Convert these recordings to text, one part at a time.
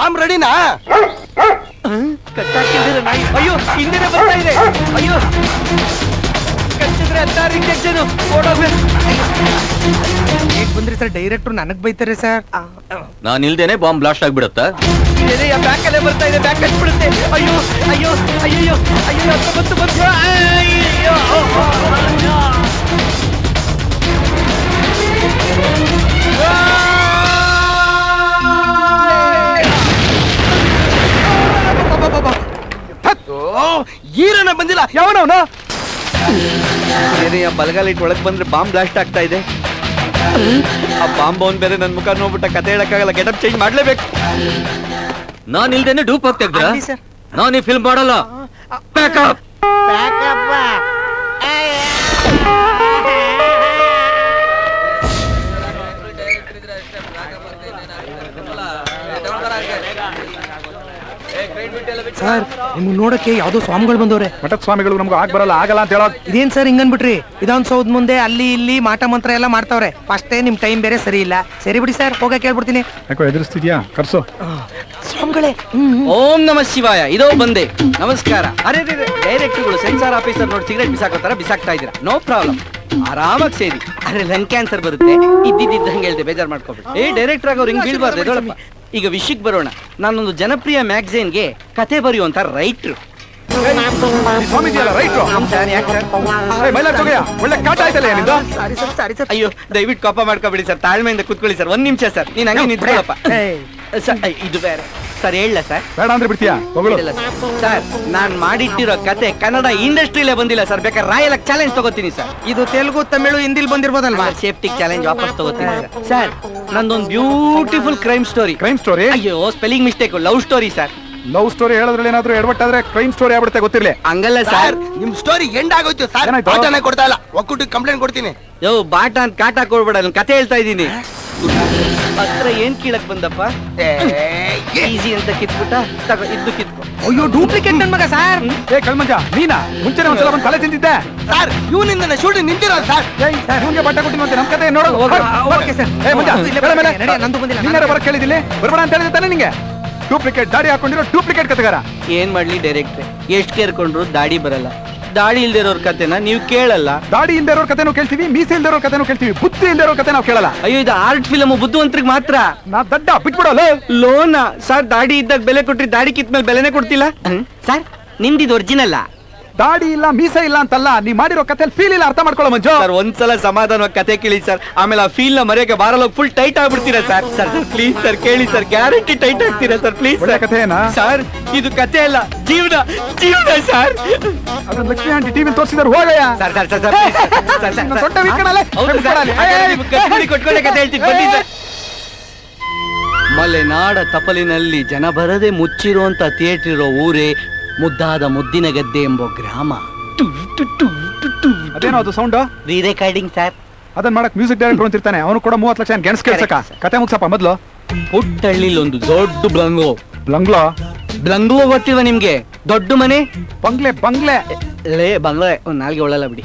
Bomb ರೆಡಿನಾ? ಕಟ್ಟಾಕಿದ್ರೆ ನಾಯಿ. ಅಯ್ಯೋ ಹಿಂದೆ ಬರ್ತಾ ಇದೆ. ಅಯ್ಯೋ ಕಚ್ಚಿದ್ರೆ 16 ಇಂಜೆಕ್ಷನ್ ಓಡೋಗ್ಬೇಕು. ಬಂದ್ರಿ ಸರ್, ಡೈರೆಕ್ಟ್ರು ನನಗ್ ಬೈತಾರೆ ಸರ್. ನಾನು ಇಲ್ದೇನೆ ಬಾಂಬ್ ಬ್ಲಾಸ್ಟ್ ಆಗ್ಬಿಡುತ್ತಾ? ಬ್ಯಾಕ್ ಅಲ್ಲೇ ಬರ್ತಾ ಇದೆ, ಬ್ಯಾಕ್ ಹಚ್ಬಿಡುತ್ತೆ. ಅಯ್ಯೋ ಅಯ್ಯೋ ಅಯ್ಯೋ ಅಯ್ಯೋ ಬಂತು ಬಂತು. ಅಯ್ಯೋ ಈರನ ಬಂದಿಲ್ಲ. ಯಾವನವನ ಏನೇ ಬಲಗಾಲ ಇಟ್ಟು ಒಳಗೆ ಬಂದ್ರೆ ಬಾಂಬ್ ಬ್ಲಾಸ್ಟ್ ಆಗ್ತಾ ಇದೆ. ಆ ಬಾಂಬ್ ಅವನ್ ಬೇರೆ ನನ್ ಮುಖ ನೋಡ್ಬಿಟ್ಟ ಕತೆ ಹೇಳಕ್ಕಾಗಲ್ಲ. ಗೆಟಪ್ ಚೇಂಜ್ ಮಾಡ್ಲೇಬೇಕು. ನಾನು ಇಲ್ದೇನೆ ಡೂಪ್ ಆಗ್ತಾ ನಾನು ಈ ಫಿಲ್ಮ್ ಮಾಡಲ್ಲ. ಬ್ಯಾಕಪ್ ಸರ್, ನಿಮ್ಗೆ ನೋಡಕ್ಕೆ ಯಾವ್ದೋ ಸ್ವಾಮಿಗಳು ಬಂದವ್ರೆ. ಮಠದ ಸ್ವಾಮಿಗಳು ನಮ್ಗೆ ಆಗ್ ಬರಲ್ಲ, ಆಗಲ್ಲ ಅಂತ ಹೇಳೋದು. ಇದೇನ್ ಸರ್ ಹಿಂಗನ್ಬಿಟ್ರಿ? ವಿಧಾನಸೌಧ ಮುಂದೆ ಅಲ್ಲಿ ಇಲ್ಲಿ ಮಾಟ ಮಂತ್ರ ಎಲ್ಲ ಮಾಡ್ತಾವ್ರೆ. ಫಸ್ಟೇ ನಿಮ್ ಟೈಮ್ ಬೇರೆ ಸರಿ ಇಲ್ಲ. ಸರಿ ಬಿಡಿ ಸರ್, ಹೋಗಕ್ಕೆ ಹೇಳ್ಬಿಡ್ತೀನಿ. ಯಾಕೋ ಎದುರಿಸ್ತಿದ್ಯಾ? ಕರ್ಸು. ಸ್ವಾಮಿಗಳೇ. ಓಂ ನಮಃ ಶಿವಾಯ. ಇದೋ ಬಂದೆ. ನಮಸ್ಕಾರ. ಅರೆ ಡೈರೆಕ್ಟರ್ಗಳು ಸೆನ್ಸಾರ್ ಆಫೀಸರ್ ನೋಡಿ ಸಿಗರೇಟ್ ಬಿಸಾಕೋತಾರ ಬಿಸಾಕ್ತಾ ಇದ್ದೀರಾ. ನೋ ಪ್ರಾಬ್ಲಮ್, ಆರಾಮಾಗಿ ಸೇರಿ. ಅರೆ ಲಂಗ್ ಕ್ಯಾನ್ಸರ್ ಬರುತ್ತೆ, ಇದ್ದಿದ್ದಂಗೆ ಹೇಳ್ದೆ, ಬೇಜಾರ್ ಮಾಡ್ಕೊಬಿಟ್ಟು. ಡೈರೆಕ್ಟರ್ ಆಗೋರು ಹಿಂಗ್ ಬೀಳ್ಬಾರ್ದು. ಎದೊಳಪ್ಪ. ಈಗ ವಿಷಯಕ್ಕೆ ಬರೋಣ. ನಾನೊಂದು ಜನಪ್ರಿಯ ಮ್ಯಾಗಝೈನ್ಗೆ ಕತೆ ಬರೆಯುವಂತ ರೈಟ್ರು. ಅಯ್ಯೋ ದಯವಿಟ್ಟು ಕೋಪ ಮಾಡ್ಕೊಬಿಡಿ ಸರ್, ತಾಳ್ಮೆಯಿಂದ ಕುತ್ಕೊಳ್ಳಿ ಸರ್. 1 ನಿಮಿಷ ಸರ್, ನೀನ್ ಹಂಗೆ ನಿಂತ್ಕೊಳ್ಳಪ್ಪ. ಇದು ಬೇರೆ ಸರ್, ಹೇಳ ಸರ್. ಬೇಡ ಅಂದ್ರೆ ಬಿಡ್ತೀಯಾ? ಸರ್, ನಾನ್ ಮಾಡಿಟ್ಟಿರೋ ಕತೆ ಕನ್ನಡ ಇಂಡಸ್ಟ್ರಿಲೇ ಬಂದಿಲ್ಲ ಸರ್. ಬೇಕಾದ್ರೆ ರಾಯಲ್ ಚಾಲೆಂಜ್ ತಗೋತೀನಿ ಸರ್. ಇದು ತೆಲುಗು ತಮಿಳು ಹಿಂದಿಲ್ ಬಂದಿರ್ಬೋದಲ್ವಾ? ಸೇಫ್ಟಿ ಚಾಲೆಂಜ್ ವಾಪಸ್ ತಗೋತೀನಿ ಸರ್. ಸರ್, ನಂದೊಂದು beautiful crime story. Crime story? ಅಯ್ಯೋ spelling mistake. Love story sir. Love story ಹೇಳೋದ್ರಲ್ಲಿ ಏನಾದ್ರು ಎಡವಟ್ಟಾದ್ರೆ ಕ್ರೈಮ್ ಸ್ಟೋರಿ ಆಗ್ಬಿಡುತ್ತೆ, ಗೊತ್ತಿರ್ಲಿ. ಹಂಗಲ್ಲ ಸರ್, ನಿಮ್ ಸ್ಟೋರಿ ಎಂಡ್ ಆಗೋಯ್ತು ಸರ್. ಬಾಟನೇ ಕೊಡ್ತಾ ಇಲ್ಲ, ಒಕ್ಕೂಟಕ್ಕೆ ಕಂಪ್ಲೇಂಟ್ ಕೊಡ್ತೀನಿ. ಯೋ ಬಾಟ ಅಂತ ಕಾಟ ಕೊಡ್ಬೇಡ, ನಾನು ಕತೆ ಹೇಳ್ತಾ ಇದ್ದೀನಿ. ಹತ್ರ ಏನ್ ಕೀಳಕ್ ಬಂದಪ್ಪ? ಈಸಿ ಅಂತ ಕಿತ್ಬಿಟ್ಟ. ತಗೋ ಇದ್ದು ಕಿತ್ಕೊ. ಅಯ್ಯೋ ಡೂಪ್ಲಿಕೇಟ್ ನನ್ ಮಗ ಸರ್. ಏ ಕಳ್ಮಂಜ, ನೀನಾ ಮುಂಚೆನೆ ಒಂದ್ಸಲ ಬಂದು ತಲೆ ತಿಂದಿದ್ದೆ ಸರ್. ಇವನಿಂದ ಶೂಟಿಂಗ್ ನಿಂತಿರೋದು ಸರ್. ಇವ್ನಿಗೆ ಬಟ್ಟೆ ಕೊಟ್ಟಿನ ನಮ್ ಕತೆ ನೋಡು. Okay sir. ಏ ಮಂಜ, ನಂದು ಬಂದಿಲ್ಲ. ನೀನಾರ ಬರಕ್ ಕೇಳಿದಿಲ್ಲಿ, ಬರ್ಬೇಡ ಅಂತ ಹೇಳಿದೆ ತಾನೆ ನಿಂಗೆ? ಡೂಪ್ಲಿಕೇಟ್ ದಾಡಿ ಹಾಕೊಂಡಿರೋ ಡೂಪ್ಲಿಕೇಟ್ ಕತೆಗಾರ. ಏನ್ ಮಾಡ್ಲಿ ಡೈರೆಕ್ಟ್ರೆ, ಎಷ್ಟ್ ಕೇರ್ಕೊಂಡ್ರು ದಾಡಿ ಬರಲ್ಲ. ದಾಡಿ ಇಲ್ದಿರೋರ್ ಕತೆನ ನೀವು ಕೇಳಲ್ಲ. ದಾಡಿ ಇಲ್ದೇ ಇರೋರ್ ಕತೆನೂ ಕೇಳ್ತೀವಿ, ಮೀಸೆ ಇಲ್ದೇ ಇರೋರ್ ಕತೆನೂ ಕೇಳ್ತೀವಿ, ಬುದ್ಧಿ ಇಲ್ದೇ ಇರೋ ಕತೆ ನಾವು ಕೇಳಲ್ಲ. ಅಯ್ಯೋ ಇದು ಆರ್ಟ್ ಫಿಲಮ್, ಬುದ್ಧಿವಂತರಿಗೆ ಮಾತ್ರ. ನಾ ದಡ್ಡ ಬಿಟ್ಬಿಡೋಲ್ಲ. ಲೋನಾ ಸರ್? ದಾಡಿ ಇದ್ದಾಗ ಬೆಲೆ ಕೊಟ್ರಿ, ದಾಡಿ ಕಿತ್ಮೇಲೆ ಬೆಲೆನೇ ಕೊಡ್ತಿಲ್ಲ ಸರ್. ನಿಮ್ದಿದ್ ಒರಿಜಿನಲ್. ದಾಡಿ ಇಲ್ಲ ಮೀಸೆ ಇಲ್ಲ ಅಂತಲ್ಲ, ನೀ ಮಾಡಿರೋ ಕತೆ ಫೀಲ್ ಇಲ್ಲ, ಅರ್ಥ ಮಾಡ್ಕೊಳ್ಳೋ ಮಂಜು. ಸರ್ ಒಂದ್ಸಲ ಸಮಾಧಾನವಾಗಿ ಕತೆ ಕೇಳಿ ಸರ್, ಆಮೇಲೆ ಆ ಫೀಲ್ ನ ಮರೆಯಕ್ಕೆ ಬಾರಲ್ಲ ಫುಲ್ ಟೈಟ್ ಆಗ್ಬಿಡ್ತೀರಾ ಸರ್. ಸರ್ ಪ್ಲೀಸ್ ಸರ್ ಕೇಳಿ ಸರ್, ಗ್ಯಾರಂಟಿ ಟೈಟ್ ಆಗ್ತೀರಾ ಸರ್ ಪ್ಲೀಸ್. ಒಳ್ಳೆ ಕಥೆ ಏನಾ ಸರ್? ಇದು ಕತೆ ಅಲ್ಲ, ಜೀವನ ಜೀವನ ಸರ್. ಅದನ್ನ ಲಕ್ಷ್ಮಿ ಆಂಟಿ ಟಿವಿ ತೋರಿಸಿದ್ರು, ಹೋಗಯ್ಯ. ಸರ್ ಸರ್ ಸರ್ ಕೊಟ್ಕೊಂಡೆ ಕತೆ ಹೇಳ್ತೀನಿ ಬನ್ನಿ ಸರ್. ಮಲೆನಾಡ ತಪಲಿನಲ್ಲಿ ಜನ ಬರದೆ ಮುಚ್ಚಿರುವಂತ ಥಿಯೇಟರ್ ಇರೋ ಊರೇ ಮುದ್ದಾದ ಮುದ್ದಿನ ಗದ್ದೆ ಎಂಬ ಗ್ರಾಮ. ಅದೇನೋ ಅದು ಸೌಂಡ್? Re recording sir. ಅದನ್ನ ಮಾಡಕ್ ಮ್ಯೂಸಿಕ್ ಡೈರೆಕ್ಟರ್ ಅಂತಿರ್ತಾನೆ, ಅವನು ಕೂಡ 30 ಲಕ್ಷ ಗೆಣಸ್ ಕೇಳ್ಸಕ. ಕತೆ ಮುಗ್ಸಪ್ಪ ಮೊದ್ಲು. ಪುಟ್ಟಳ್ಳಿಲಿ ಒಂದು ದೊಡ್ಡ ಬ್ಲಂಗ್ಲೋ. ಬ್ಲಂಗ್ಲೋ? ಬ್ಲಂಗ್ಲೋ ಗೊತ್ತಿಲ್ವ ನಿಮ್ಗೆ? ದೊಡ್ಡ ಮನೆ. ಬಂಗ್ಲೆ ಬಂಗ್ಲೆ ಲೇ ಬಂಗ್ಲೆ ಒಂದ್ ನಾಲ್ಗೆ ಒಳ್ಳಲ್ಲ ಬಿಡಿ.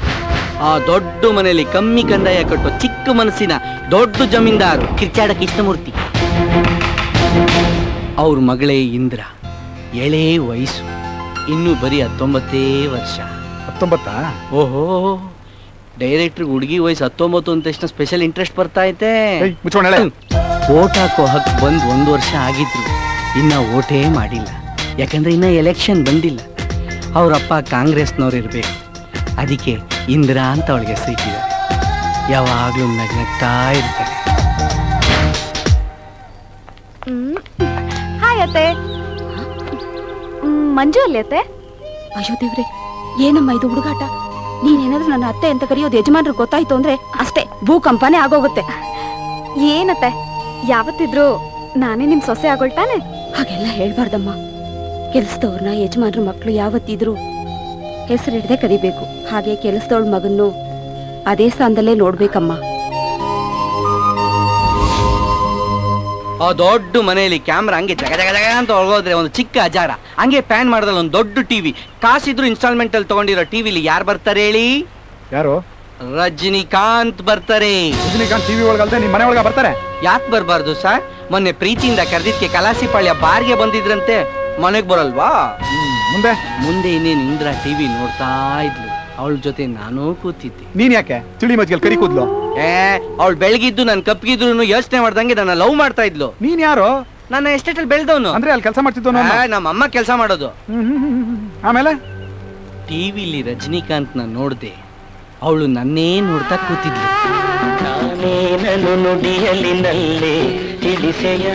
ಆ ದೊಡ್ಡ ಮನೆಯಲ್ಲಿ ಕಮ್ಮಿ ಕಂದಾಯ ಕಟ್ಟೋ ಚಿಕ್ಕ ಮನಸ್ಸಿನ ದೊಡ್ಡ ಜಮೀನ್ದಾರ್ ಕಿರ್ಚಾಡ ಕೃಷ್ಣಮೂರ್ತಿ. ಅವ್ರ ಮಗಳೇ ಇಂದ್ರ. ಎಳೆ ವಯಸ್ಸು, ಇನ್ನು ಬರೀ 19 ವರ್ಷ. 19? ಓಹೋ, ಡೈರೆಕ್ಟರ್ ಹುಡುಗಿ ವಯಸ್ಸು 19 ಅಂತ ತಕ್ಷಣ ಸ್ಪೆಷಲ್ ಇಂಟ್ರೆಸ್ಟ್ ಬರ್ತಾ ಐತೆ. ಓಟ್ ಹಾಕೋ ಹಕ್ ಬಂದ್ 1 ವರ್ಷ ಆಗಿದ್ರು ಇನ್ನ ಓಟೇ ಮಾಡಿಲ್ಲ. ಯಾಕಂದ್ರೆ ಇನ್ನ ಎಲೆಕ್ಷನ್ ಬಂದಿಲ್ಲ. ಅವ್ರಪ್ಪ ಕಾಂಗ್ರೆಸ್ನವ್ರು ಇರ್ಬೇಕು, ಅದಕ್ಕೆ ಇಂದ್ರ ಅಂತ ಅವಳಿಗೆ ಹೆಸರಿಟ್ಟಿದ್ದಾರೆ. ಯಾವಾಗ್ಲೂ ನಗ್ನಗ್ತಾ ಇರ್ತಾರೆ. ಹಾಯ್ ಅತ್ತೆ. ಮಂಜು ಅಲ್ಲಿ ಅತ್ತೆ? ಅಯ್ಯೋ ದೇವ್ರೆ, ಏನಮ್ಮ ಇದು ಹುಡುಗಾಟ? ನೀನೇನಾದ್ರೂ ನನ್ನ ಅತ್ತೆ ಅಂತ ಕರೆಯೋದು ಯಜಮಾನ್ರು ಗೊತ್ತಾಯ್ತು ಅಂದ್ರೆ ಅಷ್ಟೇ, ಭೂಕಂಪನೇ ಆಗೋಗುತ್ತೆ. ಏನತ್ತೆ, ಯಾವತ್ತಿದ್ರು ನಾನೇ ನಿಮ್ ಸೊಸೆ ಆಗೋಳ್ತಾನೆ? ಹಾಗೆಲ್ಲ ಹೇಳ್ಬಾರ್ದಮ್ಮ. ಕೆಲ್ಸದವ್ರನ್ನ ಯಜಮಾನ್ರ ಮಕ್ಕಳು ಯಾವತ್ತಿದ್ರು ಹೆಸರಿಡದೆ ಕರಿಬೇಕು. ಹಾಗೆ ಕೆಲಸದವಳ ಮಗನ್ನು ಅದೇ ಸ್ಥಾನದಲ್ಲೇ ನೋಡ್ಬೇಕಮ್ಮ. ಆ ದೊಡ್ಡ ಮನೆಯಲ್ಲಿ ಕ್ಯಾಮ್ರಾ ಹಂಗೆ ಜಗ ಜಗ ಜಗ ಅಂತ ಹೊರಗೋದ್ರೆ ಒಂದು ಚಿಕ್ಕ ಅಜಾರ, ಹಂಗೆ ಪ್ಯಾನ್ ಮಾಡಿದ್ರೆ ಒಂದು ದೊಡ್ಡ ಟಿವಿ. ಕಾಸಿದ್ರು ಇನ್ಸ್ಟಾಲ್ಮೆಂಟ್ ಅಲ್ಲಿ ತಗೊಂಡಿರೋ ಟಿವಿಲಿ ಯಾರು ಬರ್ತಾರೆ ಹೇಳಿ? ಯಾರು? ರಜನಿಕಾಂತ್ ಬರ್ತಾರೆ. ರಜನಿಕಾಂತ್ ಟಿವಿ ಒಳಗಲ್ದೆ ನಿಮ್ಮ ಮನೆ ಒಳಗ ಬರ್ತಾರೆ? ಯಾಕೆ ಬರ್ಬಾರ್ದು ಸರ್? ಮೊನ್ನೆ ಪ್ರೀತಿಯಿಂದ ಕರೆದಿದ್ಕೆ ಕಲಾಸಿಪಾಳ್ಯ ಬಾರ್ಗೆ ಬಂದಿದ್ರಂತೆ, ಮನೆಗ್ ಬರಲ್ವಾ? ಮುಂದೆ ಮುಂದೆ ಇನ್ನೇನು ಇಂದ್ರ ಟಿವಿ ನೋಡ್ತಾ ಇದ್ಲು, ಅವಳ ಜೊತೆ ನಾನೂ ಕೂತಿದ್ದೆ. ನೀನ್ ಯಾಕೆ ತಿಳಿ ಮಜ್ಗೆಲ್ ಕರಿ ಕೂದ್ಲು? ಅವಳು ಬೆಳಗಿದ್ದು ನನ್ ಕಪ್ಗಿದ್ರು ಯೋಚನೆ ಮಾಡ್ದಂಗೆ ನನ್ನ ಲವ್ ಮಾಡ್ತಾ ಇದ್ಲು. ನೀನ್ ಯಾರು? ನನ್ನ ಎಸ್ಟೇಟ್ ಅಲ್ಲಿ ಬೆಳೆದವನು. ಅಂದ್ರೆ ಅಲ್ಲಿ ಕೆಲಸ ಮಾಡ್ತಿದ್ದವನು? ನಮ್ಮ ಅಮ್ಮ ಕೆಲಸ ಮಾಡೋದು. ಆಮೇಲೆ ಟಿವಿಲಿ ರಜನಿಕಾಂತ್ ನ ನೋಡ್ದೆ, ಅವಳು ನನ್ನೇ ನೋಡ್ತಾ ಕೂತಿದ್ಲು. ನಾನೇನನು ನುಡಿಯಲಿನಲ್ಲೇ ತಿಳಿಸೆಯ,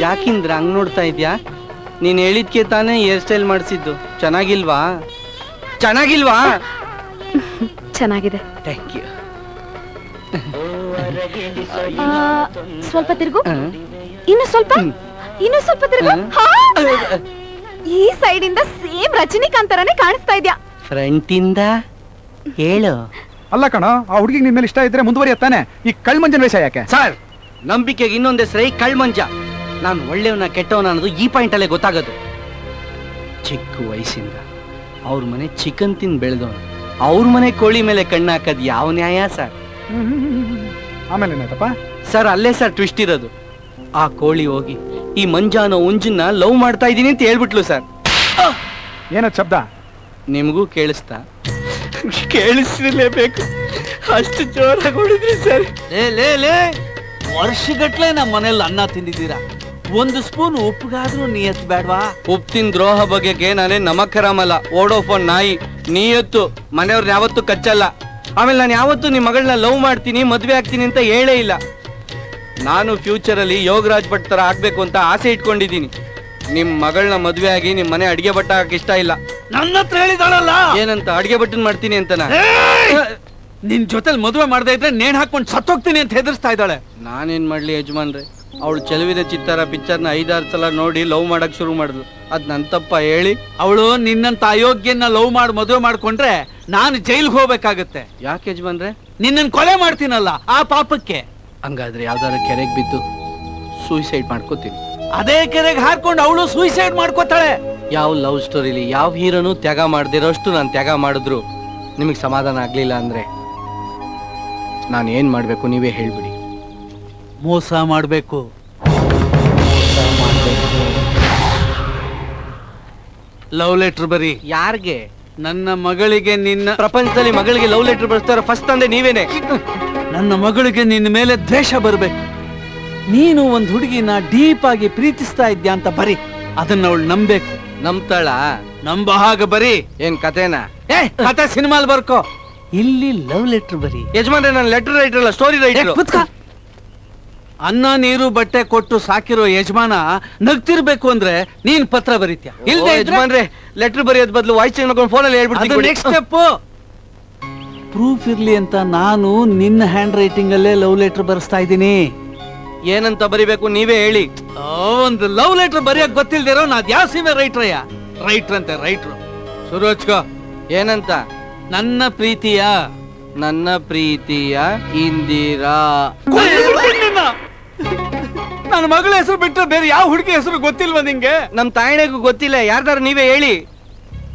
ಯಾಕಿಂದ್ರ ಹಂಗ್ ನೋಡ್ತಾ ಇದ್ಯಾ? ನೀನ್ ಹೇಳಿದ್ಕೆ ತಾನೇ ಹೇರ್ ಸ್ಟೈಲ್ ಮಾಡಿಸಿದ್ದು. ಚೆನ್ನಾಗಿಲ್ವಾ? ಚೆನ್ನಾಗಿಲ್ವಾ? ಚೆನ್ನಾಗಿದೆ. Thank you. ಸ್ವಲ್ಪ ತಿರುಗು, ಇನ್ನು ಸ್ವಲ್ಪ, ಇನ್ನು ಸ್ವಲ್ಪ ತಿರುಗು. ಈ ಸೈಡ್ ಇಂದ ಸೇಮ್ ರಜನಿಕಾಂತ್ ತರನೇ ಕಾಣಿಸ್ತಾ ಇದ್ಯಾ. ಫ್ರಂಟ್ ಇಂದ ಹೇಳು. ಅಲ್ಲ ಕಣ, ಆ ಹುಡುಗಿಗೆ ನಿನ್ ಮೇಲೆ ಇಷ್ಟ ಇದ್ರೆ ಮುಂದುವರಿಯತ್ತಾನೆ. ಈ ಕಳ್ಮಂಜನ್ ವೇಷ ಯಾಕೆ? ಸರ್, ನಂಬಿಕೆಗೆ ಇನ್ನೊಂದ್ ಹೆಸರೇ ಕಳ್ಮಂಜ. ನಾನು ಒಳ್ಳೆಯವನ ಕೆಟ್ಟವನ ಅನ್ನೋದು ಈ ಪಾಯಿಂಟ್ ಅಲ್ಲೇ ಗೊತ್ತಾಗೋದು. ಚಿಕ್ಕ ವಯಸ್ಸಿಂದ ಅವ್ರ ಮನೆ ಚಿಕನ್ ತಿಂದು ಬೆಳೆದವನು, ಅವ್ರ ಮನೆ ಕೋಳಿ ಮೇಲೆ ಕಣ್ಣು ಹಾಕದ್ ಯಾವ ನ್ಯಾಯ ಸರ್? ಆಮೇಲೆ ಏನಾಯ್ತಪ್ಪ? ಸರ್, ಅಲ್ಲೇ ಸರ್ ಟ್ವಿಸ್ಟ್ ಇರೋದು. ಆ ಕೋಳಿ ಹೋಗಿ ಈ ಮಂಜಾನೋ ಉಂಜನ್ನ ಲವ್ ಮಾಡ್ತಾ ಇದೀನಿ ಅಂತ ಹೇಳ್ಬಿಟ್ಲು ಸರ್. ಏನದ್ ಶಬ್ದ? ನಿಮಗೂ ಕೇಳಿಸ್ತಾ? ಕೇಳಿಸ್ಲೇಬೇಕು, ಅಷ್ಟು ಜೋರಾಗಿ ಹೊಡಿದ್ರಿ ಸರ್. ಲೇ ವರ್ಷಗಟ್ಲೆ ನಮ್ಮ ಮನೇಲಿ ಅನ್ನ ತಿಂದಿದ್ದೀರಾ, ಒಂದು ಸ್ಪೂನ್ ಉಪ್ಪುಗಾದ್ರೂ ನಿಯತ್ ಬೇಡ್ವಾ? ಉಪ್ಪಿನ ದ್ರೋಹ ಬಗೆಗೆ ನಾನೇ ನಮಕ್ಕರಾಮಲ್ಲ, ಓಡೋಫೋನ್ ನಾಯಿ. ನೀಯತ್ತು ಮನೆಯವ್ರನ್ನ ಯಾವತ್ತೂ ಕಚ್ಚಲ್ಲ. ಆಮೇಲೆ ನಾನು ಯಾವತ್ತೂ ನಿಮ್ಮ ಮಗಳನ್ನ ಲವ್ ಮಾಡ್ತೀನಿ, ಮದ್ವೆ ಆಗ್ತೀನಿ ಅಂತ ಹೇಳೇ ಇಲ್ಲ. ನಾನು ಫ್ಯೂಚರ್ ಅಲ್ಲಿ ಯೋಗರಾಜ್ ಭಟ್ ತರ ಆಗ್ಬೇಕು ಅಂತ ಆಸೆ ಇಟ್ಕೊಂಡಿದ್ದೀನಿ. ನಿಮ್ ಮಗಳನ್ನ ಮದ್ವೆ ಆಗಿ ನಿಮ್ ಮನೆ ಅಡಿಗೆ ಭಟ್ಟ ಹಾಕಕ್ ಇಷ್ಟ ಇಲ್ಲ. ನನ್ನ ಹತ್ರ ಹೇಳಿದಾಳಲ್ಲ, ಏನಂತ? ಅಡಿಗೆ ಭಟ್ಟನ್ ಮಾಡ್ತೀನಿ ಅಂತನಾ? ನಿನ್ ಜೊತೆಲಿ ಮದುವೆ ಮಾಡದೇ ಇದ್ರೆ ನೇಣ್ ಹಾಕೊಂಡು ಸತ್ತೋಗ್ತೀನಿ ಅಂತ ಹೆದರ್ಸ್ತಾ ಇದ್ದಾಳೆ. ನಾನೇನ್ ಮಾಡ್ಲಿ ಯಜಮಾನ್ರೆ? ಅವಳು ಚೆಲುವಿನ ಚಿತ್ತಾರ ಪಿಕ್ಚರ್ನ 5-6 ಸಲ ನೋಡಿ ಲವ್ ಮಾಡಕ್ ಶುರು ಮಾಡಿದ್ಲು. ಅದ್ ನನ್ ತಪ್ಪ ಹೇಳಿ? ಅವಳು ನಿನ್ನಂತ ಅಯೋಗ್ಯನ ಲವ್ ಮಾಡಿ ಮದುವೆ ಮಾಡ್ಕೊಂಡ್ರೆ ನಾನು ಜೈಲ್ಗೆ ಹೋಗ್ಬೇಕಾಗತ್ತೆ. ಯಾಕೆ ಯಜಮಾನ್ರೆ? ನಿನ್ನನ್ ಕೊಲೆ ಮಾಡ್ತೀನಲ್ಲ ಆ ಪಾಪಕ್ಕೆ. ಹಂಗಾದ್ರೆ ಯಾವ್ದಾರ ಕೆರೆಗೆ ಬಿದ್ದು ಸೂಸೈಡ್ ಮಾಡ್ಕೋತೀನಿ. ಅದೇ ಕೆರೆಗೆ ಹಾಕೊಂಡು ಅವಳು ಸೂಸೈಡ್ ಮಾಡ್ಕೋತಾಳೆ. ಯಾವ ಲವ್ ಸ್ಟೋರಿಲಿ ಯಾವ ಹೀರೋನು ತ್ಯಾಗ ಮಾಡ್ದಿರೋಷ್ಟು ನಾನು ತ್ಯಾಗ ಮಾಡಿದ್ರು ನಿಮಗೆ ಸಮಾಧಾನ ಆಗ್ಲಿಲ್ಲ ಅಂದ್ರೆ ನಾನು ಏನ್ ಮಾಡ್ಬೇಕು ನೀವೇ ಹೇಳ್ಬಿಡಿ. ಮೋಸ ಮಾಡ್ಬೇಕು. ಲವ್ ಲೆಟರ್ ಬರಿ. ಯಾರಿಗೆ? ನನ್ನ ಮಗಳಿಗೆ. ನಿನ್ನ ಪ್ರಪಂಚದಲ್ಲಿ ಮಗಳಿಗೆ ಲವ್ ಲೆಟರ್ ಬರ್ತಾರ ಫಸ್ಟ್ ತಂದೆ ನೀವೇನೆ. ನನ್ನ ಮಗಳಿಗೆ ನಿನ್ನ ಮೇಲೆ ದ್ವೇಷ ಬರ್ಬೇಕು. ನೀನು ಒಂದ್ ಹುಡುಗಿನ ಡೀಪ್ ಆಗಿ ಪ್ರೀತಿಸ್ತಾ ಇದ್ಯಾ ಅಂತ ಬರಿ. ಅದನ್ನ ಅವಳು ನಂಬೇಕು. ನಂಬ್ತಾಳ? ನಂಬ ಹಾಗ ಬರಿ. ಏನ್ ಕತೆನಾ? ಕತೆ ಸಿನಿಮಾಲ್ ಬರ್ಕೋ. ಇಲ್ಲಿ ಲವ್ ಲೆಟರ್ ಬರಿ. ಯಜಮಾನ್ರೆ, ನಾನು ಲೆಟರ್ ರೈಟರ್ ಅಲ್ಲ, ಸ್ಟೋರಿ ರೈಟರ್. ಅನ್ನ ನೀರು ಬಟ್ಟೆ ಕೊಟ್ಟು ಸಾಕಿರೋ ಯಜಮಾನ ನಗ್ತಿರ್ಬೇಕು ಅಂದ್ರೆ ನೀನ್ ಪತ್ರ ಬರೀತ್ಯ. ಇಲ್ದೇ ಯಜಮಾನ್ರೆ, ಲೆಟರ್ ಬರೆಯೋದ್ ಬದಲು ವಾಯ್ಸ್ ಚೆಕ್ ಫೋನಲ್ಲಿ ಹೇಳ್ಬಿಡ್ತೀನಿ. ನೆಕ್ಸ್ಟ್ ಸ್ಟೆಪ್ ಪ್ರೂಫ್ ಇರ್ಲಿ ಅಂತ ನಾನು ನಿನ್ನ ಹ್ಯಾಂಡ್ ರೈಟಿಂಗ್ ಅಲ್ಲೇ ಲವ್ ಲೆಟರ್ ಬರೆಸ್ತಾ ಇದ್ದೀನಿ. ಏನಂತ ಬರಿಬೇಕು ನೀವೇ ಹೇಳಿ. ಒಂದು ಲವ್ ಲೆಟರ್ ಬರೆಯಕ್ ಗೊತ್ತಿಲ್ದಿರೋ ನಾದ್ ಯಾವ ಸೀಮೆ ರೈಟ್ರಯ್ಯ. ರೈಟ್ರ್ ಅಂತೆ ರೈಟ್ರು. ಶುರು ಹಚ್ಕೋ. ಏನಂತ? ನನ್ನ ಪ್ರೀತಿಯ ಇಂದಿರಾ. ನನ್ನ ಮಗಳ ಹೆಸರು ಬಿಟ್ಟರೆ ಬೇರೆ ಯಾವ ಹುಡುಗಿ ಹೆಸರು ಗೊತ್ತಿಲ್ವಾ ನಿಂಗೆ? ನಮ್ ತಾಯಿಗೂ ಗೊತ್ತಿಲ್ಲ, ಯಾರ್ದಾರು ನೀವೇ ಹೇಳಿ.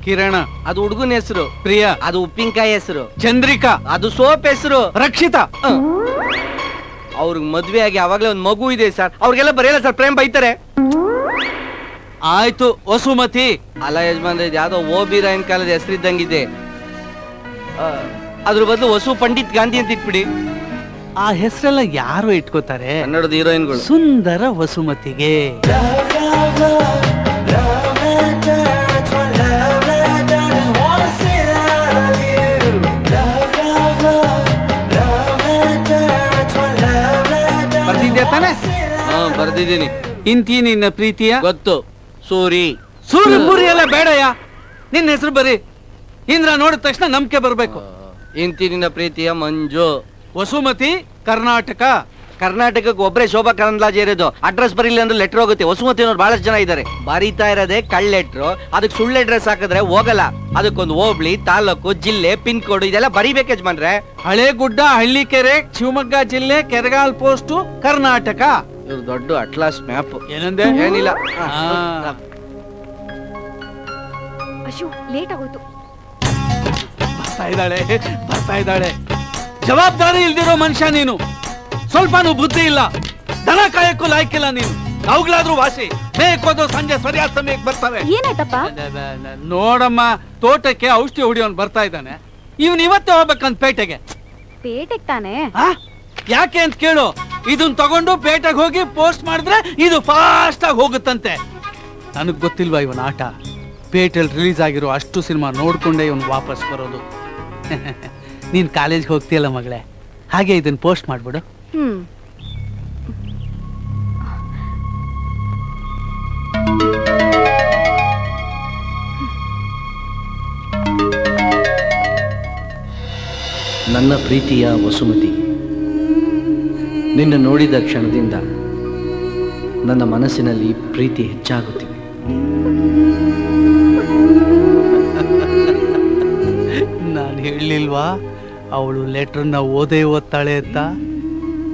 ಕಿರಣ ಅದು ಹುಡುಗನ ಹೆಸರು. ಪ್ರಿಯಾ ಅದು ಉಪ್ಪಿನಕಾಯಿ ಹೆಸರು. ಚಂದ್ರಿಕಾ ಅದು ಸೋಪ್ ಹೆಸರು. ರಕ್ಷಿತಾ ಅವ್ರಿಗೆ ಮದ್ವೆ ಆಗಿ ಅವಾಗ್ಲೇ ಒಂದ್ ಮಗು ಇದೆ ಸರ್. ಅವ್ರಿಗೆಲ್ಲ ಬರೆಯಲ್ಲ ಸರ್, ಪ್ರೇಮ್ ಬೈತಾರೆ. ಆಯ್ತು. ವಸುಮತಿ. ಅಲ್ಲ ಯಜಮಾನ್ರೆ, ಯಾವ್ದೋ ಓಬಿರಾಯನ್ ಕಾಲದ ಹೆಸರಿದ್ದಂಗಿದೆ. ಅದ್ರ ಬದಲು ವಸು ಪಂಡಿತ್ ಗಾಂಧಿ ಅಂತ ಇಟ್ಬಿಡಿ. ಆ ಹೆಸರೆಲ್ಲ ಯಾರು ಇಟ್ಕೋತಾರೆ? ಕನ್ನಡದ ಹೀರೋಯಿನ್ಗಳು. ಸುಂದರ ವಸುಮತಿಗೆ. ಬರ್ತಿದ್ಯಾ ತಾನೆ? ಬರ್ದಿದ್ದೀನಿ. ಇಂತಿ ನಿನ್ನ ಪ್ರೀತಿಯ ಗೊತ್ತು. ಸೂರಿ. ಸೂರ್ಯಪುರಿ ಎಲ್ಲ ಬೇಡಯ್ಯ, ನಿನ್ನ ಹೆಸರು ಬರಿ. ಇಂದ್ರ ನೋಡಿದ ತಕ್ಷಣ ನಂಬಿಕೆ ಬರ್ಬೇಕು. ಇಂತಿ ನಿನ್ನ ಪ್ರೀತಿಯ ಮಂಜು. ವಸುಮತಿ ಕರ್ನಾಟಕ. ಕರ್ನಾಟಕಕ್ಕೆ ಒಬ್ಬರೇ ಶೋಭಾ ಕರಂದ್ಲಾಜೆ ಇರೋದು. ಅಡ್ರೆಸ್ ಬರೀಲ್ಲ ಅಂದ್ರೆ ಲೆಟರ್ ಹೋಗುತ್ತೆ. ವಸುಮತಿ ಅನ್ನೋರು ಬಹಳಷ್ಟು ಜನ ಇದ್ದಾರೆ. ಬರೀತಾ ಇರೋದೇ ಕಳ್ಳ ಲೆಟ್ರು. ಅದಕ್ಕೆ ಸುಳ್ಳು ಅಡ್ರೆಸ್ ಹಾಕಿದ್ರೆ ಹೋಗಲ್ಲ. ಅದಕ್ಕೊಂದು ಹೋಬ್ಳಿ, ತಾಲೂಕು, ಜಿಲ್ಲೆ, ಪಿನ್ ಕೋಡ್ ಇದೆಲ್ಲ ಬರೀಬೇಕು ಯಜಮಾನ್ರೆ. ಹಳೇಗುಡ್ಡ, ಹಳ್ಳಿಕೆರೆ, ಶಿವಮೊಗ್ಗ ಜಿಲ್ಲೆ, ಕೆರಗಾಲ್ ಪೋಸ್ಟ್, ಕರ್ನಾಟಕ. ಇವ್ರು ದೊಡ್ಡ ಅಟ್ಲಾಸ್ ಮ್ಯಾಪ್. ಏನಂದೆ? ಏನಿಲ್ಲ. ಅಯ್ಯೋ, ಲೇಟ್ ಆಗೋಯ್ತು. ಬರ್ತಾ ಇದ್ದಾಳೆ. ಜವಾಬ್ದಾರಿ ಇಲ್ದಿರೋ ಮನುಷ್ಯ ನೀನು. ಸ್ವಲ್ಪನೂ ಬುದ್ಧಿ ಇಲ್ಲ, ದನ ಕಾಯಕ್ಕೂ ಲಾಯ್ಕಿಲ್ಲ ನೀನು. ಅವುಗಳಾದ್ರೂ ವಾಸಿ ಬೇಕೋದು ಸಂಜೆ ಸರಿಯಾದ ಸಮಯಕ್ಕೆ ಬರ್ತಾರೆ. ಏನಾಯ್ತಪ್ಪ? ನೋಡಮ್ಮ, ತೋಟಕ್ಕೆ ಔಷಧಿ ಹೊಡಿಯೋನ್ ಬರ್ತಾ ಇದ್ದಾನೆ. ಇವನ್ ಇವತ್ತೇ ಹೋಗ್ಬೇಕಂತ ಪೇಟೆಗೆ. ಪೇಟೆಗೆ ತಾನೆ? ಯಾಕೆ ಅಂತ ಕೇಳು. ಇದನ್ ತಗೊಂಡು ಪೇಟೆಗೆ ಹೋಗಿ ಪೋಸ್ಟ್ ಮಾಡಿದ್ರೆ ಇದು ಫಾಸ್ಟ್ ಆಗಿ ಹೋಗುತ್ತಂತೆ. ನನಗ್ ಗೊತ್ತಿಲ್ವಾ ಇವನ್ ಆಟ. ಪೇಟೆಲ್ ರಿಲೀಸ್ ಆಗಿರೋ ಅಷ್ಟು ಸಿನಿಮಾ ನೋಡ್ಕೊಂಡೆ ಇವನ್ ವಾಪಸ್ ಬರೋದು. ನೀನ್ ಕಾಲೇಜ್ಗೆ ಹೋಗ್ತೀಯಲ್ಲ ಮಗಳೇ, ಹಾಗೆ ಇದನ್ನ ಪೋಸ್ಟ್ ಮಾಡ್ಬಿಡು. ನನ್ನ ಪ್ರೀತಿಯ ವಸುಮತಿ, ನಿನ್ನ ನೋಡಿದ ಕ್ಷಣದಿಂದ ನನ್ನ ಮನಸ್ಸಿನಲ್ಲಿ ಪ್ರೀತಿ ಹೆಚ್ಚಾಗುತ್ತಿದೆ. ನಾನು ಹೇಳಲಿಲ್ವಾ ಅವಳು ಲೆಟರ್ನ ಓದ್ತಾಳೆ ಅಂತ?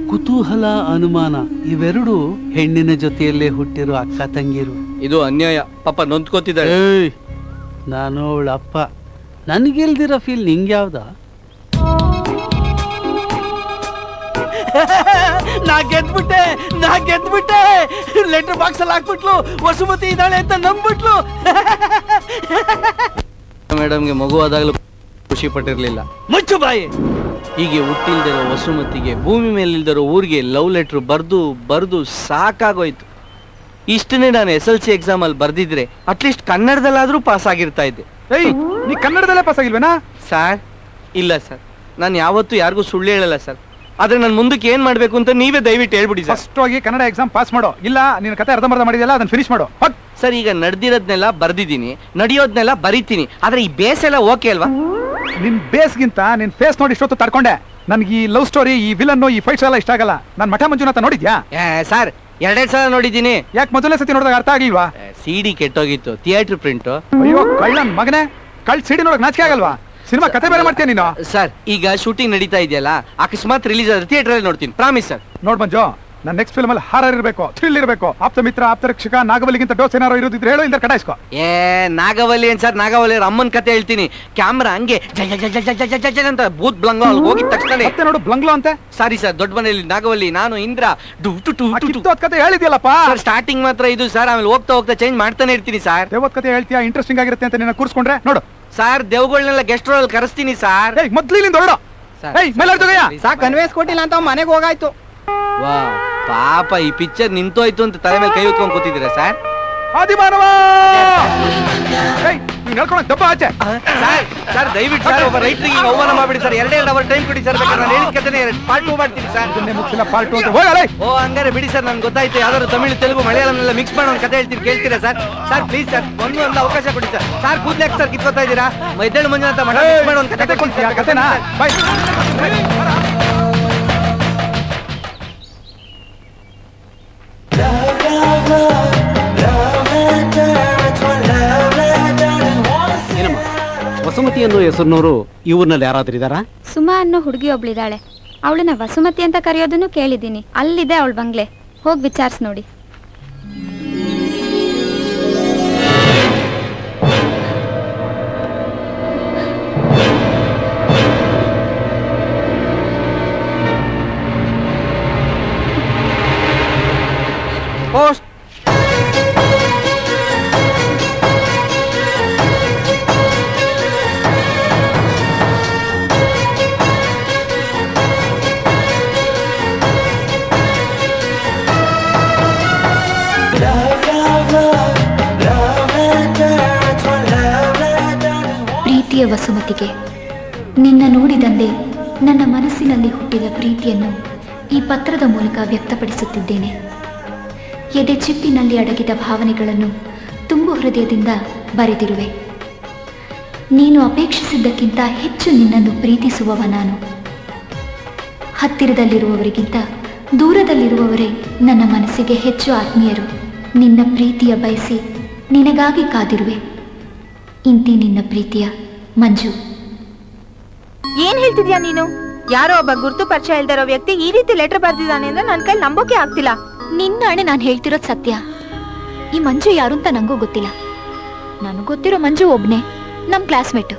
ಕುತೂಹಲ, ಅನುಮಾನ ಇವೆರಡು ಹೆಣ್ಣಿನ ಜೊತೆಯಲ್ಲೇ ಹುಟ್ಟಿರೋ ಅಕ್ಕ ತಂಗಿರು. ಇದು ಅನ್ಯಾಯ. ಪಾಪ ನೊಂದ್ಕೋತಿದ್ದಾಳೆ. ನಾನು ಅವಳ ಅಪ್ಪ, ನನ್ಗಿಲ್ದಿರೋ ಫೀಲ್ ನಿಂಗ್ಯಾವ್ದ? ನಾ ಗೆದ್ಬಿಟ್ಟೆ. ಲೆಟರ್ ಬಾಕ್ಸ್ ಅಲ್ಲಿ ಹಾಕ್ಬಿಟ್ಲು, ವಸುಮತಿ ಇದ್ದಾಳೆ ಅಂತ ನಂಬಿಟ್ಲು. ಮೇಡಮ್ಗೆ ಮಗು ಆದಾಗಲೂ ಖುಷಿ ಪಟ್ಟಿರ್ಲಿಲ್ಲ. ಮುಚ್ಚು ಬಾಯಿ. ಹೀಗೆ ಹುಟ್ಟಿಲ್ದಿರೋ ವಸುಮತಿಗೆ ಭೂಮಿ ಮೇಲಿಲ್ದಿರೋ ಊರಿಗೆ ಲವ್ ಲೆಟ್ರ್ ಬರ್ದು ಸಾಕಾಗೋಯ್ತು. ಇಷ್ಟನ್ನೇ ನಾನು SLC ಎಕ್ಸಾಮ್ ಅಲ್ಲಿ ಬರ್ದಿದ್ರೆ ಅಟ್ಲೀಸ್ಟ್ ಕನ್ನಡದಲ್ಲಾದ್ರೂ ಪಾಸ್ ಆಗಿರ್ತಾ ಇದ್ದೆ. ನೀ ಕನ್ನಡದಲ್ಲೇ ಪಾಸ್ ಆಗಿಲ್ವೇನಾ? ಸರ್ ಇಲ್ಲ ಸರ್, ನಾನು ಯಾವತ್ತೂ ಯಾರಿಗೂ ಸುಳ್ಳು ಹೇಳಲ್ಲ ಸರ್. ಆದ್ರೆ ನಾನು ಮುಂದಕ್ಕೆ ಏನ್ ಮಾಡ್ಬೇಕು ಅಂತ ನೀವೇ ದಯವಿಟ್ಟು ಹೇಳ್ಬಿಡಿ ಸರ್. ಫಸ್ಟ್ ಹೋಗಿ ಕನ್ನಡ ಎಕ್ಸಾಮ್ ಪಾಸ್ ಮಾಡೋ, ಇಲ್ಲ ನಿನ್ನ ಕತೆ ಅರ್ಧಂಬರ್ಧ ಮಾಡಿದೆಯಲ್ಲ ಅದನ್ನ ಫಿನಿಶ್ ಮಾಡೋ. ಸರ್, ಈಗ ನಡೆದಿರೋದ್ನೆಲ್ಲ ಬರ್ದಿದ್ದೀನಿ, ನಡೆಯೋದ್ನೆಲ್ಲ ಬರೀತೀನಿ. ಆದ್ರೆ ಈ ಬೇಸ್ ಎಲ್ಲ ಓಕೆ ಅಲ್ವಾ? ನಿನ್ ಬೇಸ್ಗಿಂತ ನಿನ್ ಫೇಸ್ ನೋಡಿ ಇಷ್ಟೊತ್ತು ತಡ್ಕೊಂಡೆ. ನನ್ಗೆ ಈ ಲವ್ ಸ್ಟೋರಿ, ಈ ವಿಲನ್, ಈ ಫೈಟ್ಸ್ ಎಲ್ಲ ಇಷ್ಟ ಆಗಲ್ಲ. ನಾನು ಮಠ ಮಂಜುನಾಥ ನೋಡಿದ್ಯಾ? ಸರ್, 2 ಸಲ ನೋಡಿದ್ದೀನಿ. ಯಾಕೆ ಮೊದಲನೇ ಸತಿ ನೋಡಿದಾಗ ಅರ್ಥ ಆಗಿಲ್ವಾ? CD ಕೆಟ್ಟೋಗಿತ್ತು, ಥಿಯೇಟರ್ ಪ್ರಿಂಟ್. ಅಯ್ಯೋ ಕಳ್ಳನ್ ಮಗನೇ, CD ನೋಡಕ್ ನಾಚಿಕೆ ಆಗಲ್ವಾ? ಸಿನಿಮಾ ಕತೆ ಬೇರೆ ಮಾಡ್ತೀಯ ನೀನು. ಸರ್, ಈಗ ಶೂಟಿಂಗ್ ನಡೀತಾ ಇದೆಯಲ್ಲ, ಅಕಸ್ಮಾತ್ ರಿಲೀಸ್ ಆದ್ರೆ ಥಿಯೇಟರ್ ಅಲ್ಲಿ ನೋಡ್ತೀನಿ, ಪ್ರಾಮಿಸ್ ಸರ್. ನೋಡ್ ಮಂಜು, ನನ್ನ ನೆಕ್ಸ್ಟ್ ಫಿಲ್ಮ್ ಅಲ್ಲಿ ಹಾರರ್ ಇರಬೇಕು, ಥ್ರಿಲ್ ಇರಬೇಕು. ಆಪ್ತ ಮಿತ್ರ, ಆಪ್ತ ರಕ್ಷಕ, ನಾಗವಲ್ಲಿಗಿಂತ ಡೋಸ್ ಏನಾರೋ ಇರೋದಿದ್ರೆ ಹೇಳೋ, ಇಲ್ಲ ಕಟಾಯಿಸ್ಕೋ. ನಾಗವಲ್ಲಿ ಏನ್ ಸರ್, ನಾಗವಲ್ಲಿ ಅಮ್ಮನ್ ಕತೆ ಹೇಳ್ತೀನಿ. ಕ್ಯಾಮ್ರಾ ಹಂಗೆ ಜ ಅಂತ ಭೂತ್ ಬ್ಲಂಗೋ ಅಲ್ಲಿ ಹೋಗಿದ ತಕ್ಷಣ ಮತ್ತೆ ನೋಡು ಬ್ಲಂಗ್ಲೋ ಅಂತೆ. ಸಾರಿ ಸರ್, ದೊಡ್ಡ ಮನೆಯಲ್ಲಿ ನಾಗವಲ್ಲಿ, ನಾನು ಇಂದ್ರ ಕತೆ ಹೇಳಿದ್ಯಲ್ಲಪ್ಪ. ಸ್ಟಾರ್ಟಿಂಗ್ ಮಾತ್ರ ಇದು ಸರ್, ಆಮೇಲೆ ಹೋಗ್ತಾ ಹೋಗ್ತಾ ಚೇಂಜ್ ಮಾಡ್ತಾನೆ ಇರ್ತೀನಿ ಸರ್. ದೇವತ್ ಕತೆ ಹೇಳ್ತೀಯಾ, ಇಂಟ್ರೆಸ್ಟಿಂಗ್ ಆಗಿರುತ್ತೆ ಅಂತ ನಿನ್ನ ಕೂರ್ಸ್ಕೊಂಡ್ರೆ ನೋಡು ಸರ್, ದೇವ್ಗಳನ್ನೆಲ್ಲ ಗೆಸ್ಟ್ ರೋಲ್ ಕರೆಸ್ತೀನಿ ಸರ್. ಮೊದ್ಲು ಇಲ್ಲಿಂದ ಹೊರಡು. ಸಾಕು ಕನ್ವೇಸ್ ಕೊಟ್ಟಿಲ್ಲ ಅಂತ ಮನೆಗೆ ಹೋಗಾಯ್ತು. ವಾ ಪಾಪ, ಈ ಪಿಕ್ಚರ್ ನಿಂತೋಯ್ತು ಅಂತ ತಲೆ ಮೇಲೆ ಕೈ ಹೊತ್ಕೊಂಡ್ ಕೂತಿದ್ದೀರಾ ಸರ್? ಆದಿಮಾನವ ದಬ್ಬ ಆಚೆ. ಸರ್ ದಯವಿಟ್ಟು ಸರ್, ಒಬ್ಬ ರೈತರಿಗೆ ಅವಮಾನ ಮಾಡ್ಬಿಡಿ ಸರ್. 2 ಅವರ್ ಟೈಮ್ ಕೊಡಿ ಸರ್. ನಾನು ಹೇಳಿದ ಕಥೆನೇ ಪಾರ್ಟ್ 2 ಮಾಡ್ತೀನಿ ಸರ್. ಮುಗಿಸಿಲ್ಲ ಪಾರ್ಟ್ 2 ಅಂತ ಹೋಗಲೇ. ಓ ಹಂಗಾರೆ ಬಿಡಿ ಸರ್, ನನ್ಗೆ ಗೊತ್ತಾಯ್ತು. ಯಾವ್ದಾದ್ರು ತಮಿಳು, ತೆಲುಗು, ಮಲಯಾಳಂನೆಲ್ಲ ಮಿಕ್ಸ್ ಮಾಡಿ ಒಂದು ಕಥೆ ಹೇಳ್ತೀನಿ, ಕೇಳ್ತೀರಾ ಸರ್? ಸರ್ ಪ್ಲೀಸ್ ಸರ್, ಒಂದು ಅವಕಾಶ ಕೊಡಿ ಸರ್. ಸರ್ ಕೂದ್ಲಾಕ್ ಸರ್ ಕಿತ್ಕೋತಾ ಇದ್ದೀರಾ? ಮೈದಳ್ಳಿ ಮಂಜುನಾಥ ಮಠ ಮಿಕ್ಸ್ ಮಾಡಿ ಒಂದು ಕಥೆ ಕೊಡ್ತೀರಾ? ಕಥೆನಾ? ಬಾಯ್. ಏನಮ್ಮ, ವಸುಮತಿ ಅನ್ನೋ ಹೆಸರಿನವರು ಇವ್ರನಲ್ಲಿ ಯಾರಾದ್ರೂ ಇದಾರಾ? ಸುಮಾ ಅನ್ನೋ ಹುಡುಗಿ ಒಬ್ಳಿದಾಳೆ, ಅವಳನ್ನ ವಸುಮತಿ ಅಂತ ಕರೆಯೋದನ್ನು ಕೇಳಿದ್ದೀನಿ. ಅಲ್ಲಿದೆ ಅವಳ ಬಂಗ್ಲೆ, ಹೋಗಿ ವಿಚಾರಿಸಿ ನೋಡಿ. ಪೋಸ್ಟ್ ಪ್ರೀತಿಯ ವಸುಮತಿಗೆ, ನಿನ್ನ ನೋಡಿದಂದೇ ನನ್ನ ಮನಸ್ಸಿನಲ್ಲಿ ಹುಟ್ಟಿದ ಪ್ರೀತಿಯನ್ನು ಈ ಪತ್ರದ ಮೂಲಕ ವ್ಯಕ್ತಪಡಿಸುತ್ತಿದ್ದೇನೆ. ಎದೆ ಚಿಪ್ಪಿನಲ್ಲಿ ಅಡಗಿದ ಭಾವನೆಗಳನ್ನು ತುಂಬು ಹೃದಯದಿಂದ ಬರೆದಿರುವೆ. ನೀನು ಅಪೇಕ್ಷಿಸಿದ್ದಕ್ಕಿಂತ ಹೆಚ್ಚು ನಿನ್ನನ್ನು ಪ್ರೀತಿಸುವವ ನಾನು. ಹತ್ತಿರದಲ್ಲಿರುವವರಿಗಿಂತ ದೂರದಲ್ಲಿರುವವರೇ ನನ್ನ ಮನಸ್ಸಿಗೆ ಹೆಚ್ಚು ಆತ್ಮೀಯರು. ನಿನ್ನ ಪ್ರೀತಿಯ ಬಯಸಿ ನಿನಗಾಗಿ ಕಾದಿರುವೆ. ಇಂತಿ ನಿನ್ನ ಪ್ರೀತಿಯ ಮಂಜು. ಏನ್ ಹೇಳ್ತಿದ್ಯಾ ನೀನು? ಯಾರೋ ಒಬ್ಬ ಗುರ್ತು ಪರಿಚಯ ಇಲ್ದಿರೋ ವ್ಯಕ್ತಿ ಈ ರೀತಿ ಲೆಟರ್ ಬರ್ದಿದ್ದಾನೆ ಅಂದ್ರೆ ನನ್ನ ಕೈ ನಂಬೋಕೆ ಆಗ್ತಿಲ್ಲ. ನಿನ್ನ ಅಣೆ ನಾನು ಹೇಳ್ತಿರೋದು ಸತ್ಯ. ಈ ಮಂಜು ಯಾರು ಅಂತ ನಂಗೂ ಗೊತ್ತಿಲ್ಲ. ನನಗೆ ಗೊತ್ತಿರೋ ಮಂಜು ಒಬ್ನೇ, ನಮ್ ಕ್ಲಾಸ್ಮೇಟ್.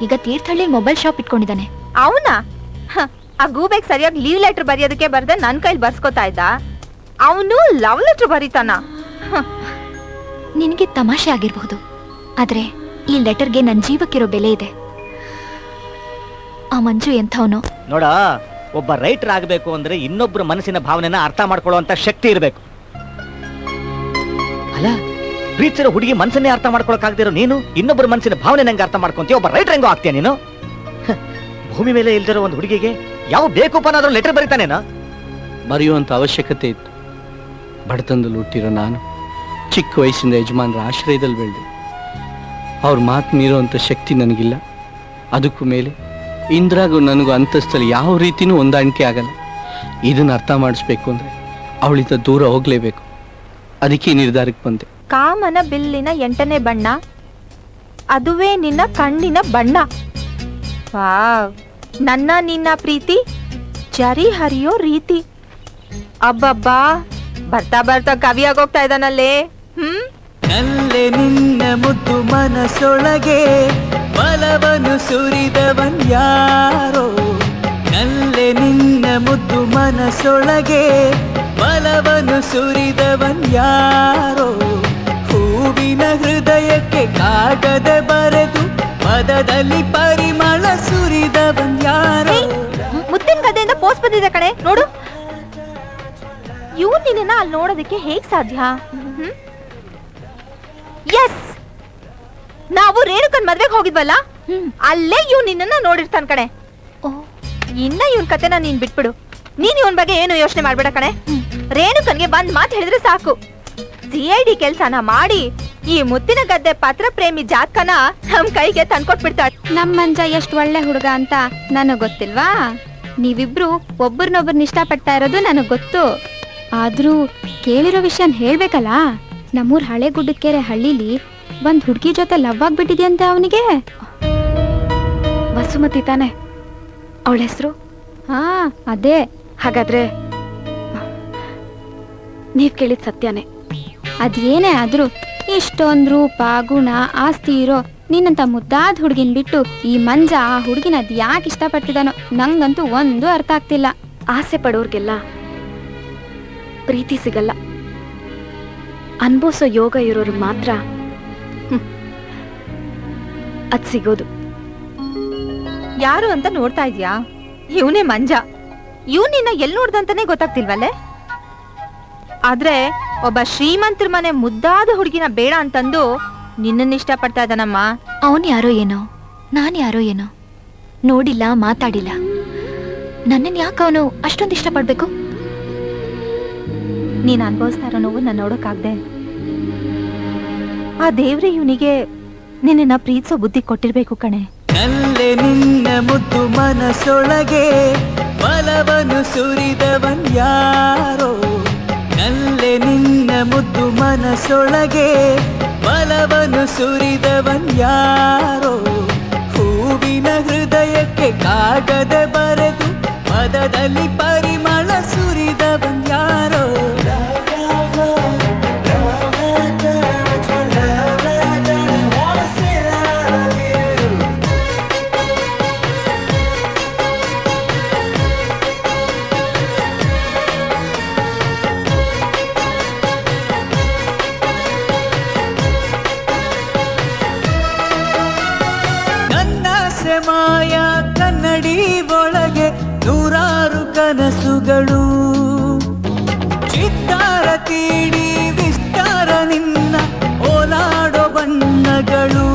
ಈಗ ತೀರ್ಥಹಳ್ಳಿ ಮೊಬೈಲ್ ಶಾಪ್ ಇಟ್ಕೊಂಡಿದ್ದಾನೆ. ಅವನಾ? ಆ ಗೂಬೆಗ್ ಸರಿಯಾಗಿ ಲೀವ್ ಲೆಟರ್ ಬರೆಯೋದಕ್ಕೆ ಬರ್ದೆ ನನ್ ಕೈಲಿ ಬರ್ಸ್ಕೊತಾ ಇದ್ದ. ಅವನು ಲವ್ ಲೆಟರ್ ಬರೀತಾನ. ನಿನಗೆ ತಮಾಷೆ ಆಗಿರ್ಬಹುದು, ಆದ್ರೆ ಈ ಲೆಟರ್ಗೆ ನನ್ನ ಜೀವಕ್ಕಿರೋ ಬೆಲೆ ಇದೆ. ಆ ಮಂಜು ಎಂಥವನೋ ನೋಡ, ಒಬ್ಬ ರೈಟರ್ ಆಗಬೇಕು ಅಂದ್ರೆ ಇನ್ನೊಬ್ಬರ ಮನಸ್ಸಿನ ಭಾವನೆನ ಅರ್ಥ ಮಾಡ್ಕೊಳ್ಳುವಂತ ಶಕ್ತಿ ಇರಬೇಕು. ಅಲ್ಲ, ಪ್ರೀತಿಸಿರೋ ಹುಡುಗಿ ಮನಸ್ಸನ್ನೇ ಅರ್ಥ ಮಾಡ್ಕೊಳಕ್ಕಾಗದಿರೋ ನೀನು ಇನ್ನೊಬ್ಬರ ಮನಸ್ಸಿನ ಭಾವನೆ ನಂಗೆ ಅರ್ಥ ಮಾಡ್ಕೊಂತೀಯ. ಒಬ್ಬ ರೈಟರ್ ಹೆಂಗೋ ಆಗ್ತೀಯ ನೀನು? ಭೂಮಿ ಮೇಲೆ ಇಲ್ದಿರೋ ಒಂದು ಹುಡುಗಿಗೆ ಯಾವ ಬೇಕೂಪನಾದ್ರೂ ಲೆಟರ್ ಬರೀತಾನೇನ? ಬರೆಯುವಂತ ಅವಶ್ಯಕತೆ ಇತ್ತು. ಬಡತನದಲ್ಲಿ ಹುಟ್ಟಿರೋ ನಾನು ಚಿಕ್ಕ ವಯಸ್ಸಿಂದ ಯಜಮಾನರ ಆಶ್ರಯದಲ್ಲಿ ಬೆಳೆದೆ. ಅವ್ರ ಮಾತು ಮೀರುವಂಥ ಶಕ್ತಿ ನನಗಿಲ್ಲ. ಅದಕ್ಕೂ ಮೇಲೆ ಇಂದ್ರಾಗೂ ನನಗೂ ಅಂತಸ್ತಲ್ಲಿ ಯಾವ ರೀತಿನೂ ಹೊಂದಾಣಿಕೆ ಆಗಲ್ಲ. ಇದನ್ನು ಅರ್ಥ ಮಾಡಿಸ್ಬೇಕು ಅಂದರೆ ಅವಳಿಂದ ದೂರ ಹೋಗಲೇಬೇಕು. ಅದಕ್ಕೆ ನಿರ್ಧಾರಕ್ಕೆ ಬಂದೆ. ಕಾಮನ ಬಿಲ್ಲಿನ 8ನೇ ಬಣ್ಣ, ಅದುವೇ ನಿನ್ನ ಕಣ್ಣಿನ ಬಣ್ಣ. ವಾವ್, ನನ್ನ ನಿನ್ನ ಪ್ರೀತಿ ಜರಿ ಹರಿಯೋ ರೀತಿ. ಅಬ್ಬಬ್ಬಾ, ಬರ್ತಾ ಬರ್ತಾ ಕವಿ ಆಗೋಗ್ತಾ ಇದ್ದಾನಲ್ಲೇ. ನಲ್ಲೆ ನಿನ್ನ ಮುದ್ದು ಮನಸೊಳಗೆ ಬಲವನು ಸುರಿದವನ್ಯಾರೋ. ನಲ್ಲೆ ನಿನ್ನ ಮುದ್ದು ಮನಸೊಳಗೆ ಬಲವನು ಸುರಿದವನ್ಯಾರೋ. ಹೂವಿನ ಹೃದಯಕ್ಕೆ ಕಾಗದ ಬರೆದು ಪದದಲ್ಲಿ ಪರಿಮಳ ಸುರಿದವನ್ಯಾರೋ. ಮುತ್ತಿನ ಗದ್ದೆಯಿಂದ ಪೋಸ್ಟ್ ಬಂದಿದೆ ಕಣೆ, ನೋಡು. ಇವ್ ನಿನ್ನ ಅಲ್ಲಿ ನೋಡೋದಕ್ಕೆ ಹೇಗ್ ಸಾಧ್ಯ? ಎಸ್, ನಾವು ರೇಣುಕನ್ ಮದ್ವೆಗೆ ಹೋಗಿದ್ವಲ್ಲ, ಅಲ್ಲೇ ಇವ್ ನಿನ್ನ ನೋಡಿರ್ತಾನ ಕಣೆ. ಇನ್ನ ಇವನ್ ಕತೆನ ನೀನ್ ಬಿಟ್ಬಿಡು. ನೀನ್ ಇವನ್ ಬಗ್ಗೆ ಏನು ಯೋಚನೆ ಮಾಡ್ಬೇಡ ಕಣೆ. ರೇಣುಕನ್ಗೆ ಬಂದ್ ಮಾತು ಹೇಳಿದ್ರೆ ಸಾಕು, CID ಕೆಲ್ಸನ ಮಾಡಿ ಈ ಮುತ್ತಿನ ಗದ್ದೆ ಪತ್ರ ಪ್ರೇಮಿ ಜಾತಕನ ನಮ್ ಕೈಗೆ ತಂದ್ಕೊಟ್ಬಿಡ್ತಾಳೆ. ನಮ್ ಮಂಜ ಎಷ್ಟು ಒಳ್ಳೆ ಹುಡುಗ ಅಂತ ನನಗ್ ಗೊತ್ತಿಲ್ವಾ? ನೀವಿಬ್ರು ಒಬ್ಬರನ್ನೊಬ್ಬರನ್ನ ಇಷ್ಟಪಡ್ತಾ ಇರೋದು ನನಗ್ ಗೊತ್ತು. ಆದ್ರೂ ಕೇಳಿರೋ ವಿಷಯನ್ ಹೇಳ್ಬೇಕಲ್ಲ. ನಮ್ಮೂರ್ ಹಳೆ ಗುಡ್ಡಕೆರೆ ಹಳ್ಳಿಲಿ ಒಂದ್ ಹುಡುಗಿ ಜೊತೆ ಲವ್ ಆಗ್ಬಿಟ್ಟಿದ್ಯಂತೆ ಅವನಿಗೆ. ವಸುಮತಿ ತಾನೆ ಅವಳ ಹೆಸರು? ಹಾ, ಅದೇ. ಹಾಗಾದ್ರೆ ನೀವ್ ಕೇಳಿದ್ ಸತ್ಯನೇ. ಅದೇನೇ ಆದ್ರೂ ಇಷ್ಟೊಂದ್ ರೂಪ ಗುಣ ಆಸ್ತಿ ಇರೋ ನಿನ್ನಂತ ಮುದ್ದಾದ ಹುಡುಗಿನ ಬಿಟ್ಟು ಈ ಮಂಜ ಆ ಹುಡುಗಿನ ಅದ್ ಯಾಕೆ ಇಷ್ಟಪಟ್ಟಿದಾನೋ ನಂಗಂತೂ ಒಂದು ಅರ್ಥ ಆಗ್ತಿಲ್ಲ. ಆಸೆ ಪಡೋರ್ಗೆಲ್ಲ ಪ್ರೀತಿ ಸಿಗಲ್ಲ. ಅನ್ಭವಿಸೋ ಯೋಗ ಇರೋರು ಮಾತ್ರ ಅದ್ ಸಿಗೋದು. ಯಾರು ಅಂತ ನೋಡ್ತಾ ಇದ್ಯಾ? ಇವನೇ ಮಂಜ. ಇವ್ ನಿನ್ನ ಎಲ್ಲಿ ನೋಡ್ದಂತಾನೆ ಗೊತ್ತಾಗ್ತಿಲ್ವಲ್ಲೇ. ಆದ್ರೆ ಒಬ್ಬ ಶ್ರೀಮಂತರ ಮನೆ ಮುದ್ದಾದ ಹುಡುಗಿನ ಬೇಡ ಅಂತಂದು ನಿನ್ನನ್ನ ಇಷ್ಟಪಡ್ತಾ ಇದ್ದಾನಮ್ಮ. ಅವನ್ ಯಾರೋ ಏನೋ, ನಾನ್ ಯಾರೋ ಏನೋ, ನೋಡಿಲ್ಲ, ಮಾತಾಡಿಲ್ಲ. ನನ್ನನ್ ಯಾಕೆ ಅವನು ಅಷ್ಟೊಂದು ಇಷ್ಟಪಡ್ಬೇಕು? ನೀನ್ ಅನ್ಭವಿಸ್ತಾ ಇರೋ ನೋವು ನಾನು ನೋಡೋಕ್ಕಾಗ್ದೆ. ಆ ದೇವ್ರೆ ಇವನಿಗೆ ನಿನ್ನ ಪ್ರೀತಿಸೋ ಬುದ್ಧಿ ಕೊಟ್ಟಿರ್ಬೇಕು ಕಣೆ. ನಲ್ಲೆ ನಿನ್ನ ಮುದ್ದು ಮನಸೊಳಗೆ ಬಲವನು ಸುರಿದವನ್ಯಾರೋ. ನಲ್ಲೆ ನಿನ್ನ ಮುದ್ದು ಮನಸೊಳಗೆ ಬಲವನು ಸುರಿದವನ್ಯಾರೋ. ಹೂವಿನ ಹೃದಯಕ್ಕೆ ಕಾಗದ ಬರೆದು ಪದದಲ್ಲಿ ಪರಿಮಳ ಸುರಿದವನ್ಯಾರೋ. ಮಾಯ ಕನ್ನಡಿ ಒಳಗೆ ನೂರಾರು ಕನಸುಗಳು. ಚಿತ್ತಾರ ತೀಡಿ ವಿಸ್ತಾರ ನಿನ್ನ ಓಲಾಡೋ ಬಣ್ಣಗಳು.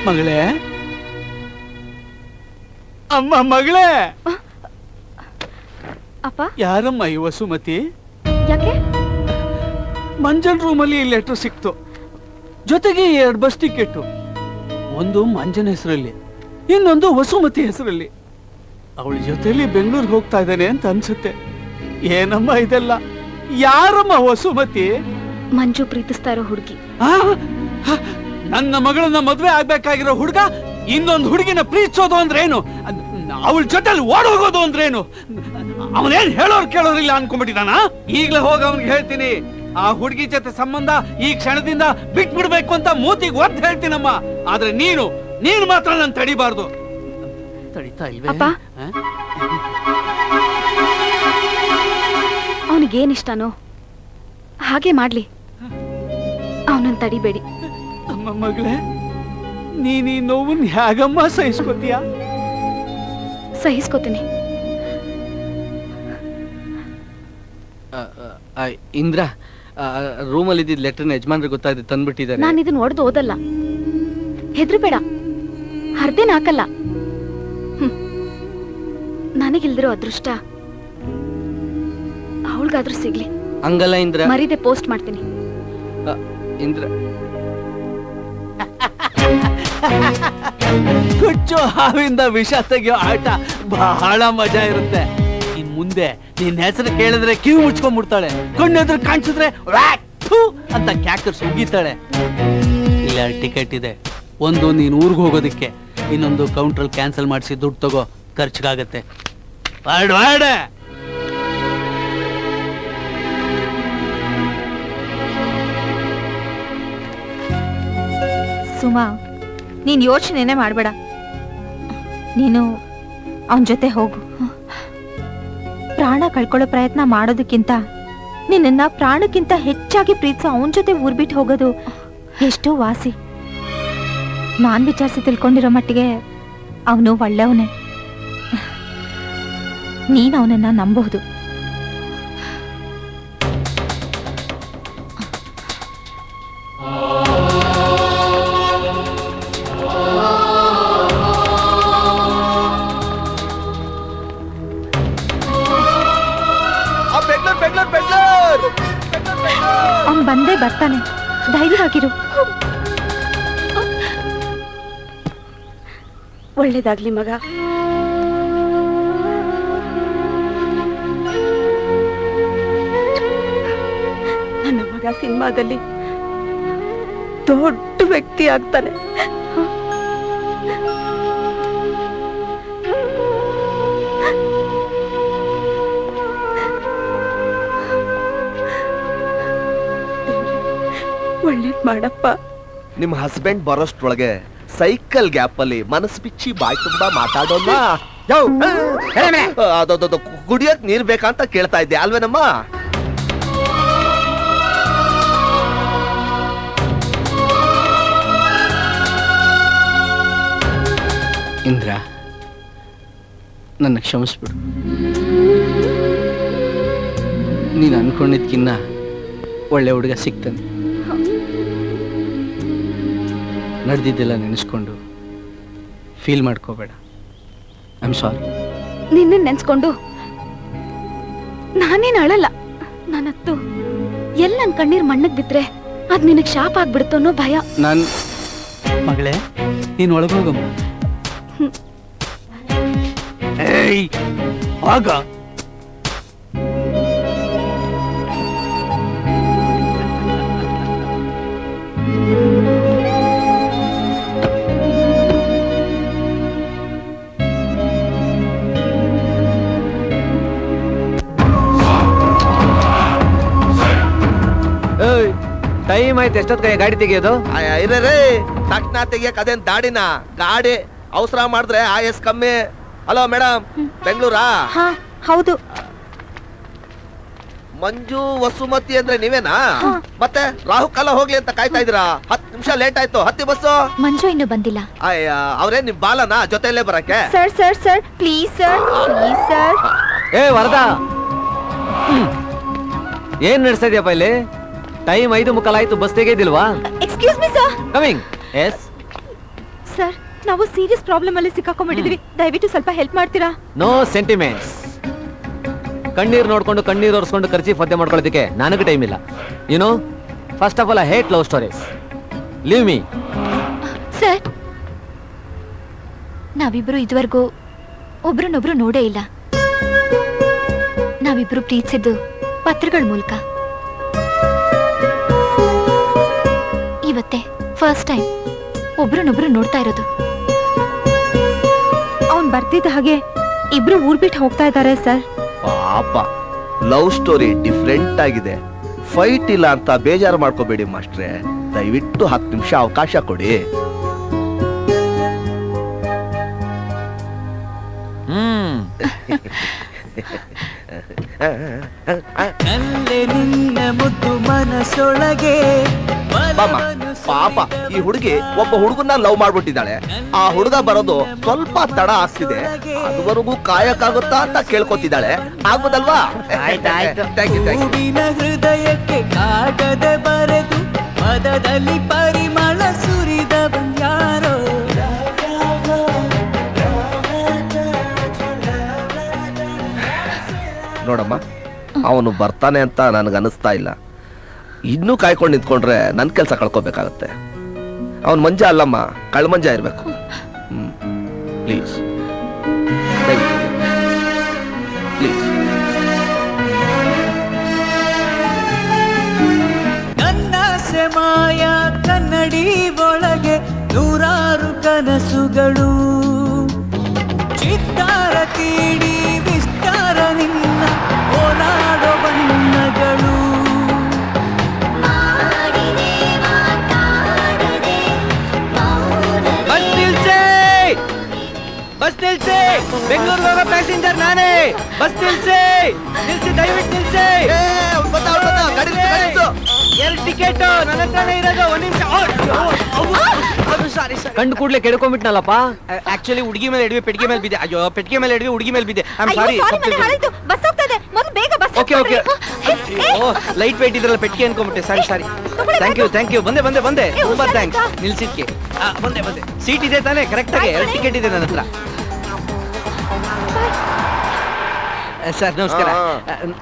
ಮಗಳೇ, ಅಮ್ಮ ಮಗಳೇ. ಅಪ್ಪ, ಯಾರಮ್ಮ ಈ ವಸುಮತಿ? ಯಾಕೆ? ಮಂಜನ್ ರೂಮಲ್ಲಿ ಈ ಲೆಟರ್ ಸಿಕ್ತು, ಜೊತೆಗೆ 2 ಬಸ್ ಟಿಕೆಟ್. ಒಂದು ಮಂಜನ ಹೆಸರಲ್ಲಿ, ಇನ್ನೊಂದು ವಸುಮತಿ ಹೆಸರಲ್ಲಿ. ಅವಳ ಜೊತೆಲಿ ಬೆಂಗಳೂರಿಗೆ ಹೋಗ್ತಾ ಇದ್ದಾನೆ ಅಂತ ಅನ್ಸುತ್ತೆ. ಏನಮ್ಮ ಇದೆಲ್ಲ? ಯಾರಮ್ಮ ವಸುಮತಿ? ಮಂಜು ಪ್ರೀತಿಸ್ತಾ ಇರೋ ಹುಡುಗಿ. ನನ್ನ ಮಗಳನ್ನ ಮದ್ವೆ ಆಗ್ಬೇಕಾಗಿರೋ ಹುಡುಗ ಇನ್ನೊಂದು ಹುಡುಗಿನ ಪ್ರೀತಿಸೋದು ಅಂದ್ರೇನು, ಅವಳ ಜೊತೆಲಿ ಓಡೋಗೋದು ಅಂದ್ರೇನು? ಅವನೇನ್ ಹೇಳೋರು ಕೇಳೋರಿಲ್ಲ ಅನ್ಕೊಂಡ್ಬಿಟ್ಟಿದಾನ. ಈಗ್ಲೇ ಹೋಗಿ ಅವ್ನಿಗೆ ಹೇಳ್ತೀನಿ, ಆ ಹುಡುಗಿ ಜೊತೆ ಸಂಬಂಧ ಈ ಕ್ಷಣದಿಂದ ಬಿಟ್ಬಿಡ್ಬೇಕು ಅಂತ ಮೂತಿಗೆ ಒದ್ದು ಹೇಳ್ತೀನಮ್ಮ. ಆದ್ರೆ ನೀನು ಮಾತ್ರ ನಾನು ತಡಿಬಾರ್ದು. ತಡಿತಾ ಇಲ್ವೇ? ಅವನಿಗೇನಿಷ್ಟನೋ ಹಾಗೆ ಮಾಡ್ಲಿ, ಅವನನ್ನ ತಡಿಬೇಡಿ. ಅಮ್ಮ ಮಗಳೇ, ನೀನೀ ನೋವನ್ನ ಹೇಗಮ್ಮ ಸಹಿಸ್ಕೋತೀಯ? ಸಹಿಸ್ಕೋತೀನಿ. ಇಂದ್ರ, ರೂಮಲ್ಲಿ ಇದ್ದಿದ್ದ ಲೆಟರ್ನ ಯಜಮಾನ್ರಿಗೆ ಗೊತ್ತಾಯ್ತು, ತಂದ್ಬಿಟ್ಟಿದ್ದಾರೆ. ನಾನು ಇದನ್ನ ಒಡೆದು ಓದಲ್ಲ, ಹೆದ್ರಬೇಡ, ಹರ್ದೇನ್ ಹಾಕಲ್ಲ. ನನಗಿಲ್ದಿರೋ ಅದೃಷ್ಟ ಅವಳಿಗಾದ್ರೂ ಸಿಗ್ಲಿ. ಹಂಗಲ್ಲ ಇಂದ್ರ, ಮರೀದೆ ಪೋಸ್ಟ್ ಮಾಡ್ತೀನಿ. ಇಂದ್ರ, ಹುಚ್ಚು ಹಾವಿಂದ ವಿಷ ತೆಗೆಯೋ ಆಟ ಬಹಳ ಮಜಾ ಇರುತ್ತೆ. ಇನ್ ಮುಂದೆ ನಿನ್ನ ಹೆಸರು ಕೇಳಿದ್ರೆ ಕಿವಿ ಮುಚ್ಕೊಂಡ್ಬಿಡ್ತಾಳೆ, ಕಣ್ಣೆದ್ರು ಕಾಣಿಸಿದ್ರೆ ಅಂತ ಕ್ಯಾಕರ್ಸ್ ಉಗಿತಾಳೆ. ಇಲ್ಲ ಟಿಕೆಟ್ ಇದೆ, ಒಂದು ನೀನು ಊರಿಗೆ ಹೋಗೋದಕ್ಕೆ, ಇನ್ನೊಂದು ಕೌಂಟ್ರಲ್ಲಿ ಕ್ಯಾನ್ಸಲ್ ಮಾಡಿಸಿ ದುಡ್ಡು ತಗೋ, ಖರ್ಚಿಗಾಗತ್ತೆ. ಸುಮಾ, ನೀನ್ ಯೋಚನೆನೇ ಮಾಡಬೇಡ, ನೀನು ಅವನ ಜೊತೆ ಹೋಗು. ಪ್ರಾಣ ಕಳ್ಕೊಳ್ಳೋ ಪ್ರಯತ್ನ ಮಾಡೋದಕ್ಕಿಂತ ನಿನ್ನ ಪ್ರಾಣಕ್ಕಿಂತ ಹೆಚ್ಚಾಗಿ ಪ್ರೀತಿಸೋ ಅವನ ಜೊತೆ ಊರ್ಬಿಟ್ಟು ಹೋಗೋದು ಎಷ್ಟೋ ವಾಸಿ. ನಾನ್ ವಿಚಾರಿಸಿ ತಿಳ್ಕೊಂಡಿರೋ ಮಟ್ಟಿಗೆ ಅವನು ಒಳ್ಳೆಯವನೇ. ನೀನ್ ಅವನನ್ನ ನಂಬಹುದು. ಅವನ್ ಬಂದೇ ಬರ್ತಾನೆ, ಧೈರ್ಯವಾಗಿರು. ಒಳ್ಳೇದಾಗ್ಲಿ ಮಗ. ನನ್ನ ಮಗ ಸಿನಿಮಾದಲ್ಲಿ ದೊಡ್ಡ ವ್ಯಕ್ತಿ ಆಗ್ತಾನೆ. ಒಳ್ಳೇದ್ ಮಾಡಪ್ಪ. ನಿಮ್ ಹಸ್ಬೆಂಡ್ ಬರೋಷ್ಟ್ರೊಳಗೆ ಸೈಕಲ್ ಗ್ಯಾಪ್ ಅಲ್ಲಿ ಮನಸ್ಸು ಬಿಚ್ಚಿ ಬಾಯ್ ತುಂಬಾ ಮಾತಾಡೋಣ. ಕುಡಿಯಕ್ ನೀರ್ ಬೇಕಂತ ಕೇಳ್ತಾ ಇದ್ದೆ ಅಲ್ವೇನಮ್ಮ? ಇಂದ್ರ, ನನ್ನ ಕ್ಷಮಿಸ್ಬಿಡು. ನೀನು ಅನ್ಕೊಂಡಿದ್ಕಿನ್ನ ಒಳ್ಳೆ ಹುಡುಗ ಸಿಗ್ತಾನೆ. ನಡೆದಿದ್ದೆಲ್ಲ ನೆನೆಸ್ಕೊಂಡು ಫೀಲ್ ಮಾಡ್ಕೋಬೇಡ. I am sorry. ನಿನ್ನ ನೆನ್ಸ್ಕೊಂಡು ನಾನೇನ್ ಅಳಲ್ಲ. ನಾನತ್ತು ಎಲ್ಲ ನನ್ ಕಣ್ಣೀರ್ ಮಣ್ಣಗ್ ಬಿದ್ರೆ ಅದ್ ನಿನಗ್ ಶಾಪ್ ಆಗ್ಬಿಡ್ತು ಅನ್ನೋ ಭಯ. ನಾನ್ ಮಗಳೇ, ನೀನ್ ಒಳಗೋಗಮ್ಮ. ಏಯ್ ಆಗ ಟೈಮ್ ಆಯ್ತು, ಎಷ್ಟೊತ್ತಿಗೆ ಗಾಡಿ ತೆಗಿಯೋದು? ಇರೇ ತಕ್ಷಣ ತೆಗಿಯಕ್ ಅದೇನ್ ದಾಡಿನ ಗಾಡಿ ಅವಸರ ಮಾಡಿದ್ರೆ ಆಯಸ್ ಕಮ್ಮಿ. ಹಲೋ ಮೇಡಮ್, ಬೆಂಗಳೂರಾ? ಹೌದು. ಮಂಜು ವಸುಮತಿ ಅಂದ್ರೆ ನೀವೇನಾ? ಮತ್ತೆ ರಾಹುಕಾಲ ಹೋಗ್ಲಿ ಅಂತ ಕಾಯ್ತಾ ಇದೀರಾ? 10 ನಿಮಿಷ ಲೇಟ್ ಆಯ್ತು, ಹತ್ತಿ ಬಸ್ಸು. ಮಂಜು ಇನ್ನು ಬಂದಿಲ್ಲ. ಅಯ್ಯ, ಅವ್ರೇನ್ ನಿಮ್ ಬಾಲನಾ ಜೊತೆಯಲ್ಲೇ ಬರಕ್ಕೆ? Sir sir sir please sir, please sir. ಏ ವರದಾ, ಏನ್ ನಡೆಸ್ತಾ ಇದೆಯಪ್ಪ ಇಲ್ಲಿ? ಟೈಮ್ 5:15 ಆಯ್ತು, ಬಸ್ ತೆಗೆದಿಲ್ವಾ? Excuse me sir. Coming. Yes sir, ನಾವು ಸೀರಿಯಸ್ ಪ್ರಾಬ್ಲಮ್ ಅಲ್ಲಿ ಸಿಕ್ಕಾಕೊಂಡ್ಬಿಟ್ಟಿದೀವಿ, ದಯವಿಟ್ಟು ಸ್ವಲ್ಪ ಹೆಲ್ಪ್ ಮಾಡ್ತೀರಾ? No sentiments. ಕಣ್ಣೀರ್ ನೋಡ್ಕೊಂಡು ಕಣ್ಣೀರ್ ಒರೆಸ್ಕೊಂಡು ಖರ್ಚಿ ಪದ್ಯ ಮಾಡ್ಕೊಳ್ಳೋದಕ್ಕೆ ನನಗೆ ಟೈಮ್ ಇಲ್ಲ. YONO, first of all I hate love stories. Leave me. Sir, ನಾವಿಬ್ರು ಇದುವರೆಗೂ ಒಬ್ರನ್ನೊಬ್ರು ನೋಡೇ ಇಲ್ಲ. ನಾವಿಬ್ರು ಪ್ರೀತಿಸಿದ್ದು ಪತ್ರಗಳ ಮೂಲಕ. ಇವತ್ತೇ ಫಸ್ಟ್ ಟೈಮ್ ಒಬ್ರನ್ನೊಬ್ರು ನೋಡ್ತಾ ಇರೋದು. ಅವ್ನ್ ಬರ್ತಿದ್ದ ಹಾಗೆ ಇಬ್ರು ಊರ್ ಬಿಟ್ಟು ಹೋಗ್ತಾ ಇದ್ದಾರೆ ಸರ್. ಪಾಪ ಲವ್ ಸ್ಟೋರಿ ಡಿಫ್ರೆಂಟ್ ಆಗಿದೆ. ಫೈಟ್ ಇಲ್ಲ ಅಂತ ಬೇಜಾರು ಮಾಡ್ಕೋಬೇಡಿ ಮಾಸ್ಟ್ರೆ, ದಯವಿಟ್ಟು 10 ನಿಮಿಷ ಅವಕಾಶ ಕೊಡಿ. ನಲ್ಲೆ ನಿನ್ನ ಮುದ್ದು ಮನಸೊಳಗೆ ಬಾಮ್ಮ, ಪಾಪ ಈ ಹುಡುಗಿ ಒಬ್ಬ ಹುಡುಗನ್ನ ಲವ್ ಮಾಡ್ಬಿಟ್ಟಿದ್ದಾಳೆ. ಆ ಹುಡುಗ ಬರೋದು ಸ್ವಲ್ಪ ತಡ ಆಗ್ತಿದೆ, ಅದುವರೆಗೂ ಕಾಯಕ್ಕಾಗುತ್ತಾ ಅಂತ ಕೇಳ್ಕೊತಿದ್ದಾಳೆ. ಆಗ್ಬೋದಲ್ವಾ? Thank you, thank you. ಹೂವಿನ ಹೃದಯಕ್ಕೆ ಕಾಗದ ಬರೆದು ಪದದಲ್ಲಿ ಪರಿಮಳ ಸುರಿದ ಬಂದ್ಯಾರೋ. ನೋಡಮ್ಮ, ಅವನು ಬರ್ತಾನೆ ಅಂತ ನನಗೆ ಅನಿಸ್ತಾ ಇಲ್ಲ. ಇನ್ನೂ ಕಾಯ್ಕೊಂಡು ನಿಂತ್ಕೊಂಡ್ರೆ ನನ್ನ ಕೆಲಸ ಕಳ್ಕೊಬೇಕಾಗತ್ತೆ. ಅವನ್ ಮಂಜ ಅಲ್ಲಮ್ಮ, ಕಳ್ಮಂಜ ಇರ್ಬೇಕು. Please please. ನನ್ನ ಸೆಮಾಯ ಕನ್ನಡಿ ಒಳಗೆ ನೂರಾರು ಕನಸುಗಳು, ಚಿತ್ತಾರ ತೀಡಿ ವಿಸ್ತಾರ ನಿನ್ನ ಓಲಾಡೋ ಬಣ್ಣಗಳು. ಬಸ್ ನಿಲ್ಸಿ, ಬೆಂಗಳೂರಿಗೆ ಹೋಗೋ ಪ್ಯಾಸೆಂಜರ್ ನಾನೇ. ಬಸ್ ನಿಲ್ಸಿ, ನಿಲ್ಸಿ, ದಯವಿಟ್ಟು ನಿಲ್ಸಿ. 2 ಟಿಕೆಟ್ ನನ್ನ ಹತ್ರನೇ ಇರೋದು. 1 ನಿಮಿಷ. ಸಾರಿ ಸರ್, ಕಂಡು ಕೂಡ್ಲೆ ಕೆಡ್ಕೊಂಡ್ಬಿಟ್ನಲ್ಲಪ್ಪ. ಆಕ್ಚುಲಿ ಹುಡುಗಿ ಮೇಲೆ ಎಡವಿ ಪೆಟ್ಟಿಗೆ ಮೇಲೆ ಬಿದ್ದೆ. ಅಯ್ಯೋ, ಪೆಟ್ಟಿಗೆ ಮೇಲೆ ಎಡವಿ ಹುಡುಗಿ ಮೇಲೆ ಬಿದ್ದೆ. I am sorry. ಬಸ್ ಹೋಗ್ತಾ ಇದೆ, ಮೊದಲು ಬೇಗ bus. Okay okay. Light weight ಇದ್ರಲ್ಲ, ಪೆಟ್ಟಿಗೆ ಅನ್ಕೊಂಬಿಟ್ಟೆ. ಸಾರಿ ಸಾರಿ. Thank you. ಬಂದೆ ತುಂಬಾ ಥ್ಯಾಂಕ್ಸ್ ನಿಲ್ಸಿದ್ಕೆ. ಬಂದೆ. ಸೀಟ್ ಇದೆ ತಾನೇ? ಕರೆಕ್ಟ್ ಆಗಿ 2 ಟಿಕೆಟ್ ಇದೆ ನನ್ನ ಹತ್ರ. ಸರ್ ನಮಸ್ಕಾರ.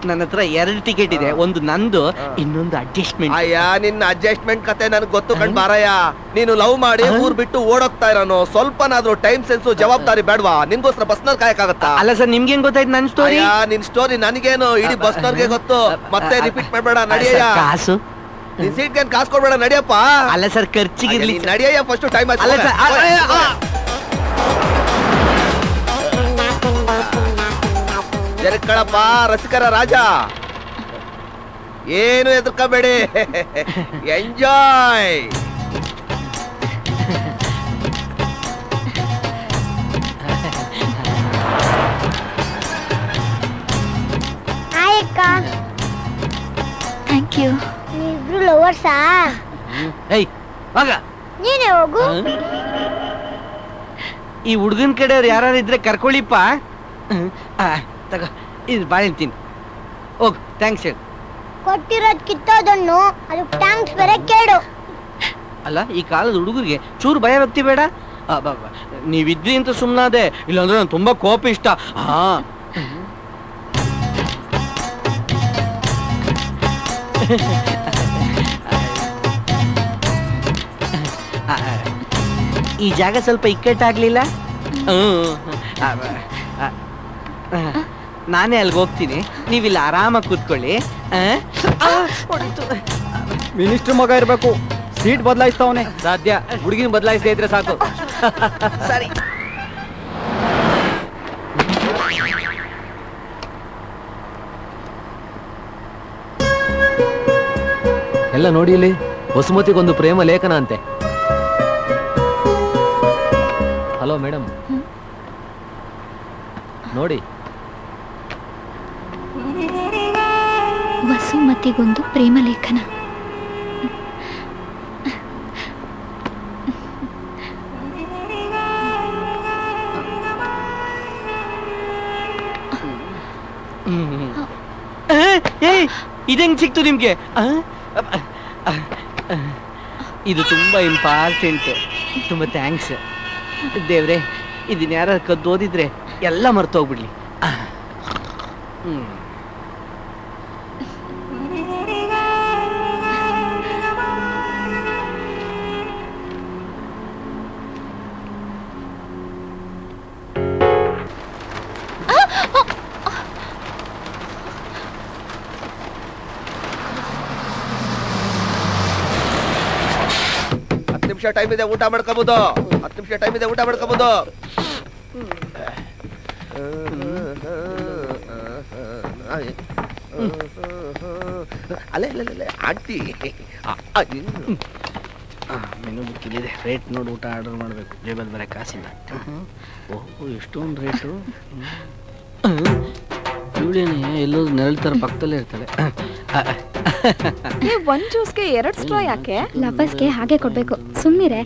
ನನ್ನ ಹತ್ರ 2 ಟಿಕೆಟ್ ಇದೆ. ಒಂದು ನಂದು, ಇನ್ನೊಂದು ಅಡ್ಜಸ್ಟ್ಮೆಂಟ್. ಅಯ್ಯ, ನಿನ್ನ ಅಡ್ಜಸ್ಟ್ಮೆಂಟ್ ಕತೆ ನನಗೆ ಗೊತ್ತು ಕಣ್ ಬಾರಯ್ಯ. ನೀನು ಲವ್ ಮಾಡಿ ಊರ್ ಬಿಟ್ಟು ಓಡೋಗ್ತಾ ಇರೋನು, ಸ್ವಲ್ಪನಾದ್ರೂ ಟೈಮ್ ಸೆನ್ಸ್ ಜವಾಬ್ದಾರಿ ಬೇಡವಾ? ನಿನ್ಗೋಸ್ಕರ ಬಸ್ನಲ್ಲಿ ಕಾಯಕ್ಕಾಗತ್ತಾ? ಅಲ್ಲ ಸರ್, ನಿಮ್ಗೆ ಹೆಂಗ್ ಗೊತ್ತಾಯ್ತು ನನ್ನ ಸ್ಟೋರಿ? ನಿನ್ ಸ್ಟೋರಿ ನನಗೇನು, ಇಡೀ ಬಸ್ನವ್ರಿಗೆ ಗೊತ್ತು. ಮತ್ತೆ ರಿಪೀಟ್ ಮಾಡ್ಬೇಡ, ನಡಿಯಯ್ಯ. ಕಾಸು ನಿನ್ ಸೀಟ್ಗೆ ಕಾಸು ಕೊಡ್ಬೇಡ, ನಡಿಯಪ್ಪ. ಅಲ್ಲ ಸರ್, ಖರ್ಚಿಗಿರ್ಲಿ. ನಡಿಯಯ್ಯ, ಫಸ್ಟ್ ಟೈಮ್ ಆಯ್ತು. ಅಲ್ಲ ಸರ್, ಜರಕಳಪ್ಪ, ರಸಿಕರ ರಾಜ. ಏನು ಎದುರ್ಕೋಬೇಡಿ, ಎಂಜಾಯ್. Thank you. ಇಬ್ರು ಲವರ್ಸಾ? ಏಯ್ ಹೋಗ, ನೀನೇ ಹೋಗು. ಈ ಹುಡುಗನ ಕಡೆಯವ್ರು ಯಾರು ಇದ್ರೆ ಕರ್ಕೊಳ್ಳಿಪ್ಪ. ತಗೋ, ಇದು ಬಾಳೆ ತಿನ್. ಹೋಗ್, ಥ್ಯಾಂಕ್ಸ್ ಹೇಳು. ಕೊಟ್ಟಿರೋದ್ ಕಿತ್ತೋದನ್ನು, ಅದಕ್ಕೆ ಥ್ಯಾಂಕ್ಸ್ ಬೇರೆ ಕೇಳು. ಅಲ್ಲ, ಈ ಕಾಲದ ಹುಡುಗರಿಗೆ ಚೂರು ಭಯ ಭಕ್ತಿ ಬೇಡ. ನೀವಿದ್ರಿ ಅಂತ ಸುಮ್ಮನಾದೆ, ಇಲ್ಲಾಂದ್ರೆ ನಾನು ತುಂಬಾ ಕೋಪ ಇಷ್ಟ. ಈ ಜಾಗ ಸ್ವಲ್ಪ ಇಕ್ಕಟ್ಟಾಗ್ಲಿಲ್ಲ? ನಾನೇ ಅಲ್ಲಿಗೆ ಹೋಗ್ತೀನಿ, ನೀವಿಲ್ಲಿ ಆರಾಮಾಗಿ ಕೂತ್ಕೊಳ್ಳಿ. ಮಿನಿಸ್ಟರ್ ಮಗ ಇರ್ಬೇಕು, ಸೀಟ್ ಬದಲಾಯಿಸ್ತಾವನೆ. ಸಾಧ್ಯ, ಹುಡುಗಿನ ಬದಲಾಯಿಸದೇ ಇದ್ರೆ ಸಾಕು. ಸರಿ. ಎಲ್ಲ ನೋಡಿ, ಇಲ್ಲಿ ವಸುಮತಿಗೊಂದು ಪ್ರೇಮ ಲೇಖನ ಅಂತೆ. ಹಲೋ ಮೇಡಮ್, ನೋಡಿ. ವಸುಮತಿಗೊಂದು ಪ್ರೇಮ ಲೇಖನ. ಇದೆಂಗ್ ಸಿಕ್ತು ನಿಮ್ಗೆ? ಇದು ತುಂಬಾ ಇಂಪಾರ್ಟೆಂಟ್. ತುಂಬಾ ಥ್ಯಾಂಕ್ಸ್ ದೇವ್ರೆ. ಇದನ್ನ ಯಾರು ಕದ್ದು ಓದಿದ್ರೆ ಎಲ್ಲ ಮರ್ತೋಗ್ಬಿಡ್ಲಿ. ನಿಮಿಷ ಟೈಮ್ ಇದೆ, ಊಟ ಮಾಡ್ಕೋಬಹುದು. 10 ನಿಮಿಷ ಟೈಮ್ ಇದೆ, ಊಟ ಮಾಡ್ಕೋಬಹುದು. ಅಲ್ಲೇ ಆಂಟಿ ಮೆನು ಬುಕ್ ಇಲ್ಲಿದೆ. ರೇಟ್ ನೋಡಿ ಊಟ ಆರ್ಡರ್ ಮಾಡಬೇಕು. ಜೇಬಲ್ಲಿ ಬರೋ ಕಾಸಿಲ್ಲ. ಓಹ್ ಎಷ್ಟೊಂದು ರೇಟು. ಇವಳೇನೆ ಎಲ್ಲೋ ನೆರಳು ಥರ ಪಕ್ಕದಲ್ಲೇ ಇರ್ತಾಳೆ. ಒಂದ್ ಜ್ಯೂಸ್ಗೆ 2 ಸ್ಟ್ರಾ ಯಾಕೆ? ಲವರ್ಸ್ಗೆ ಹಾಗೆ ಕೊಡ್ಬೇಕು, ಸುಮ್ಮನಿರೆ.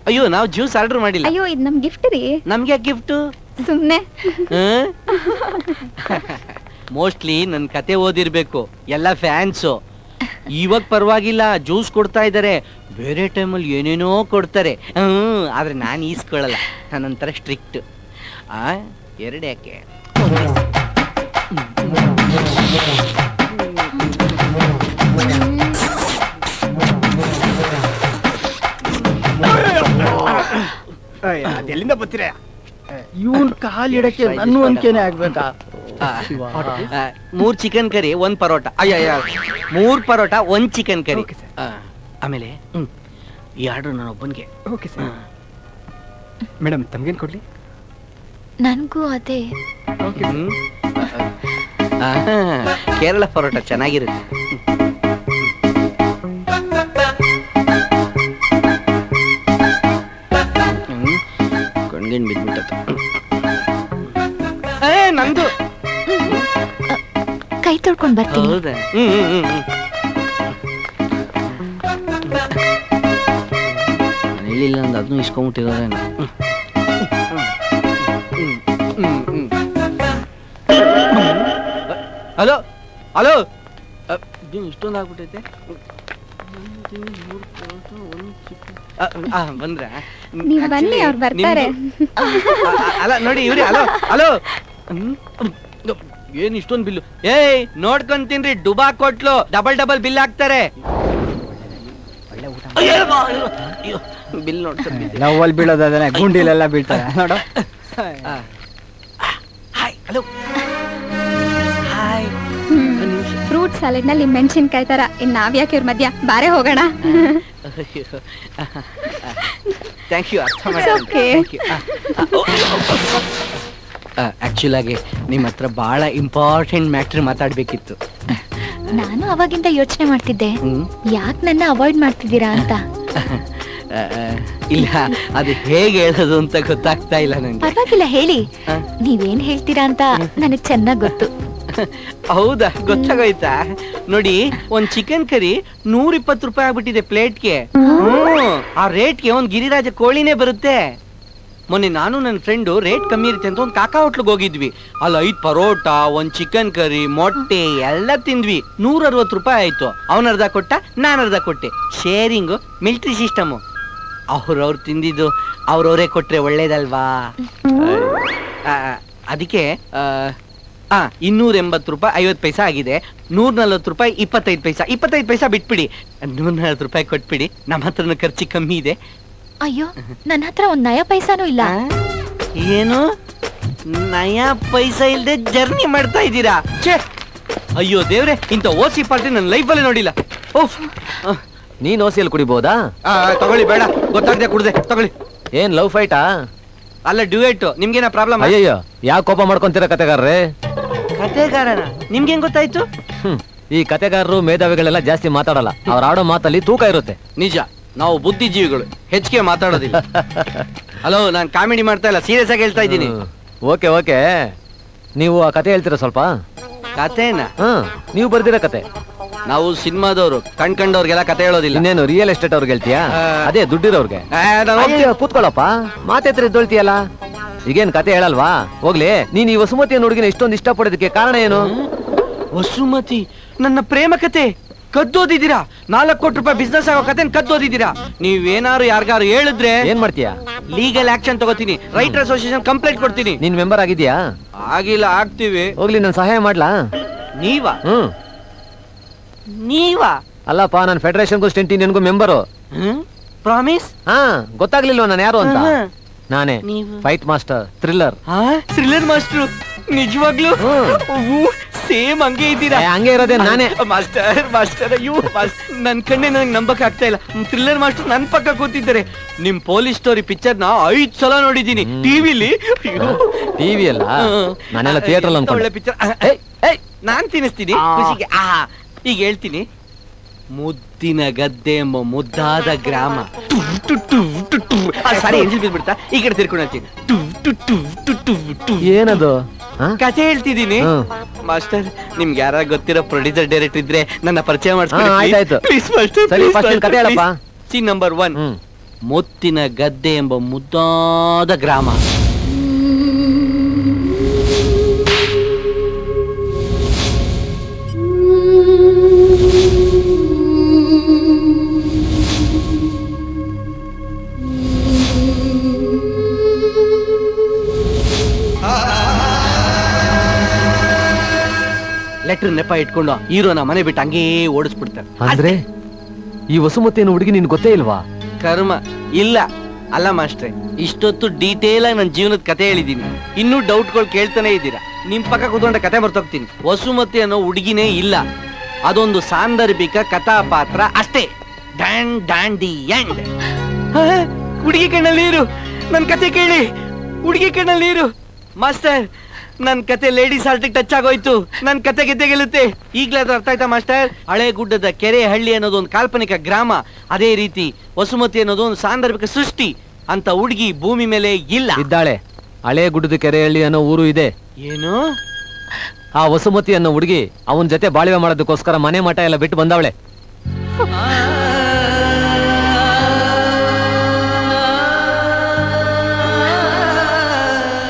ಅಯ್ಯೋ ನಾವು ಜ್ಯೂಸ್ ಆರ್ಡರ್ ಮಾಡಿಲ್ಲ. ಅಯ್ಯೋ ಇದು ನಮ್ ಗಿಫ್ಟ್ ರೀ. ನಮ್ಗೆ ಗಿಫ್ಟು ಸುಮ್ನೆ. ಮೋಸ್ಟ್ಲಿ ನನ್ನ ಕತೆ ಓದಿರ್ಬೇಕು, ಎಲ್ಲ ಫ್ಯಾನ್ಸು. ಇವಾಗ ಪರವಾಗಿಲ್ಲ, ಜ್ಯೂಸ್ ಕೊಡ್ತಾ ಇದ್ದಾರೆ. ಬೇರೆ ಟೈಮಲ್ಲಿ ಏನೇನೋ ಕೊಡ್ತಾರೆ. ಆದ್ರೆ ನಾನು ಈಸ್ಕೊಳ್ಳಲ್ಲ, ನಾನೊಂಥರ ಸ್ಟ್ರಿಕ್ಟ್. 2 ಯಾಕೆ? ಅದೆಲ್ಲಿಂದ ಬರ್ತೀರ? ಇವನ್ ಕಾಲ್ ಇಡಕ್ಕೆ ನನ್ನ ಅಂಕೆನೆ ಆಗ್ಬೇಕಾ? 3 ಚಿಕನ್ ಕರಿ 1 ಪರೋಟ. ಅಯ್ಯ 3 ಪರೋಟ 1 ಚಿಕನ್ ಕರಿ. ಆಮೇಲೆ ಈ ಆರ್ಡರ್ ನಾನು ಒಬ್ಬನಿಗೆ. Okay sir. ಮೇಡಮ್ ತಮ್ಗೇನ್ ಕೊಡ್ಲಿ? ನನಗೂ ಅದೇ. ಕೇರಳ ಪರೋಟ ಚೆನ್ನಾಗಿರುತ್ತೆ. ಕಣ್ಗೇನ್ ಬಿದ್ಬಿಟ್ಟತ್ತು. ನಂದು ಕೈ ತೊಳ್ಕೊಂಡ್ ಬರ್ತೀನಿ. ಹೌದಾ? ಹೇಳಿಲ್ಲ ಅಂದ ಅದನ್ನು ಇಸ್ಕೊಂಬಿಟ್ಟಿರೋದೇನು. ಹಲೋ ಹಲೋ, ಇಷ್ಟೊಂದು ಆಗ್ಬಿಟ್ಟೈತೆ. ಬಂದ್ರ ನೀವ್ ಬನ್ನಿ, ಅವ್ರು ಬರ್ತಾರೆ. ಅಲ್ಲ ನೋಡಿ ಇವ್ರಿ. ಹಲೋ ಹಲೋ, ಏನ್ ಇಷ್ಟೊಂದು ಬಿಲ್ಲು? ಏಯ್ ನೋಡ್ಕೊಂತೀನ್ರಿ, ಡುಬಾ ಕೊಟ್ಲು ಡಬಲ್ ಬಿಲ್ ಹಾಕ್ತಾರೆ. ಬಿಲ್ ನೋಡ್ಕೊಂಡು ಲವ್ವಲ್ಲಿ ಬೀಳೋದಾದ್ರೆ ಗುಂಡಿಲೆಲ್ಲ ಬೀಳ್ತಾರೆ ನೋಡು. Hello hi. ಫ್ರೂಟ್ ಸಾಲೆಡ್ ನಲ್ಲಿ ಮೆಣಸಿನ್ಕಾಯಿ ತರ. ಇನ್ ನಾವ್ಯಾಕೆ ಇವ್ರ ಮಧ್ಯ ಬಾರೆ ಹೋಗೋಣ. ಥ್ಯಾಂಕ್ ಯು, ಅರ್ಥ ಮಾಡ್ತೀನಿ. ಆಕ್ಚುಲ್ ಆಗಿ ನಿಮ್ಮ ಹತ್ರ ಬಹಳ ಇಂಪಾರ್ಟೆಂಟ್ ಮ್ಯಾಟ್ರ್ ಮಾತಾಡ್ಬೇಕಿತ್ತು. ನಾನು ಅವಾಗಿಂದ ಯೋಚನೆ ಮಾಡ್ತಿದ್ದೆ, ಯಾಕೆ ನನ್ನ ಅವಾಯ್ಡ್ ಮಾಡ್ತಿದ್ದೀರಾ ಅಂತ. ಇಲ್ಲ, ಅದು ಹೇಗೆ ಹೇಳೋದು ಅಂತ ಗೊತ್ತಾಗ್ತಾ ಇಲ್ಲ ನಂಗೆ. ಪರವಾಗಿಲ್ಲ ಹೇಳಿ, ನೀವೇನ್ ಹೇಳ್ತೀರಾ ಅಂತ ನನಗೆ ಚೆನ್ನಾಗ್ ಗೊತ್ತು. ಹೌದಾ? ಗೊತ್ತಾಗೋಯ್ತಾ? ನೋಡಿ, 1 ಚಿಕನ್ ಕರಿ 120 ರೂಪಾಯಿ ಆಗ್ಬಿಟ್ಟಿದೆ ಪ್ಲೇಟ್ಗೆ. ಆ ರೇಟ್ಗೆ ಒಂದು ಗಿರಿರಾಜ ಕೋಳಿನೇ ಬರುತ್ತೆ. ಮೊನ್ನೆ ನಾನು ನನ್ನ ಫ್ರೆಂಡು ರೇಟ್ ಕಮ್ಮಿ ಇರುತ್ತೆ ಅಂತ ಒಂದು ಕಾಕಾ ಹೋಟ್ಲಿಗೆ ಹೋಗಿದ್ವಿ. ಅಲ್ಲಿ 5 ಪರೋಟ, 1 ಚಿಕನ್ ಕರಿ, ಮೊಟ್ಟೆ ಎಲ್ಲ ತಿಂದ್ವಿ. 160 ರೂಪಾಯಿ ಆಯ್ತು. ಅವನ ಅರ್ಧ ಕೊಟ್ಟ, ನಾನು ಅರ್ಧ ಕೊಟ್ಟೆ. Sharing, military system. ಅವ್ರವ್ರು ತಿಂದಿದ್ದು ಅವ್ರವರೇ ಕೊಟ್ರೆ ಒಳ್ಳೇದಲ್ವಾ? ಅದಕ್ಕೆ 280 ರೂಪಾಯಿ 50 ಪೈಸಾ ಆಗಿದೆ. 140 ರೂಪಾಯಿ 25 ಪೈಸಾ. 25 ಪೈಸಾ ಬಿಟ್ಬಿಡಿ, 140 ರೂಪಾಯಿ ಕೊಟ್ಬಿಡಿ. ನಮ್ಮ ಹತ್ರನೂ ಖರ್ಚು ಕಮ್ಮಿ ಇದೆ. ಅಯ್ಯೋ, ನನ್ನ ಹತ್ರ 1 ನಯ ಪೈಸಾನೂ ಇಲ್ಲ. ಏನು ನಯಾ ಪೈಸಾ ಇಲ್ದೆ ಜರ್ನಿ ಮಾಡ್ತಾ ಇದ್ದೀರಾ? ಅಯ್ಯೋ ದೇವ್ರೆ, ಇಂಥ ಓಸಿ ಪಾರ್ಟಿ ನನ್ನ ಲೈಫಲ್ಲಿ ನೋಡಿಲ್ಲ. ಓಫ್, ನೀನ್ ಓಸಿಯಲ್ಲಿ ಕುಡಿಬಹುದಾ? ತಗೊಳ್ಳಿ. ಬೇಡ, ಗೊತ್ತಾಗ್ದೆ ಕುಡ್ದೆ. ತಗೊಳ್ಳಿ. ಏನ್ ಲವ್ ಫೈಟಾ? ಅಲ್ಲ, ಡ್ಯೂಯೇಟ್. ನಿಮ್ಗೇನ ಪ್ರಾಬ್ಲಮ್? ಅಯ್ಯಯ್ಯೋ, ಯಾಕೆ ಕೋಪ ಮಾಡ್ಕೊಂತೀರ ಕತೆಗಾರ್ರೆ? ಕತೆಗಾರನ ನಿಮ್ಗೆ ಹೆಂಗ್ ಗೊತ್ತಾಯ್ತು? ಈ ಕತೆಗಾರರು ಮೇಧಾವಿಗಳೆಲ್ಲ ಜಾಸ್ತಿ ಮಾತಾಡಲ್ಲ. ಅವ್ರ ಆಡೋ ಮಾತಲ್ಲಿ ತೂಕ ಇರುತ್ತೆ. ನಿಜ, ನಾವು ಬುದ್ಧಿಜೀವಿಗಳು, ಹೆಚ್ಚಿಗೆ ಮಾತಾಡೋದಿಲ್ಲ. ಹಲೋ, ನಾನು ಕಾಮಿಡಿ ಮಾಡ್ತಾ ಇಲ್ಲ, ಸೀರಿಯಸ್ ಆಗಿ ಹೇಳ್ತಾ ಇದ್ದೀನಿ. ಓಕೆ ಓಕೆ, ನೀವು ಆ ಕತೆ ಹೇಳ್ತೀರಾ ಸ್ವಲ್ಪ? ಕತೆನ? ನೀವು ಬರ್ದಿರೋ ಕತೆ. ನಾವು ಸಿನಿಮಾದವರು, ಕಂಡ್ಕಂಡವ್ರಿಗೆಲ್ಲ ಕತೆ ಹೇಳೋದಿಲ್ಲ. ಇನ್ನೇನು ರಿಯಲ್ ಎಸ್ಟೇಟ್ ಅವ್ರಿಗೆ ಹೇಳ್ತೀಯಾ? ಅದೇ ದುಡ್ಡಿರೋರ್ಗೆ. ಕೂತ್ಕೊಳ್ಳಪ್ಪ, ಮಾತೆತ್ರ ಇದ್ದೊಳ್ತೀಯಲ್ಲ. ಈಗೇನ್ ಕತೆ ಹೇಳಲ್ವಾ? ಹೋಗ್ಲಿ, ನೀನ್ ಈ ವಸುಮತಿ ಹುಡುಗಿನ ಇಷ್ಟೊಂದು ಇಷ್ಟಪಡೋದಕ್ಕೆ ಕಾರಣ ಏನು? ವಸುಮತಿ ನನ್ನ ಪ್ರೇಮ ಕತೆ ಕದ್ದೋದಿದ್ದೀರಾ. 4 ಕೋಟಿ ರೂಪಾಯಿ ಬಿಸ್ನೆಸ್ ಆಗೋ ಕತೆ ಕದ್ದೋದಿದ್ದೀರಾ. ನೀವೇನಾರು ಯಾರಿಗಾರು ಹೇಳಿದ್ರೆ ಏನ್ ಮಾಡ್ತೀಯಾ? ಲೀಗಲ್ ಆಕ್ಷನ್ ತಗೋತೀನಿ. ರೈಟರ್ ಅಸೋಸಿಯೇಷನ್ ಕಂಪ್ಲೇಂಟ್ ಕೊಡ್ತೀನಿ. ನೀನ್ ಮೆಂಬರ್ ಆಗಿದ್ಯಾ? ಆಗಿಲ್ಲ, ಆಗ್ತೀವಿ. ಹೋಗ್ಲಿ, ನಾನು ಸಹಾಯ ಮಾಡ್ಲಾ? ನೀವಾ? ನೀವಾ? ಅಲ್ಲಪ್ಪ, ನಾನು ಫೆಡರೇಷನ್ಗೂ ಸ್ಟೆಂಟಿ ನಿನ್ಗೂ ಮೆಂಬರು. ಪ್ರಾಮಿಸ್? ಗೊತ್ತಾಗ್ಲಿಲ್ವ ನಾನು ಯಾರು ಅಂತ? ನಾನೇ fight master, thriller. Thriller master? ನಿಜವಾಗ್ಲೂ ಸೇಮ್ ಹಂಗೆ ಇದ್ದೀರಾ. ಹಂಗೆ ಇರೋದೇ ನಾನೇ. ಮಾಸ್ಟರ್ ಅಯ್ಯೋ ನನ್ ಕಣ್ಣೆ ನನಗೆ ನಂಬಕ್ ಆಗ್ತಾ ಇಲ್ಲ. ಥ್ರಿಲ್ಲರ್ ಮಾಸ್ಟರ್ ನನ್ ಪಕ್ಕ ಕೂತಿದ್ದಾರೆ. ನಿಮ್ ಪೊಲೀಸ್ ಸ್ಟೋರಿ ಪಿಕ್ಚರ್ ನ 5 ಸಲ ನೋಡಿದೀನಿ ಟಿವಿಲಿ. ಟಿವಿ ಅಲ್ಲ, ನಾನೆಲ್ಲ ಥಿಯೇಟರ್ ಒಳ್ಳೆ ಪಿಕ್ಚರ್. ನಾನ್ ತಿನ್ನಿಸ್ತೀನಿ ಖುಷಿಗೆ. ಈಗ ಹೇಳ್ತೀನಿ. ಮುದ್ದಿನ ಗದ್ದೆ ಎಂಬ ಮುದ್ದಾದ ಗ್ರಾಮ. ಸಾರಿ ಬಿಡ್ತಾ ಈ ಕಡೆ ತಿರ್ಕೊಂಡು ಏನದು ಕಥೆ ಹೇಳ್ತಿದ್ದೀನಿ. ಮಾಸ್ಟರ್ ನಿಮ್ಗೆ ಯಾರ ಗೊತ್ತಿರೋ ಪ್ರೊಡ್ಯೂಸರ್ ಡೈರೆಕ್ಟರ್ ಇದ್ರೆ ನನ್ನ ಪರಿಚಯ ಆಯ್ತಾಯ್ತು. ಮಾಡಿಸ್ಕೊಳ್ಳಿ. ಸೀನ್ ನಂಬರ್ 1, ಮುತ್ತಿನ ಗದ್ದೆ ಎಂಬ ಮುದ್ದಾದ ಗ್ರಾಮ. ಲೆಟರ್ ನೆಪ ಇಟ್ಕೊಂಡು ಹೀರೋನ ಮನೆ ಬಿಟ್ಟು ಹಂಗೇ ಓಡಿಸ್ಬಿಡ್ತಾರೆ. ಅಂದ್ರೆ ಈ ವಸುಮತಿಯನ್ನು ಹುಡುಗಿ ನಿನ್ ಗೊತ್ತೇ ಇಲ್ವಾ? ಕರ್ಮ ಇಲ್ಲ. ಅಲ್ಲ ಮಾಸ್ಟ್ರೆ, ಇಷ್ಟೊತ್ತು ಡೀಟೇಲ್ ಆಗಿ ನನ್ನ ಜೀವನದ ಕತೆ ಹೇಳಿದೀನಿ. ಇನ್ನೂ ಡೌಟ್ಗಳು ಕೇಳ್ತಾನೆ ಇದ್ದೀರಾ. ನಿಮ್ ಪಕ್ಕ ಕೂತ್ಕೊಂಡ ಕತೆ ಬರ್ತೋಗ್ತೀನಿ. ವಸುಮತಿ ಅನ್ನೋ ಹುಡುಗಿನೇ ಇಲ್ಲ, ಅದೊಂದು ಸಾಂದರ್ಭಿಕ ಕಥಾ ಪಾತ್ರ ಅಷ್ಟೇ. ಹುಡುಗಿ ಕಣ್ಣಲ್ಲಿ ನೀರು. ನನ್ ಕತೆ ಕೇಳಿ. ಹುಡುಗಿ ಕಣ್ಣಲ್ಲಿ ನೀರು. ಮಾಸ್ಟರ್ ನನ್ ಕತೆ ಲೇಡೀಸ್ ಹಾರ್ಟಿಗೆ ಟಚ್ ಆಗೋಯ್ತು. ನನ್ ಕತೆ ಗೆದ್ದೆ ಗೆಲ್ಲುತ್ತೆ. ಈಗ್ಲೇ ಅದು ಅರ್ಥ ಆಯ್ತಾ ಮಾಸ್ಟರ್? ಹಳೆ ಗುಡ್ಡದ ಕೆರೆ ಹಳ್ಳಿ ಅನ್ನೋದು ಒಂದು ಕಾಲ್ಪನಿಕ ಗ್ರಾಮ. ಅದೇ ರೀತಿ ವಸುಮತಿ ಅನ್ನೋದು ಒಂದು ಸಾಂದರ್ಭಿಕ ಸೃಷ್ಟಿ. ಅಂತ ಹುಡುಗಿ ಭೂಮಿ ಮೇಲೆ ಇಲ್ಲ. ಇದ್ದಾಳೆ. ಹಳೆ ಗುಡ್ಡದ ಕೆರೆ ಹಳ್ಳಿ ಅನ್ನೋ ಊರು ಇದೆ. ಏನು? ಆ ವಸುಮತಿ ಅನ್ನೋ ಹುಡುಗಿ ಅವನ ಜೊತೆ ಬಾಳ್ವೆ ಮಾಡೋದಕ್ಕೋಸ್ಕರ ಮನೆ ಮಠ ಎಲ್ಲ ಬಿಟ್ಟು ಬಂದವಳೆ.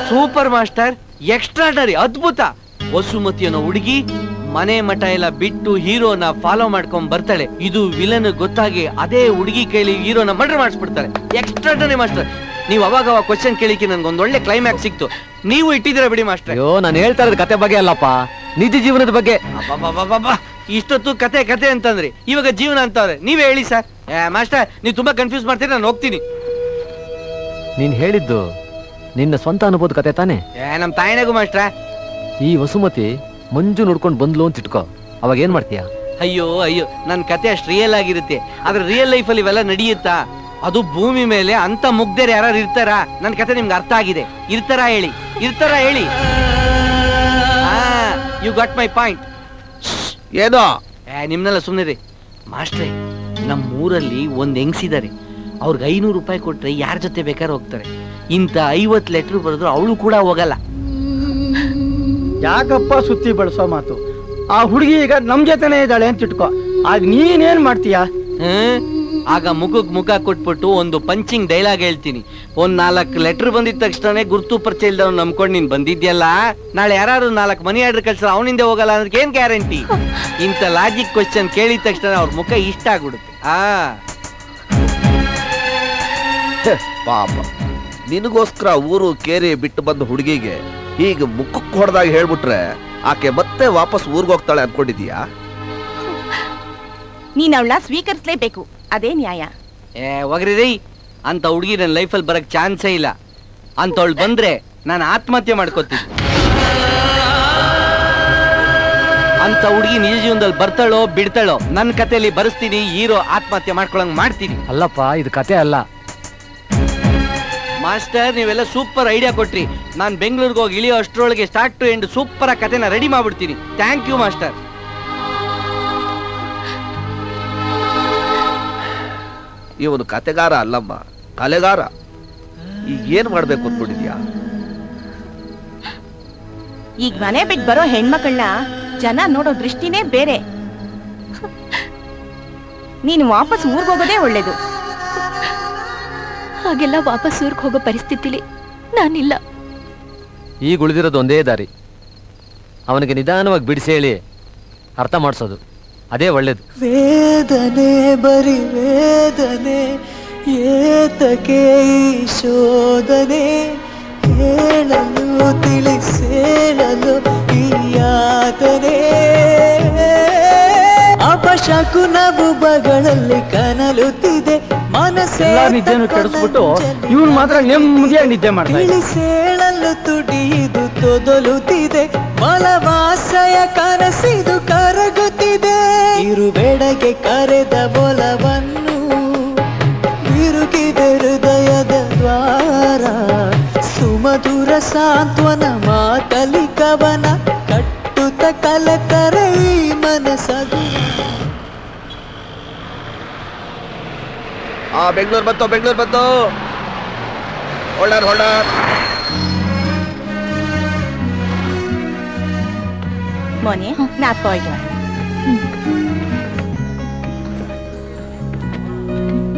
ಸೂಪರ್ ಮಾಸ್ಟರ್, ಎಕ್ಸ್ಟ್ರಾಡರಿ, ಅದ್ಭುತ. ವಸುಮತಿ ಅನ್ನೋ ಹುಡುಗಿ ಮನೆ ಮಠ ಎಲ್ಲ ಬಿಟ್ಟು ಹೀರೋನ ಫಾಲೋ ಮಾಡ್ಕೊಂಡ್ ಬರ್ತಾಳೆ. ಇದು ವಿಲನ್ ಗೊತ್ತಾಗಿ ಅದೇ ಹುಡುಗಿ ಕೈಲಿ ಹೀರೋನ ಮರ್ಡರ್ ಮಾಡಿಸ್ಬಿಡ್ತಾಳೆ. ಎಕ್ಸ್ಟ್ರಾಡರಿ ಮಾಸ್ಟರ್. ನೀವು ಅವಾಗ ಕ್ವಶನ್ ಕೇಳಿಕ್ಕೆ ನನ್ಗೊಂದು ಒಳ್ಳೆ ಕ್ಲೈಮ್ಯಾಕ್ಸ್ ಸಿಕ್ತು. ನೀವು ಇಟ್ಟಿದ್ದೀರಾ ಬಿಡಿ ಮಾಸ್ಟರ್. ಅಯ್ಯೋ, ನಾನು ಹೇಳ್ತಾ ಇರೋದು ಕತೆ ಬಗ್ಗೆ ಅಲ್ಲಪ್ಪ, ನಿಜ ಜೀವನದ ಬಗ್ಗೆ. ಇಷ್ಟೊತ್ತು ಕತೆ ಕತೆ ಅಂತಂದ್ರಿ, ಇವಾಗ ಜೀವನ ಅಂತವ್ರೆ. ನೀವೇ ಹೇಳಿ ಸರ್. ಮಾಸ್ಟರ್ ನೀವು ತುಂಬಾ ಕನ್ಫ್ಯೂಸ್ ಮಾಡ್ತೀರಿ, ನಾನು ಹೋಗ್ತೀನಿ. ನೀನ್ ಹೇಳಿದ್ದು ನಿನ್ನ ಸ್ವಂತ ಅನುಭವದ ಕತೆ ತಾನೆ? ನಮ್ ತಾಯಿನಾಗು ಮಾಸ್ಟ್ರ. ಈ ವಸುಮತಿ ಮಂಜು ನೋಡ್ಕೊಂಡು ಬಂದ್ಲು ಅಂತ ಇಟ್ಕೋ, ಅವಾಗ ಏನ್ ಮಾಡ್ತೀಯ? ಅಯ್ಯೋ ಅಯ್ಯೋ, ನನ್ ಕತೆ ಅಷ್ಟು ರಿಯಲ್ ಆಗಿರುತ್ತೆ. ಆದ್ರೆ ರಿಯಲ್ ಲೈಫ್ ಅಲ್ಲಿ ಇವೆಲ್ಲ ನಡೆಯುತ್ತಾ? ಅದು ಭೂಮಿ ಮೇಲೆ ಅಂತ ಮುಗ್ದೇರು ಯಾರು ಇರ್ತಾರ? ನನ್ ಕತೆ ನಿಮ್ಗೆ ಅರ್ಥ ಆಗಿದೆ. ಇರ್ತಾರ ಹೇಳಿ, ಇರ್ತಾರ ಹೇಳಿ. You got my point. ಏನೋ ನಿಮ್ನೆಲ್ಲ ಸುಮ್ಮನೆ ರೀ ಮಾಸ್ಟ್ರೇ. ನಮ್ಮ ಊರಲ್ಲಿ ಒಂದ್ ಹೆಂಗ್ಸಿದಾರೆ. ಅವ್ರಿಗೆ 500 ರೂಪಾಯಿ ಕೊಟ್ರೆ ಯಾರ ಜೊತೆ ಬೇಕಾದ್ರೆ ಹೋಗ್ತಾರೆ. ಇಂತ 50 ಲೆಟರ್ ಬರೆದ್ರು ಅವಳು ಕೂಡ ಹೋಗಲ್ಲ. ಯಾಕಪ್ಪ ಸುತ್ತಿ ಬಳಸೋ ಮಾತು? ಆ ಹುಡುಗಿ ಈಗ ನಮ್ ಜೊತೆನೇ ಇದ್ದಾಳೆ ಅಂತ ಇಟ್ಕೋ, ಆಗ ನೀನೇನ್ ಮಾಡ್ತೀಯ? ಆಗ ಮುಖಕ್ ಮುಖ ಕೊಟ್ಬಿಟ್ಟು ಒಂದು ಪಂಚಿಂಗ್ ಡೈಲಾಗ್ ಹೇಳ್ತೀನಿ. ಒಂದ್ 4 ಲೆಟರ್ ಬಂದಿದ ತಕ್ಷಣ ಗುರ್ತು ಪರಿಚಯ ಇಲ್ದವ್ ನಂಬ್ಕೊಂಡು ನೀನ್ ಬಂದಿದ್ಯಲ್ಲ, ನಾಳೆ ಯಾರು 4 ಮನಿ ಆರ್ಡರ್ ಕಳ್ಸ ಅವನಿಂದ ಹೋಗಲ್ಲ ಅಂದ್ರೆ ಏನ್ ಗ್ಯಾರಂಟಿ? ಇಂತ ಲಾಜಿಕ್ ಕ್ವಶನ್ ಕೇಳಿದ ತಕ್ಷಣ ಅವ್ರ ಮುಖ ಇಷ್ಟ ಆಗ್ಬಿಡುತ್ತೆ. ಪಾಪ, ನಿನಗೋಸ್ಕರ ಊರು ಕೇರಿ ಬಿಟ್ಟು ಬಂದ ಹುಡುಗಿಗೆ ಈಗ ಮುಖಕ್ಕೆ ಹೊಡೆದಾಗ ಹೇಳ್ಬಿಟ್ರೆ ಆಕೆ ಮತ್ತೆ ವಾಪಸ್ ಊರ್ಗ್ ಹೋಗ್ತಾಳೆ ಅನ್ಕೊಂಡಿದೀಯಾ? ನೀನ್ ಅವಳನ್ನ ಸ್ವೀಕರಿಸಲೇಬೇಕು, ಅದೇ ನ್ಯಾಯ. ಹೋಗ್ರಿ, ಅಂತ ಹುಡುಗಿ ನನ್ನ ಲೈಫಲ್ಲಿ ಬರಕ್ ಚಾನ್ಸೇ ಇಲ್ಲ. ಅಂತವಳು ಬಂದ್ರೆ ನಾನು ಆತ್ಮಹತ್ಯೆ ಮಾಡ್ಕೋತೀನಿ. ಅಂತ ಹುಡುಗಿ ನಿಜ ಜೀವನದಲ್ಲಿ ಬರ್ತಾಳೋ ಬಿಡ್ತಾಳೋ ನನ್ನ ಕಥೆಯಲ್ಲಿ ಬರೆಸ್ತೀನಿ. ಹೀರೋ ಆತ್ಮಹತ್ಯೆ ಮಾಡ್ಕೊಳಂಗ್ ಮಾಡ್ತೀನಿ. ಅಲ್ಲಪ್ಪ, ಇದು ಕತೆ ಅಲ್ಲ ಮಾಸ್ಟರ್. ನೀವೆಲ್ಲ ಸೂಪರ್ ಐಡಿಯಾ ಕೊಟ್ರಿ. ನಾನು ಬೆಂಗಳೂರಿಗೆ ಹೋಗಿ ಇಳಿಯೋ ಅಷ್ಟರೊಳಗೆ ಸ್ಟಾರ್ಟ್ ಟು ಎಂಡ್ ಸೂಪರ್ ಆಗಿ ಕಥೆನ ರೆಡಿ ಮಾಡ್ಬಿಡ್ತೀನಿ. Thank you master. ಇವನು ಕತೆಗಾರ ಅಲ್ಲಮ್ಮ, ಕಲೆಗಾರ. ಈಗ ಏನ್ ಮಾಡ್ಬೇಕು ಅನ್ಕೊಂಡಿದ್ಯಾ? ಈಗ ಮನೆ ಬಿಟ್ಟು ಬರೋ ಹೆಣ್ಮಕ್ಳನ್ನ ಜನ ನೋಡೋ ದೃಷ್ಟಿನೇ ಬೇರೆ. ನೀನು ವಾಪಸ್ ಊರ್ಗ್ ಹೋಗೋದೇ ಒಳ್ಳೇದು. ಹಾಗೆಲ್ಲ ವಾಪಸ್ ಊರ್ಗ್ ಹೋಗೋ ಪರಿಸ್ಥಿತಿಲಿ ನಾನಿಲ್ಲ. ಈಗ ಉಳಿದಿರೋದು ಒಂದೇ ದಾರಿ. ಅವನಿಗೆ ನಿಧಾನವಾಗಿ ಬಿಡಿಸಿ ಹೇಳಿ ಅರ್ಥ ಮಾಡಿಸೋದು, ಅದೇ ಒಳ್ಳೇದು. ವೇದನೆ ಬರಿ ವೇದನೆ, ಏತಕ್ಕೆ ಈ ಶೋಧನೆ, ಹೇಳಲು ತಿಳಿಸೇಳಲು ಈ ಯಾತನೆ. ಅಪಶಕುನವು ಬಗಳಲ್ಲಿ ಕನಲುತ್ತಿದೆ ಮನಸ್ಸೇ ನಿದ್ದೆನು ಕೆಡಿಸ್ಬಿಟ್ಟು ಇವನು ಮಾತ್ರ ನೆಮ್ಮದಿಯಾಗಿ ನಿದ್ದೆ ಮಾಡ್ತಾರೆ. ತಿಳಿಸೇಳಲು ತುಡಿಯುದು ತೊದಲುತ್ತಿದೆ ಮಲವಾಸಯ ಕನಸಿದು ಕರಗುತ್ತಿದೆ ಇರುವೆಡೆಗೆ ಕರೆದ ಒಲವನ್ನು ತಿರುಗಿದೆ ಹೃದಯದ ದ್ವಾರ ಸುಮಧುರ ಸಾಂತ್ವನ ಮಾತಲಿ ಕವನ ಕಟ್ಟುತ್ತ ಕಲತರ ಈ ಮನಸದು ಬೆಂಗಳೂರು ಬಂತು ಹೊಲ್ಡರ್ മോനെ ഞാൻ പോയിട്ട് വരാം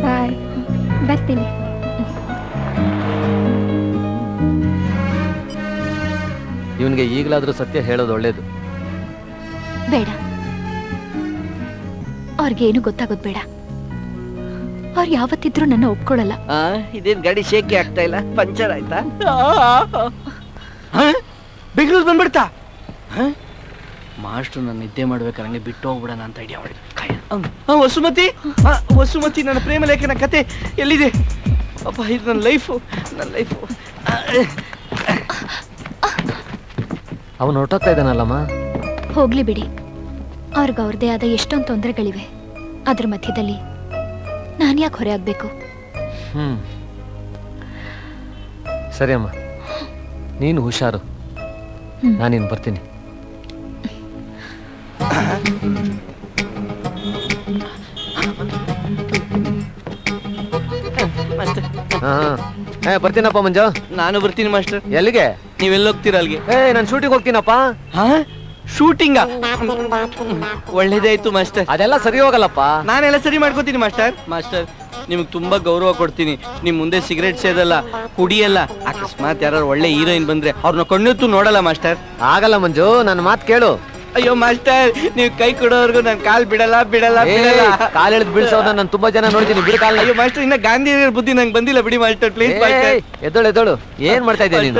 ಬಾಯ್ ಬರ್ತೀನಿ ಇವನಿಗೆ ಈಗಲಾದ್ರೂ ಸತ್ಯ ಹೇಳೋದು ಒಳ್ಳೇದು. ಬೇಡ, ಅವ್ರಿಗೇನು ಗೊತ್ತಾಗೋದು ಬೇಡ. ಅವ್ರು ಯಾವತ್ತಿದ್ರು ನನ್ನ ಒಪ್ಕೊಳ್ಳಲ್ಲ. ಇದೇನ್ ಗಾಡಿ ಶೇಕಿ ಆಗ್ತಾ ಇಲ್ಲ, ಪಂಚರ್ ಆಯ್ತಾ? ಬೆಂಗಳೂರು ಬಂದ್ಬಿಡ್ತಾ? ಮಾಸ್ಟ್ರು ನನ್ನ ನಿದ್ದೆ ಮಾಡ್ಬೇಕಾರೆ ಹಂಗೆ ಬಿಟ್ಟು ಹೋಗ್ಬಿಡೋಣ ಅಂತ ಐಡಿಯಾ ಮಾಡಿದ್ರು. ವಸುಮತಿ ನನ್ನ ಪ್ರೇಮ ಲೇಖನ ಕತೆ ಎಲ್ಲಿದೆ? ಅಪ್ಪ, ಇದು ನನ್ನ ಲೈಫು. ಅವನು ಹೊರಟೋಗ್ತಾ ಇದ್ದಾನಲ್ಲಮ್ಮ. ಹೋಗ್ಲಿ ಬಿಡಿ, ಅವ್ರಿಗೆ ಅವ್ರದೇ ಆದ ಎಷ್ಟೊಂದು ತೊಂದರೆಗಳಿವೆ. ಅದ್ರ ಮಧ್ಯದಲ್ಲಿ ನಾನು ಯಾಕೆ ಹೊರೆ ಆಗ್ಬೇಕು? ಸರಿ ಅಮ್ಮ, ನೀನು ಹುಷಾರು. ನಾನಿನ್ ಬರ್ತೀನಿ. ಬರ್ತೀನಪ್ಪ ಮಂಜು. ನಾನು ಬರ್ತೀನಿ ಮಾಸ್ಟರ್. ಎಲ್ಲಿಗೆ? ನೀವೆಲ್ಲ ಹೋಗ್ತೀರ ಅಲ್ಲಿಗೆ? ನಾನು ಶೂಟಿಂಗ್ ಹೋಗ್ತೀನಪ್ಪ. ಶೂಟಿಂಗ? ಒಳ್ಳೇದಾಯ್ತು ಮಾಸ್ಟರ್. ಅದೆಲ್ಲ ಸರಿ ಹೋಗಲ್ಲಪ್ಪ. ನಾನೆಲ್ಲ ಸರಿ ಮಾಡ್ಕೋತೀನಿ ಮಾಸ್ಟರ್. ನಿಮ್ಗೆ ತುಂಬಾ ಗೌರವ ಕೊಡ್ತೀನಿ. ನಿಮ್ ಮುಂದೆ ಸಿಗರೇಟ್ ಸೇದಲ್ಲ, ಕುಡಿಯಲ್ಲ. ಅಕಸ್ಮಾತ್ ಯಾರು ಒಳ್ಳೆ ಹೀರೋಯಿನ್ ಬಂದ್ರೆ ಅವ್ರನ್ನ ಕಣ್ಣೆತ್ತು ನೋಡಲ್ಲ ಮಾಸ್ಟರ್. ಆಗಲ್ಲ ಮಂಜು, ನನ್ನ ಮಾತು ಕೇಳು. ಅಯ್ಯೋ ಮಾಸ್ಟರ್, ನೀವು ಕೈ ಕೊಡೋವರೆಗೂ ನಾನು ಕಾಲ್ ಬಿಡಲ್ಲ. ಕಾಲ್ ಎಳೆದು ಬೀಳ್ಸೋದ ನಾನು ತುಂಬಾ ಜನ ನೋಡ್ತೀನಿ. ಬಿಡು ಕಾಲ್. ಅಯ್ಯೋ ಮಾಸ್ಟರ್, ಇನ್ನ ಗಾಂಧಿ ಬುದ್ಧಿ ನಂಗೆ ಬಂದಿಲ್ಲ. ಬಿಡಿ ಮಾಸ್ಟರ್, ಪ್ಲೀಸ್. ಎದ್ದೋಳು. ಏನ್ ಮಾಡ್ತಾ ಇದ್ದೆ ನೀನು?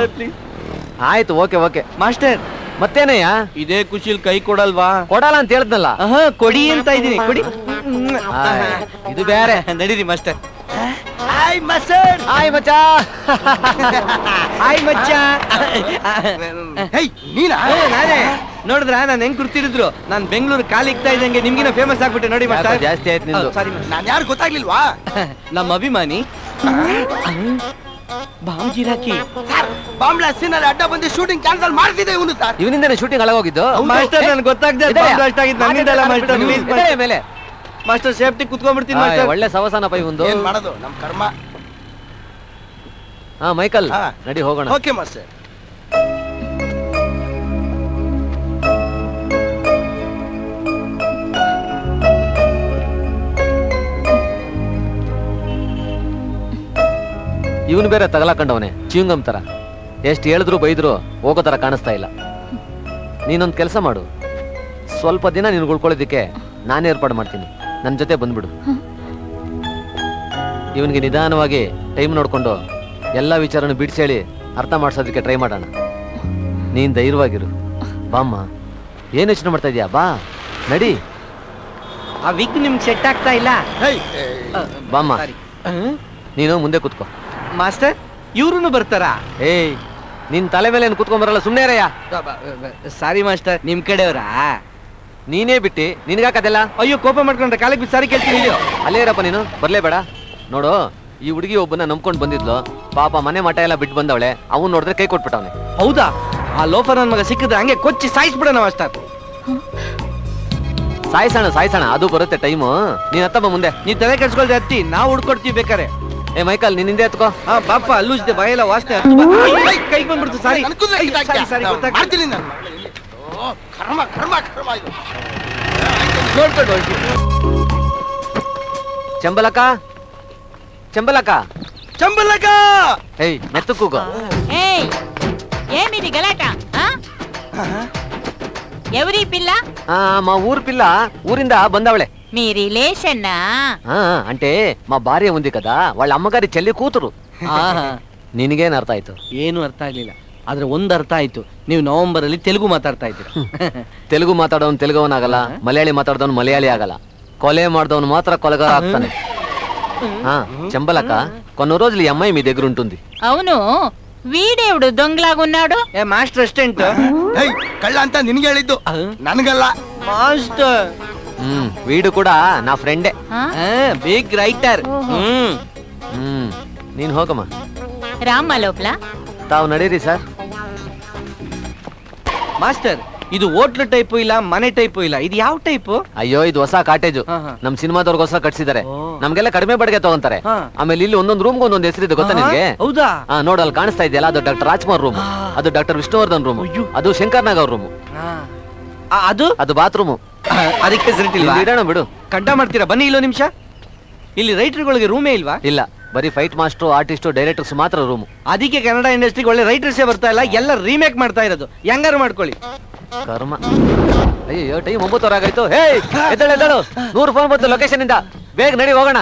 ಆಯ್ತು, ಓಕೆ ಮಾಸ್ಟರ್. ಮತ್ತೇನಯ್ಯ? ಇದೇ ಖುಷಿಲ್ ಕೈ ಕೊಡಲ್ವಾ? ಕೊಡಲ್ಲ ಅಂತ ಹೇಳ್ದಲ್ಲ. ಕೊಡಿ ಅಂತ ಇದೀನಿ. ಕೊಡಿ. ಇದು ಬೇರೆ. ನಡೀರಿ ಮಾಸ್ಟರ್. Hi master. ಹಾಯ್ ಮಚ್ಚ. ಹಾಯ್ ಮಚ್ಚ. ನೀನಾ? ನಾನೇ. ನೋಡಿದ್ರ ನಾನು ಹೆಂಗ್ ಕುರ್ತಿರಿದ್ರು? ನಾನ್ ಬೆಂಗಳೂರು ಕಾಲಿಕ್ತಾ ಇದ್ದಂಗೆ ನಿಮ್ಗಿನ ಫೇಮಸ್ ಆಗ್ಬಿಟ್ಟೆ ನೋಡಿ ಮಾಸ್ಟರ್. ಜಾಸ್ತಿ ಆಯ್ತು ನಿಂದು. ಸಾರಿ, ನಾನು ಯಾರು ಗೊತ್ತಾಗ್ಲಿಲ್ವಾ? ನಮ್ಮ ಅಭಿಮಾನಿ ಬಾಂಜಿರಾಕಿ ಬಾಂಬ್ಲಾ ಸೀನಲ್ಲಿ ಅಡ್ಡ ಬಂದು ಶೂಟಿಂಗ್ ಕ್ಯಾನ್ಸಲ್ ಮಾಡ್ತಿದ್ದೆ ಇವನು ಸರ್. ಇವನಿಂದನೇ ಶೂಟಿಂಗ್ ಹಾಳಾಗೋಗಿದ್ದು. ಮಾಸ್ಟರ್ ನನ್ಗೆ ಗೊತ್ತಾಗ್ದೆ ಬ್ಲಾಸ್ಟ್ ಆಗಿದ್ದು ನನ್ನಿಂದಲ್ಲ ಮಾಸ್ಟರ್. ಪ್ಲೀಸ್ ಮೇಲೆ ಮಾಸ್ಟರ್, ಸೇಫ್ಟಿ ಕುತ್ಕೊಂಡ್ಬಿಡ್ತೀನಿ ಮಾಸ್ಟರ್. ಒಳ್ಳೆ ಸವಸಾನಪ್ಪ ಇವಂದು. ಏನ್ ಮಾಡೋದು, ನಮ್ ಕರ್ಮ. ಮೈಕಲ್, ನಡಿ ಹೋಗೋಣ. Okay master. ಇವನು ಬೇರೆ ತಗಲಾಕೊಂಡವನೆ, ಚ್ಯೂಂಗಮ್ ತರ. ಎಷ್ಟು ಹೇಳಿದ್ರು ಬೈದ್ರು ಹೋಗೋ ತರ ಕಾಣಿಸ್ತಾ ಇಲ್ಲ. ನೀನೊಂದು ಕೆಲಸ ಮಾಡು, ಸ್ವಲ್ಪ ದಿನ ನೀನು ಉಳ್ಕೊಳ್ಳೋದಿಕ್ಕೆ ನಾನೇ ಏರ್ಪಾಡು ಮಾಡ್ತೀನಿ. ನನ್ನ ಜೊತೆ ಬಂದ್ಬಿಡು. ಇವನಿಗೆ ನಿಧಾನವಾಗಿ ಟೈಮ್ ನೋಡ್ಕೊಂಡು ಎಲ್ಲ ವಿಚಾರನು ಬಿಡಿಸೇಳಿ ಅರ್ಥ ಮಾಡ್ಸೋದಕ್ಕೆ ಟ್ರೈ ಮಾಡೋಣ. ನೀನ್ ಧೈರ್ಯವಾಗಿರು. ಬಾಮ್ಮ, ಏನು ಯೋಚನೆ ಮಾಡ್ತಾ ಇದೀಯಾ? ಬಾ, ನಡಿ. ಆ ವಿಗ್ ನಿಮ್ಗೆ ಸೆಟ್ ಆಗ್ತಾ ಇಲ್ಲ. ಬಾಮ್ಮ, ನೀನು ಮುಂದೆ ಕೂತ್ಕೋ. ಮಾಸ್ಟರ್, ಇವ್ರು ಬರ್ತಾರಾ? ನಿನ್ ತಲೆ ಮೇಲೆ ಕೂತ್ಕೊಂಡ್ ಬರಲ್ಲ, ಸುಮ್ಮನೆ ರಯ್ಯ. ಸಾರಿ ಮಾಸ್ಟರ್, ನಿಮ್ ಕಡೆಯವರಾ? ನೀನೇ ಬಿಟ್ಟಿ ನಿನ್ಗಾಕದೆಲ್ಲ. ಅಯ್ಯೋ, ಕೋಪ ಮಾಡ್ಕೊಂಡ್ರೆ ಕಾಲಿಗೆ ಬಿಟ್ಟು ಸಾರಿ ಕೇಳ್ತೀನಿ. ಅಲ್ಲೇ ಇರಪ್ಪ ನೀನು, ಬರ್ಲೇಬೇಡ. ನೋಡು, ಈ ಹುಡುಗಿ ಒಬ್ಬನ ನಂಬ್ಕೊಂಡ್ ಬಂದಿದ್ಲು. ಪಾಪ ಮನೆ ಮಠ ಎಲ್ಲ ಬಿಟ್ಟು ಬಂದವಳೆ. ಅವ್ನು ನೋಡಿದ್ರೆ ಕೈ ಕೊಟ್ಬಿಟ್ಟವನೆ. ಹೌದಾ? ಆ ಲೋಫರ್ ನನ್ ಮಗ ಸಿಕ್ಕಿದ್ರೆ ಹಂಗೆ ಕೊಚ್ಚಿ ಸಾಯಿಸ್ಬಿಡೋಣ ಮಾಸ್ಟರ್. ಸಾಯಿಸೋಣ, ಅದು ಬರುತ್ತೆ ಟೈಮು. ನೀನ್ ಹತ್ತಪ್ಪ ಮುಂದೆ. ನೀ ತಲೆ ಕೆಡ್ಸ್ಕೊಳ್ದೆ ಹತ್ತಿ, ನಾವು ಹುಡ್ಕೊಡ್ತೀವಿ ಬೇಕಾರೆ. ಮೈಕಲ್, ನೀನ್ ಹಿಂದೆ ಎತ್ಕೋ. ಬಾಪ, ಅಲ್ಲೂಜ್ದೆ ಬಾಯೆಲ್ಲ ವಾಸನೆ. ಕೈ ಬಂದ್ಬಿಡ್ತು. ಸಾರಿ. ನೋಡ್ಕೊಂಡು ಹೋಗಿ. ಚಂಬಲಕ. ಮೆತ್ತು ಕೂಗೋ. ఏమిటి గలాట ఎవరి పిల్ల? మా ఊరు పిల్ల ఊరింద బందవళే. మీ రిలేషన్నా? అంటే మా భార్య ఉంది కదా, వాళ్ళ అమ్మగారి చెల్లి కూతురు. ನಿನಗೇನು ಅರ್ಥ ಆಯ್ತು? ಏನು ಅರ್ಥ ಆಗ್ಲಿಲ್ಲ, ಆದ್ರೆ ಒಂದ್ ಅರ್ಥ ಆಯ್ತು. ನೀವು ನವೆಂಬರ್ ಅಲ್ಲಿ ತೆಲುಗು ಮಾತಾಡ್ತಾ ಇದ್ದೀರಾ. ತೆಲುಗು ಮಾತಾಡೋನು ತೆಲುಗವನಾಗಲ್ಲ, ಮಲಯಾಳಿ ಮಾತಾಡೋನು ಮಲಯಾಳಿ ಆಗಲ್ಲ, కొలే మాడదవను మాత్రం కొలగా ఆపుతాను. చెంబలక కొన్ని రోజులు ఈ అమ్మాయి మీ దగ్గర ఉంటుంది. అవును, వీడేవుడు దొంగలాగున్నాడు. ఏ మాస్టర్ అసిస్టెంట్ ಕಳ್ಳ ಅಂತ ನಿನ್ಗೆ ಹೇಳಿದ್ದು ನನಗಲ್ಲ. మాస్టర్ వీడు కూడా నా ఫ్రెండే. Big writer. ನೀನ್ ಹೋಗಮ್ಮ. రామ్మ లోపల. ತಾವು ನಡೀರಿ ಸರ್. ಮಾಸ್ಟರ್ ಇದು ಹೋಟ್ಲು ಟೈಪು ಇಲ್ಲ ಮನೆ ಟೈಪು ಇಲ್ಲ, ಇದು ಯಾವ ಟೈಪು? ಅಯ್ಯೋ ಇದು ಹೊಸ ಕಾಟೇಜು. ನಮ್ ಸಿನಿಮಾದವ್ರಿಗೋಸ್ಕರ ಕಟ್ಸಿದ್ದಾರೆ. ನಮ್ಗೆಲ್ಲ ಕಡಿಮೆ ಬಾಡಿಗೆ ತಗೊಂತಾರೆ. ಆಮೇಲೆ ಇಲ್ಲಿ ಒಂದೊಂದು ರೂಮ್ಗೆ ಒಂದೊಂದು ಹೆಸರಿದೆ ಗೊತ್ತಾ ನಿಮ್ಗೆ? ಹೌದಾ? ನೋಡ ಅಲ್ಲಿ ಕಾಣಿಸ್ತಾ ಇದೆಯಲ್ಲ, ಅದು ಡಾಕ್ಟರ್ ರಾಜ್ಕುಮಾರ್ ರೂಮ್, ಅದು ಡಾಕ್ಟರ್ ವಿಷ್ಣುವರ್ಧನ್ ರೂಮ್, ಅದು ಶಂಕರ್ ನಾಗ್ ಅವ್ರ ರೂಮ್, ಅದು ಬಾತ್ರೂಮ್. ಅದಕ್ಕೆ ಹೆಸರಿಟ್ಟಿಲ್ಲ. ಇಡೋಣ ಬಿಡು. ಕಡ್ಡ ಮಾಡ್ತೀರಾ? ಬನ್ನಿ ಇಲ್ಲೋ ನಿಮಿಷ. ಇಲ್ಲಿ ರೈಟರ್ಗಳಿಗೆ ರೂಮೇ ಇಲ್ವಾ? ಇಲ್ಲ, ಬರೀ ಫೈಟ್ ಮಾಸ್ಟ್ರು, ಆರ್ಟಿಸ್ಟು, ಡೈರೆಕ್ಟರ್ಸ್ ಮಾತ್ರ ರೂಮ್. ಅದಕ್ಕೆ ಕನ್ನಡ ಇಂಡಸ್ಟ್ರಿಗೆ ಒಳ್ಳೆ ರೈಟರ್ಸೇ ಬರ್ತಾ ಇಲ್ಲ, ಎಲ್ಲ ರೀಮೇಕ್ ಮಾಡ್ತಾ ಇರೋದು. ಹೆಂಗಾರು ಮಾಡ್ಕೊಳ್ಳಿ. ಕರ್ಮ. ಅಯ್ಯೋ ಟೈಮ್ 9 ಆಗಾಯ್ತು. ಹೇ ಎದ್ದಳು ಎದ್ದಳು, 100 ಫೋನ್ ಬಂತು ಲೊಕೇಶನ್ ಇಂದ. ಬೇಗ ನಡಿ ಹೋಗೋಣ.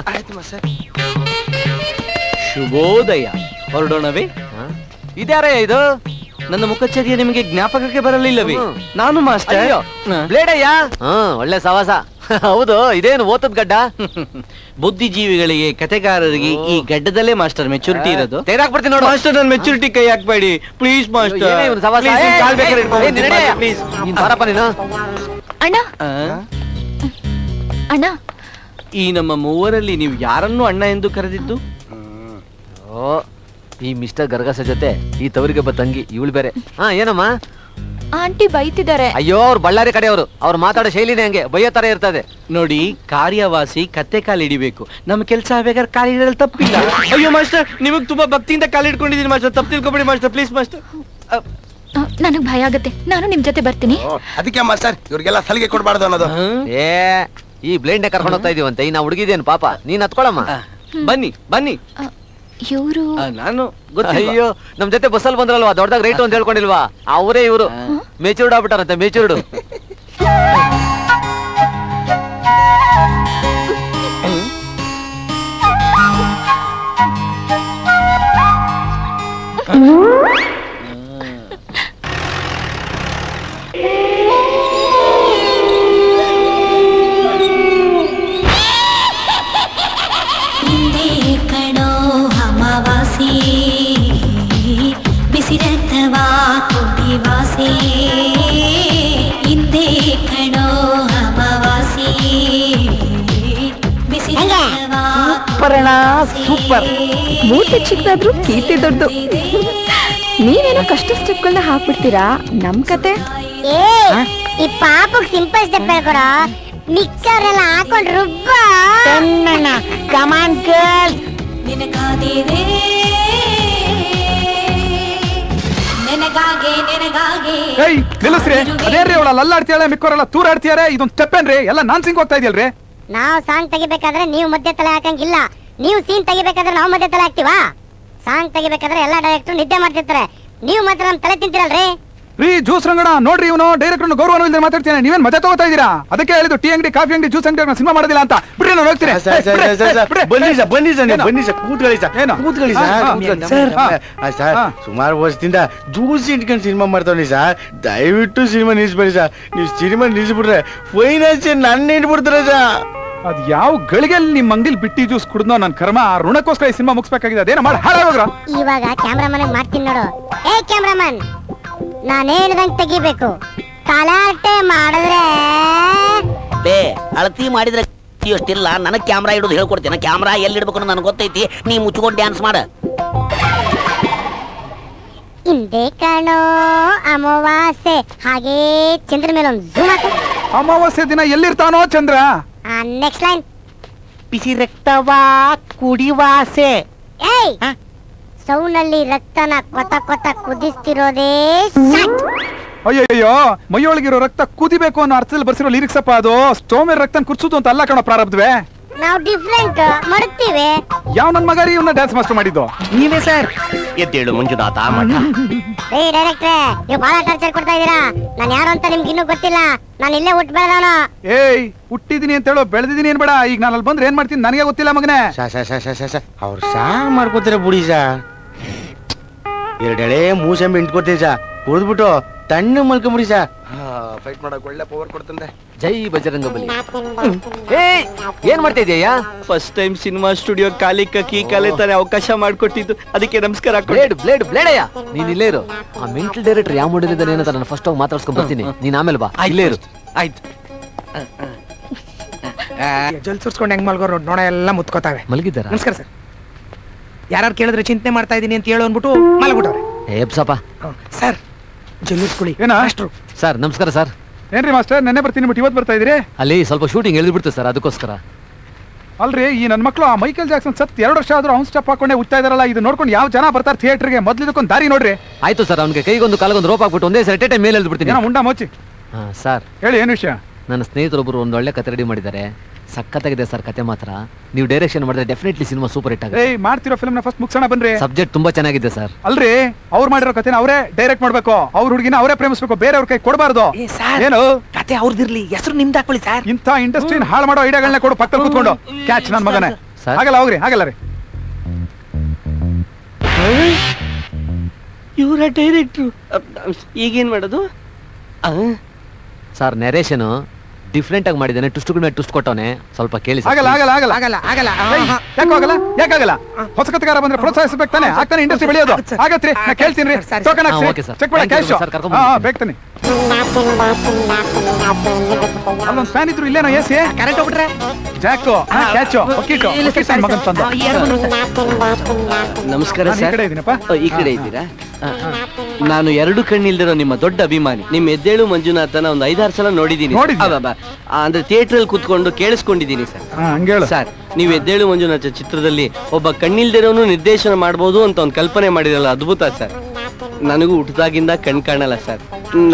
ಶುಭೋದಯ. ಹೊರಡೋಣವೇ? ಇದ್ಯಾರೇ ಇದು? ನನ್ನ ಮುಖಚರ್ಯ ನಿಮಗೆ ಜ್ಞಾಪಕಕ್ಕೆ ಬರಲಿಲ್ಲವೇ? ನಾನು ಮಾಸ್ಟರ್ ಬ್ಲೇಡಯ್ಯ. ಒಳ್ಳೆ ಸವಾಸ. ಹೌದು, ಇದೇನು ಓತದ್ ಗಡ್ಡ? ಬುದ್ಧಿಜೀವಿಗಳಿಗೆ, ಕತೆಗಾರರಿಗೆ ಈ ಗಡ್ಡದಲ್ಲೇ ಮಾಸ್ಟರ್ ಮೆಚುರಿಟಿ ಇರೋದು. ತೆಗೆದಾಕ್ಬಿಡ್ತೀನಿ ನೋಡು. ಮಾಸ್ಟರ್ ನನ್ನ ಮೆಚುರಿಟಿ ಕೈ ಹಾಕ್ಬೇಡಿ ಪ್ಲೀಸ್ ಮಾಸ್ಟರ್. ಅಣ್ಣ ಅಣ್ಣ, ಈ ನಮ್ಮ ಮೂವರಲ್ಲಿ ನೀವು ಯಾರನ್ನು ಅಣ್ಣ ಎಂದು ಕರೆದಿದ್ದು? ಓ, ಈ ಮಿಸ್ಟರ್ ಗರ್ಗಸ ಜೊತೆ ಈ ತವರಿಗೆ ತಂಗಿ ಇವಳು ಬೇರೆ. ಏನಮ್ಮ? ಆಂಟಿ ಬೈತಿದ್ದಾರೆ. ಅಯ್ಯೋ, ಅವ್ರು ಬಳ್ಳಾರಿ ಕಡೆಯವರು, ಅವ್ರು ಮಾತಾಡೋ ಶೈಲಿನೇ ಹಂಗೆ, ಬೈಯೋ ತರ ಇರ್ತದೆ. ನೋಡಿ, ಕಾರ್ಯವಾಸಿ ಕತ್ತೆ ಕಾಲು ಹಿಡಿಬೇಕು. ನಮ್ಮ ಕೆಲಸ ಬೇಕಾದ್ರೆ ಕಾಲು ಹಿಡಿಯಲು ತಪ್ಪಿಲ್ಲ. ಅಯ್ಯೋ ಮಾಸ್ಟರ್, ನಿಮಗೆ ತುಂಬಾ ಭಕ್ತಿಯಿಂದ ಕಾಲು ಹಿಡ್ಕೊಂಡಿದ್ದೀನಿ ಮಾಸ್ಟರ್, ತಪ್ಪು ತಿಳ್ಕೊಬೇಡಿ ಮಾಸ್ಟರ್, ಪ್ಲೀಸ್ ಮಾಸ್ಟರ್. ನನಗ್ ಭಯ ಆಗತ್ತೆ, ನಾನು ನಿಮ್ ಜೊತೆ ಬರ್ತೀನಿ. ಅದಕ್ಕೆ ಮಾಸ್ಟರ್ ಇವ್ರಿಗೆಲ್ಲ ಸಲಿಗೆ ಕೊಡಬಾರ್ದು ಅನ್ನೋದು. ಈ ಬ್ಲೇಂಡ್ ಕರ್ಕೊಂಡು ಹೋಗ್ತಾ ಇದೀವಂತೆ, ಈ ನಾ ಹುಡುಗಿದೇನು ಪಾಪ, ನೀನ್ ಹತ್ಕೊಳಮ್ಮ. ಬನ್ನಿ ಬನ್ನಿ. ಇವರು ನಾನು ಅಯ್ಯೋ, ನಮ್ ಜೊತೆ ಬಸ್ಸಲ್ಲಿ ಬಂದ್ರಲ್ವಾ, ದೊಡ್ಡದಾಗ ರೇಟು ಅಂತ ಹೇಳ್ಕೊಂಡಿಲ್ವಾ, ಅವರೇ ಇವರು. Matured ಆಗ್ಬಿಟ್ಟಾರಂತೆ, matured. ಬಿಸಿರಥವಾ ಕುಡಿವಾಸಿ ಇಂದೇ ಕಣೋ ಅಮಾವಾಸಿ ಸೂಪರ್. ಮೂರ್ತಿ ಚಿಕ್ಕದಾದ್ರೂ ಕೀರ್ತಿ ದೊಡ್ಡದು. ನೀವೇನೋ ಕಷ್ಟ ಸ್ಟೆಪ್ಗಳನ್ನ ಹಾಕ್ಬಿಡ್ತೀರಾ, ನಮ್ ಕತೆ. ಈ ಪಾಪಕ್ ಸಿಂಪಲ್ ಸ್ಟೆಪ್ ಹೇಳ್ಕೊಡ, ಮಿಕ್ಸರ್ ಹಾಕೊಂಡ್ ರುಬ್ಬ. ಕಮಾನ್ ಗರ್ಲ್ಸ್. ನಿನಗಾದೇನೆ ನೆನಗಾಗೆ ನೆನಗಾಗೆ. ಏಯ್ ನಿಲ್ಲಿಸ್ರಿ, ಅದೇನ್ರಿ ಅವಳ ಅಲ್ಲಾಡ್ತಿಯಾಳೆ, ಮಿಕ್ಕೋರೆಲ್ಲ ತೂರಾಡ್ತಿಯಾರೆ, ಇದೊಂದು ಸ್ಟೆಪ್ ಏನ್ರಿ? ಎಲ್ಲ ನಾನ್ ಸಿಂಗ್ ಹೋಗ್ತಾ ಇದೆಯಲ್ರಿ. ನಾವು ಸಾಂಗ್ ತೆಗಿಬೇಕಾದ್ರೆ ನೀವು ಮಧ್ಯೆ ತಲೆ ಹಾಕಂಗಿಲ್ಲ, ನೀವು ಸೀನ್ ತೆಗಿಬೇಕಾದ್ರೆ ನಾವು ಮಧ್ಯೆ ತಲೆ ಹಾಕ್ತಿವಾ? ಸಾಂಗ್ ತೆಗಿಬೇಕಾದ್ರೆ ಎಲ್ಲಾ ಡೈರೆಕ್ಟರ್ ನಿದ್ದೆ ಮಾಡ್ತಿರ್ತಾರೆ, ನೀವು ಮಾತ್ರ ನಮ್ ತಲೆ ತಿಂತಿರಲ್ರಿ. ರೀ ಜ್ಯೂಸ್ ರಂಗಣ ನೋಡ್ರಿ, ಇವನು ಡೈರೆಕ್ಟರ್ ಗೌರವ ಇಲ್ಲದೆ ಮಾತಾಡ್ತೇನೆ, ನೀವೇನ್ ಮಜಾ ತಗೋತಾ ಇದೀರಾ? ಅದಕ್ಕೆ ಹೇಳಿದ್ದು ಟೀ ಅಂಗಡಿ, ಕಾಫಿ ಅಂಗಡಿ, ಜ್ಯೂಸ್ ಅಂಗಡಿ ಸಿನಿಮಾ ಮಾಡೋದಿಲ್ಲ ಅಂತ. ಬಿಡ್ರಿ, ನಾನು ಹೋಗ್ತೀನಿ. ಬನ್ನಿ ಸರ್, ಕೂತ್ಕೊಳ್ಳಿ ಸರ್. ಸುಮಾರು ವರ್ಷದಿಂದ ಜ್ಯೂಸ್ ಇಟ್ಕೊಂಡು ಸಿನಿಮಾ ಮಾಡ್ತಾವ್ನಿ ಸರ್. ದಯವಿಟ್ಟು ಸಿನಿಮಾ ನಿಲ್ಸ್ಬೇಡಿ ಸರ್. ನೀವು ಸಿನಿಮಾ ನಿಲ್ಸ್ಬಿಟ್ರೆ ಫೈನಾನ್ಸ್ ನನ್ನ ಇಟ್ಬಿಡ್ತಾರೆ ಸರ್. ಅದ್ ಯಾವ ಗಳಿಗೆಲ್ಲಿ ನಿಮ್ ಅಂಗಡಿಲಿ ಬಿಟ್ಟಿ ಜ್ಯೂಸ್ ಕುಡ್ದೋ ನನ್ ಕರ್ಮ. ಋಣಕ್ಕೋಸ್ಕರ ಈ ಸಿನಿಮಾ ಮುಗಿಸ್ಬೇಕಾಗಿದೆ, ಅದೇನ ಮಾಡಿ ಹಾಳಾಗೋಗ್ರ. ಇವಾಗ ಕ್ಯಾಮ್ರಾಮನ್ ಮಾಡ್ತೀನಿ ನೋಡು. ಏ ಕ್ಯಾಮ್ರಾಮನ್, ನಾನು ಹೇಳ್ದಂಗ್ ತೆಗಿಬೇಕು, ತಲಾಟೆ ಮಾಡಿದ್ರೆ ಅಳತಿ ಮಾಡಿದ್ರೆ ಅಷ್ಟಿಲ್ಲ. ನನಗ್ ಕ್ಯಾಮ್ರಾ ಇಡೋದು ಹೇಳ್ಕೊಡ್ತೀನಿ. ಕ್ಯಾಮ್ರಾ ಎಲ್ಲಿ ಇಡ್ಬೇಕು ನನಗೆ ಗೊತ್ತೈತಿ, ನೀ ಮುಚ್ಕೊಂಡು ಡ್ಯಾನ್ಸ್ ಮಾಡ. ಹಿಂದೆ ಕಣೋ ಅಮಾವಾಸ್ಯೆ, ಹಾಗೇ ಚಂದ್ರ ಮೇಲೆ ಒಂದು ಝೂಮ್ ಹಾಕು. ಅಮಾವಾಸ್ಯೆ ದಿನ ಎಲ್ಲಿರ್ತಾನೋ ಚಂದ್ರ? Next line. ಬಿಸಿ ರಕ್ತವಾ ಕುಡಿವಾಸೆ. ಏಯ್, ಸೌನಲ್ಲಿ ರಕ್ತನ ಕೊತ ಕೊತ ಕುದಿಸ್ತಿರೋದೇ ಶಾಟ್. ಅಯ್ಯಯ್ಯೋ, ಮೈಯೊಳಗಿರೋ ರಕ್ತ ಕುದಿಬೇಕು ಅನ್ನೋ ಅರ್ಥದಲ್ಲಿ ಬರ್ಸಿರೋ ಲಿರಿಕ್ಸ್ ಅಪ್ಪ ಅದು. ಸ್ಟೋವ್ ಮೇಲೆ ರಕ್ತ ಕುರ್ಸುದು ಅಂತ ಅಲ್ಲ ಕಣೋ ಪ್ರಾರಬ್ಧವೇ. ನಾವು ಡಿಫ್ರೆಂಟ್ ಮಾಡ್ತೀವಿ. ಯಾವ ನನ್ ಮಗ ಇವನ್ನ ಡ್ಯಾನ್ಸ್ ಮಾಸ್ಟರ್ ಮಾಡಿದ್ದು? ನೀವೇ ಸರ್. ಎದ್ದೇಳು ಮಂಜುನಾಥ ಮಠ. ಏ ಡೈರೆಕ್ಟ್ರೆ, ನೀವು ಬಹಳ ಟಾರ್ಚರ್ ಕೊಡ್ತಾ ಇದೀರಾ. ನಾನು ಯಾರು ಅಂತ ನಿಮ್ಗೆ ಇನ್ನೂ ಗೊತ್ತಿಲ್ಲ. ನಾನು ಇಲ್ಲೇ ಹುಟ್ಟು ಬೆಳೆದವನು. ಏಯ್, ಹುಟ್ಟಿದೀನಿ ಅಂತ ಹೇಳೋ, ಬೆಳೆದಿದ್ದೀನಿ ಏನ್ ಬೇಡ. ಈಗ ನಾನು ಅಲ್ಲಿ ಬಂದ್ರೆ ಏನ್ ಮಾಡ್ತೀನಿ ನನಗೆ ಗೊತ್ತಿಲ್ಲ ಮಗನೇ. ಅವ್ರು ಸಾರ್ ಮಾಡ್ಕೋತಾರೆ ಬುಡಿ ಸರ್. ಎರಡೆಳೆ ಮೂಸಂಬಿ ಇಂಟ್ಕೊಡ್ತೀವಿ ಸರ್, ಕುಡಿದ್ಬಿಟ್ಟು ತಣ್ಣು ಮಲ್ಕೊಂಬಿಡಿ ಸರ್. ಫೈಟ್ ಮಾಡಕ್ ಒಳ್ಳೆ ಪವರ್ ಕೊಡ್ತಂದೆ. ಜೈ ಬಜರಂಗಬಲಿ. ಏನ್ ಮಾಡ್ತಾ ಇದೀಯಾ? ಫಸ್ಟ್ ಟೈಮ್ ಸಿನಿಮಾ ಸ್ಟುಡಿಯೋ ಕಾಲಿ ಕಿ ಕಾಲೆ ತಾನೆ ಅವಕಾಶ ಮಾಡ್ಕೊಟ್ಟಿದ್ದು, ಅದಕ್ಕೆ ನಮಸ್ಕಾರ. ಬ್ಲೇಡಯ್ಯ ನೀನ್ ಇಲ್ಲೇ ಇರು. ಆ ಮೆಂಟಲ್ ಡೈರೆಕ್ಟರ್ ಯಾವ ಮಾಡಿದ್ದಾನೆ ಏನಂತ ನಾನು ಫಸ್ಟ್ ಹೋಗಿ ಮಾತಾಡ್ಸ್ಕೊಂಡ್ ಬರ್ತೀನಿ. ನೀನ್ ಆಮೇಲೆ ಬಾ, ಇಲ್ಲೇ ಇರು. ಆಯ್ತು. ಜಲ್ ಸುರ್ಸ್ಕೊಂಡು ಹೆಂಗ್ ಮಲ್ಗೋರು ನೋಡಿ, ನೋಡ ಎಲ್ಲ ಮುತ್ಕೋತಾವೆ. ಮಲಗಿದ್ದಾರ? ನಮಸ್ಕಾರ ಸರ್. ಯಾರು ಕೇಳಿದ್ರೆ ಚಿಂತೆ ಮಾಡ್ತಾ ಇದೀನಿ ಅಂತ ಹೇಳೋ ಅಂದ್ಬಿಟ್ಟು ಮಲ್ಬಿಟ್ಟವ್ರೆ. ಏಪ್ಸಪ್ಪ. ಸರ್ ಜಲ್ಲಿಸ್ಕೊಳ್ಳಿ. ಏನ ಸರ್ ನಮಸ್ಕಾರ ಸರ್. ಏನ್ರಿ ಮಾಸ್ಟರ್, ನೆನ್ನೆ ಬರ್ತೀನಿ ಬಿಟ್ಟು ಇವತ್ತು ಬರ್ತಾ ಇದ್ರಿ? ಅಲ್ಲಿ ಸ್ವಲ್ಪ ಶೂಟಿಂಗ್ ಎಳ್ದ್ಬಿಡ್ತು ಸರ್, ಅದಕ್ಕೋಸ್ಕರ. ಅಲ್ರಿ ಈ ನನ್ನ ಮಕ್ಕಳು ಆ ಮೈಕಲ್ ಜಾಕ್ಸನ್ ಸತ್ 2 ವರ್ಷ ಆದ್ರೂ ಅವ್ನು ಸ್ಟೆಪ್ ಹಾಕೊಂಡೆ ಉತ್ತಾ ಇದಾರಲ್ಲ, ಇದು ನೋಡ್ಕೊಂಡು ಯಾವ ಜನ ಬರ್ತಾರೆ ಥಿಯೇಟರ್ಗೆ? ಮೊದ್ಲಿದಕ್ಕೊಂದು ದಾರಿ ನೋಡ್ರಿ. ಆಯ್ತು ಸರ್, ಅವ್ನಿಗೆ ಕೈಗೊಂದು ಕಾಲಗೊಂದು ರೋಪ್ ಹಾಕ್ಬಿಟ್ಟು ಒಂದೇ ಸರಿ ಟೇಟೆ ಮೇಲೆ ಎಳ್ದ್ಬಿಡ್ತೀನಿ. ಮುಂಡ ಮೋಚಿ. ಸರ್ ಹೇಳಿ, ಏನು ವಿಷಯ? ನನ್ನ ಸ್ನೇಹಿತರೊಬ್ಬರು ಒಂದು ಒಳ್ಳೆ ಕತೆ ರೆಡಿ ಮಾಡಿದ್ದಾರೆ. ಸಖತ್ತಾಗಿದೆ ಸರ್ ಕತೆ ಮಾತ್ರ. ನೀವು ಡೈರೆಕ್ಷನ್ ಮಾಡಿದ್ರೆ ಡೆಫಿನೆಟ್ಲಿ ಸಿನಿಮಾ ಸೂಪರ್ ಹಿಟ್ ಆಗುತ್ತೆ. ಮಾಡ್ತಿರೋ ಫಿಲ್ಮ್ನ ಫಸ್ಟ್ ಮುಗಿಸೋಣ ಬನ್ರಿ. ಸಬ್ಜೆಕ್ಟ್ ತುಂಬಾ ಚೆನ್ನಾಗಿದೆ ಸರ್. ಅಲ್ರಿ ಅವ್ರು ಮಾಡಿರೋ ಕತೆನ ಅವರೇ ಡೈರೆಕ್ಟ್ ಮಾಡ್ಬೇಕು, ಅವ್ರ ಹುಡುಗಿನ ಅವರೇ ಪ್ರೇಮಿಸ್ಬೇಕು, ಬೇರೆಯವ್ರ ಕೈ ಕೊಡಬಾರ್ದು. ಏನು ಕತೆ ಅವ್ರದಿರ್ಲಿ, ಹೆಸರು ನಿಮ್ದು ಹಾಕೊಳ್ಳಿ ಸರ್. ಇಂಥ ಇಂಡಸ್ಟ್ರಿನ ಹಾಳು ಮಾಡೋ ಐಡಿಯಾಗಳನ್ನ ಕೊಡು ಪಕ್ಕದಲ್ಲಿ ಕೂತ್ಕೊಂಡು. ಕ್ಯಾಚ್ ನನ್ನ ಮಗನೇ. ಆಗಲ್ಲ ಹೋಗ್ರಿ, ಆಗಲ್ಲ ರೀ. ಇವರ ಡೈರೆಕ್ಟ್ರು ಈಗೇನ್ ಮಾಡೋದು? ಸರ್ ನೆರೇಷನ್ ಡಿಫ್ರೆಂಟ್ ಆಗಿ ಮಾಡಿದ್ದಾನೆ, ಟುಸ್ಟ್ಗಳ ಮೇಲೆ ಟುಸ್ಟ್ ಕೊಟ್ಟವನೆ. ಸ್ವಲ್ಪ ಕೇಳಿ. ಆಗಲ್ಲ ಆಗಲ್ಲ ಆಗಲ್ಲ ಆಗಲ್ಲ ಆಗಲ್ಲ. ಯಾಕಾಗಲ್ಲ? ಯಾಕಾಗಲ್ಲ? ಹೊಸ ಕಥೆಗಾರ ಬಂದ್ರೆ ಪ್ರೋತ್ಸಾಹಿಸಬೇಕು ತಾನೆ, ಆಗ್ತಾನೆ ಇಂಡಸ್ಟ್ರಿ ಬೆಳೆಯೋದು. ಆಗತ್ರಿ, ನಾ ಕೇಳ್ತೀನಿ ರೀ. ಟೋಕನ್ ಹಾಕ್ಸಿ, ಚೆಕ್ ಮಾಡಿ, ಕ್ಯಾಶ್. ಬೇಕ್ತಾನೆ. ಅಲ್ಲೊಂದು ಫ್ಯಾನ್ ಇದ್ರು, ಇಲ್ಲೇನೋ ಎಸಿ ಕರೆಂಟ್ ಹೋಗ್ಬಿಟ್ರೆ ಜಾಕು ಕ್ಯಾಚು ಒಕ್ಕಿಟ್ಟು ಮಗನ್ ತಂದ. ನಮಸ್ಕಾರ ಈ ಕಡೆ ಇದೀನಪ್ಪ. ಈ ಕಡೆ ಇದ್ದೀರಾ? ನಾನು 2 ಕಣ್ಣಿಲ್ದಿರೋ ನಿಮ್ಮ ದೊಡ್ಡ ಅಭಿಮಾನಿ. ನಿಮ್ಮ ಎದ್ದೇಳು ಮಂಜುನಾಥನ ಒಂದು 5-6 ಸಲ ನೋಡಿದ್ದೀನಿ. ಅಂದ್ರೆ ಥಿಯೇಟರ್ ಅಲ್ಲಿ ಕುತ್ಕೊಂಡು ಕೇಳಿಸ್ಕೊಂಡಿದ್ದೀನಿ ಸರ್. ಸರ್, ನೀವು ಎದ್ದೇಳು ಮಂಜುನಾಥ ಚಿತ್ರದಲ್ಲಿ ಒಬ್ಬ ಕಣ್ಣಿಲ್ದಿರೋನು ನಿರ್ದೇಶನ ಮಾಡಬಹುದು ಅಂತ ಒಂದು ಕಲ್ಪನೆ ಮಾಡಿರಲ್ಲ, ಅದ್ಭುತ ಸರ್. ನನಗೂ ಹುಟ್ಟದಾಗಿಂದ ಕಣ್ ಕಾಣಲ್ಲ ಸರ್.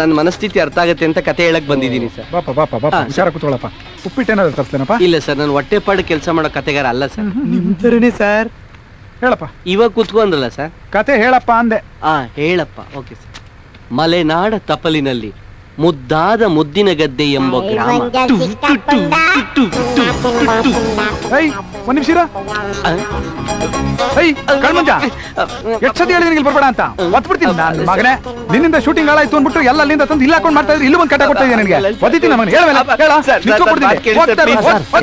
ನನ್ನ ಮನಸ್ಥಿತಿ ಅರ್ಥ ಆಗತ್ತೆ ಅಂತ ಕತೆ ಹೇಳಕ್ ಬಂದಿದ್ದೀನಿ ಸರ್. ಹುಷಾರ ಕೂತ್ಕೊಳ್ಳಪ್ಪ. ಉಪ್ಪಿಟ್ಟೇನಾದ್ರು ತರ್ಸ್ಲೇನಪ್ಪ? ಇಲ್ಲ ಸರ್, ನಾನು ಹೊಟ್ಟೆಪಾಡು ಕೆಲಸ ಮಾಡೋ ಕತೆಗಾರ ಅಲ್ಲ ಸರ್. ನಿಮ್ತರನೇ ಸರ್. ಹೇಳಪ್ಪ. ಇವಾಗ ಕೂತ್ಕೊಂಡ್ರಲ್ಲ ಸರ್, ಕತೆ ಹೇಳಪ್ಪ ಅಂದೆ. ಹೇಳಪ್ಪ. Okay sir. ಮಲೆನಾಡ ತಪಲಿನಲ್ಲಿ ಮುದ್ದಾದ ಮುದ್ದಿನ ಗದ್ದೆ ಎಂಬ ಗ್ರಾಮ. ಒಂದ್ ನಿಮಿಷ ಕಣ್ಮಂಜ, ಎಷ್ಟು ಸತಿ ಹೇಳಿದ್ರೆ ಇಲ್ಲಿ ಬರ್ಬೇಡ ಅಂತ ಒತ್ಬಿಡ್ತೀನಿ ನಾನು ಮಗನೇ. ನಿನ್ನಿಂದ ಶೂಟಿಂಗ್ ಹಾಳಾಯ್ತು ಅಂದ್ಬಿಟ್ಟು ಎಲ್ಲ ಅಲ್ಲಿಂದ ತಂದು ಇಲ್ಲ ಹಾಕೊಂಡು ಮಾಡ್ತಾ ಇದ್ರೆ ಇಲ್ಲಿ ಒಂದು ಕಟ್ಟ ಕೊಡ್ತಾ ಇದ್ದೀನಿ ನನಗೆ. ಒತ್ತೀನಿ ನಮ್ಮನ್ನು.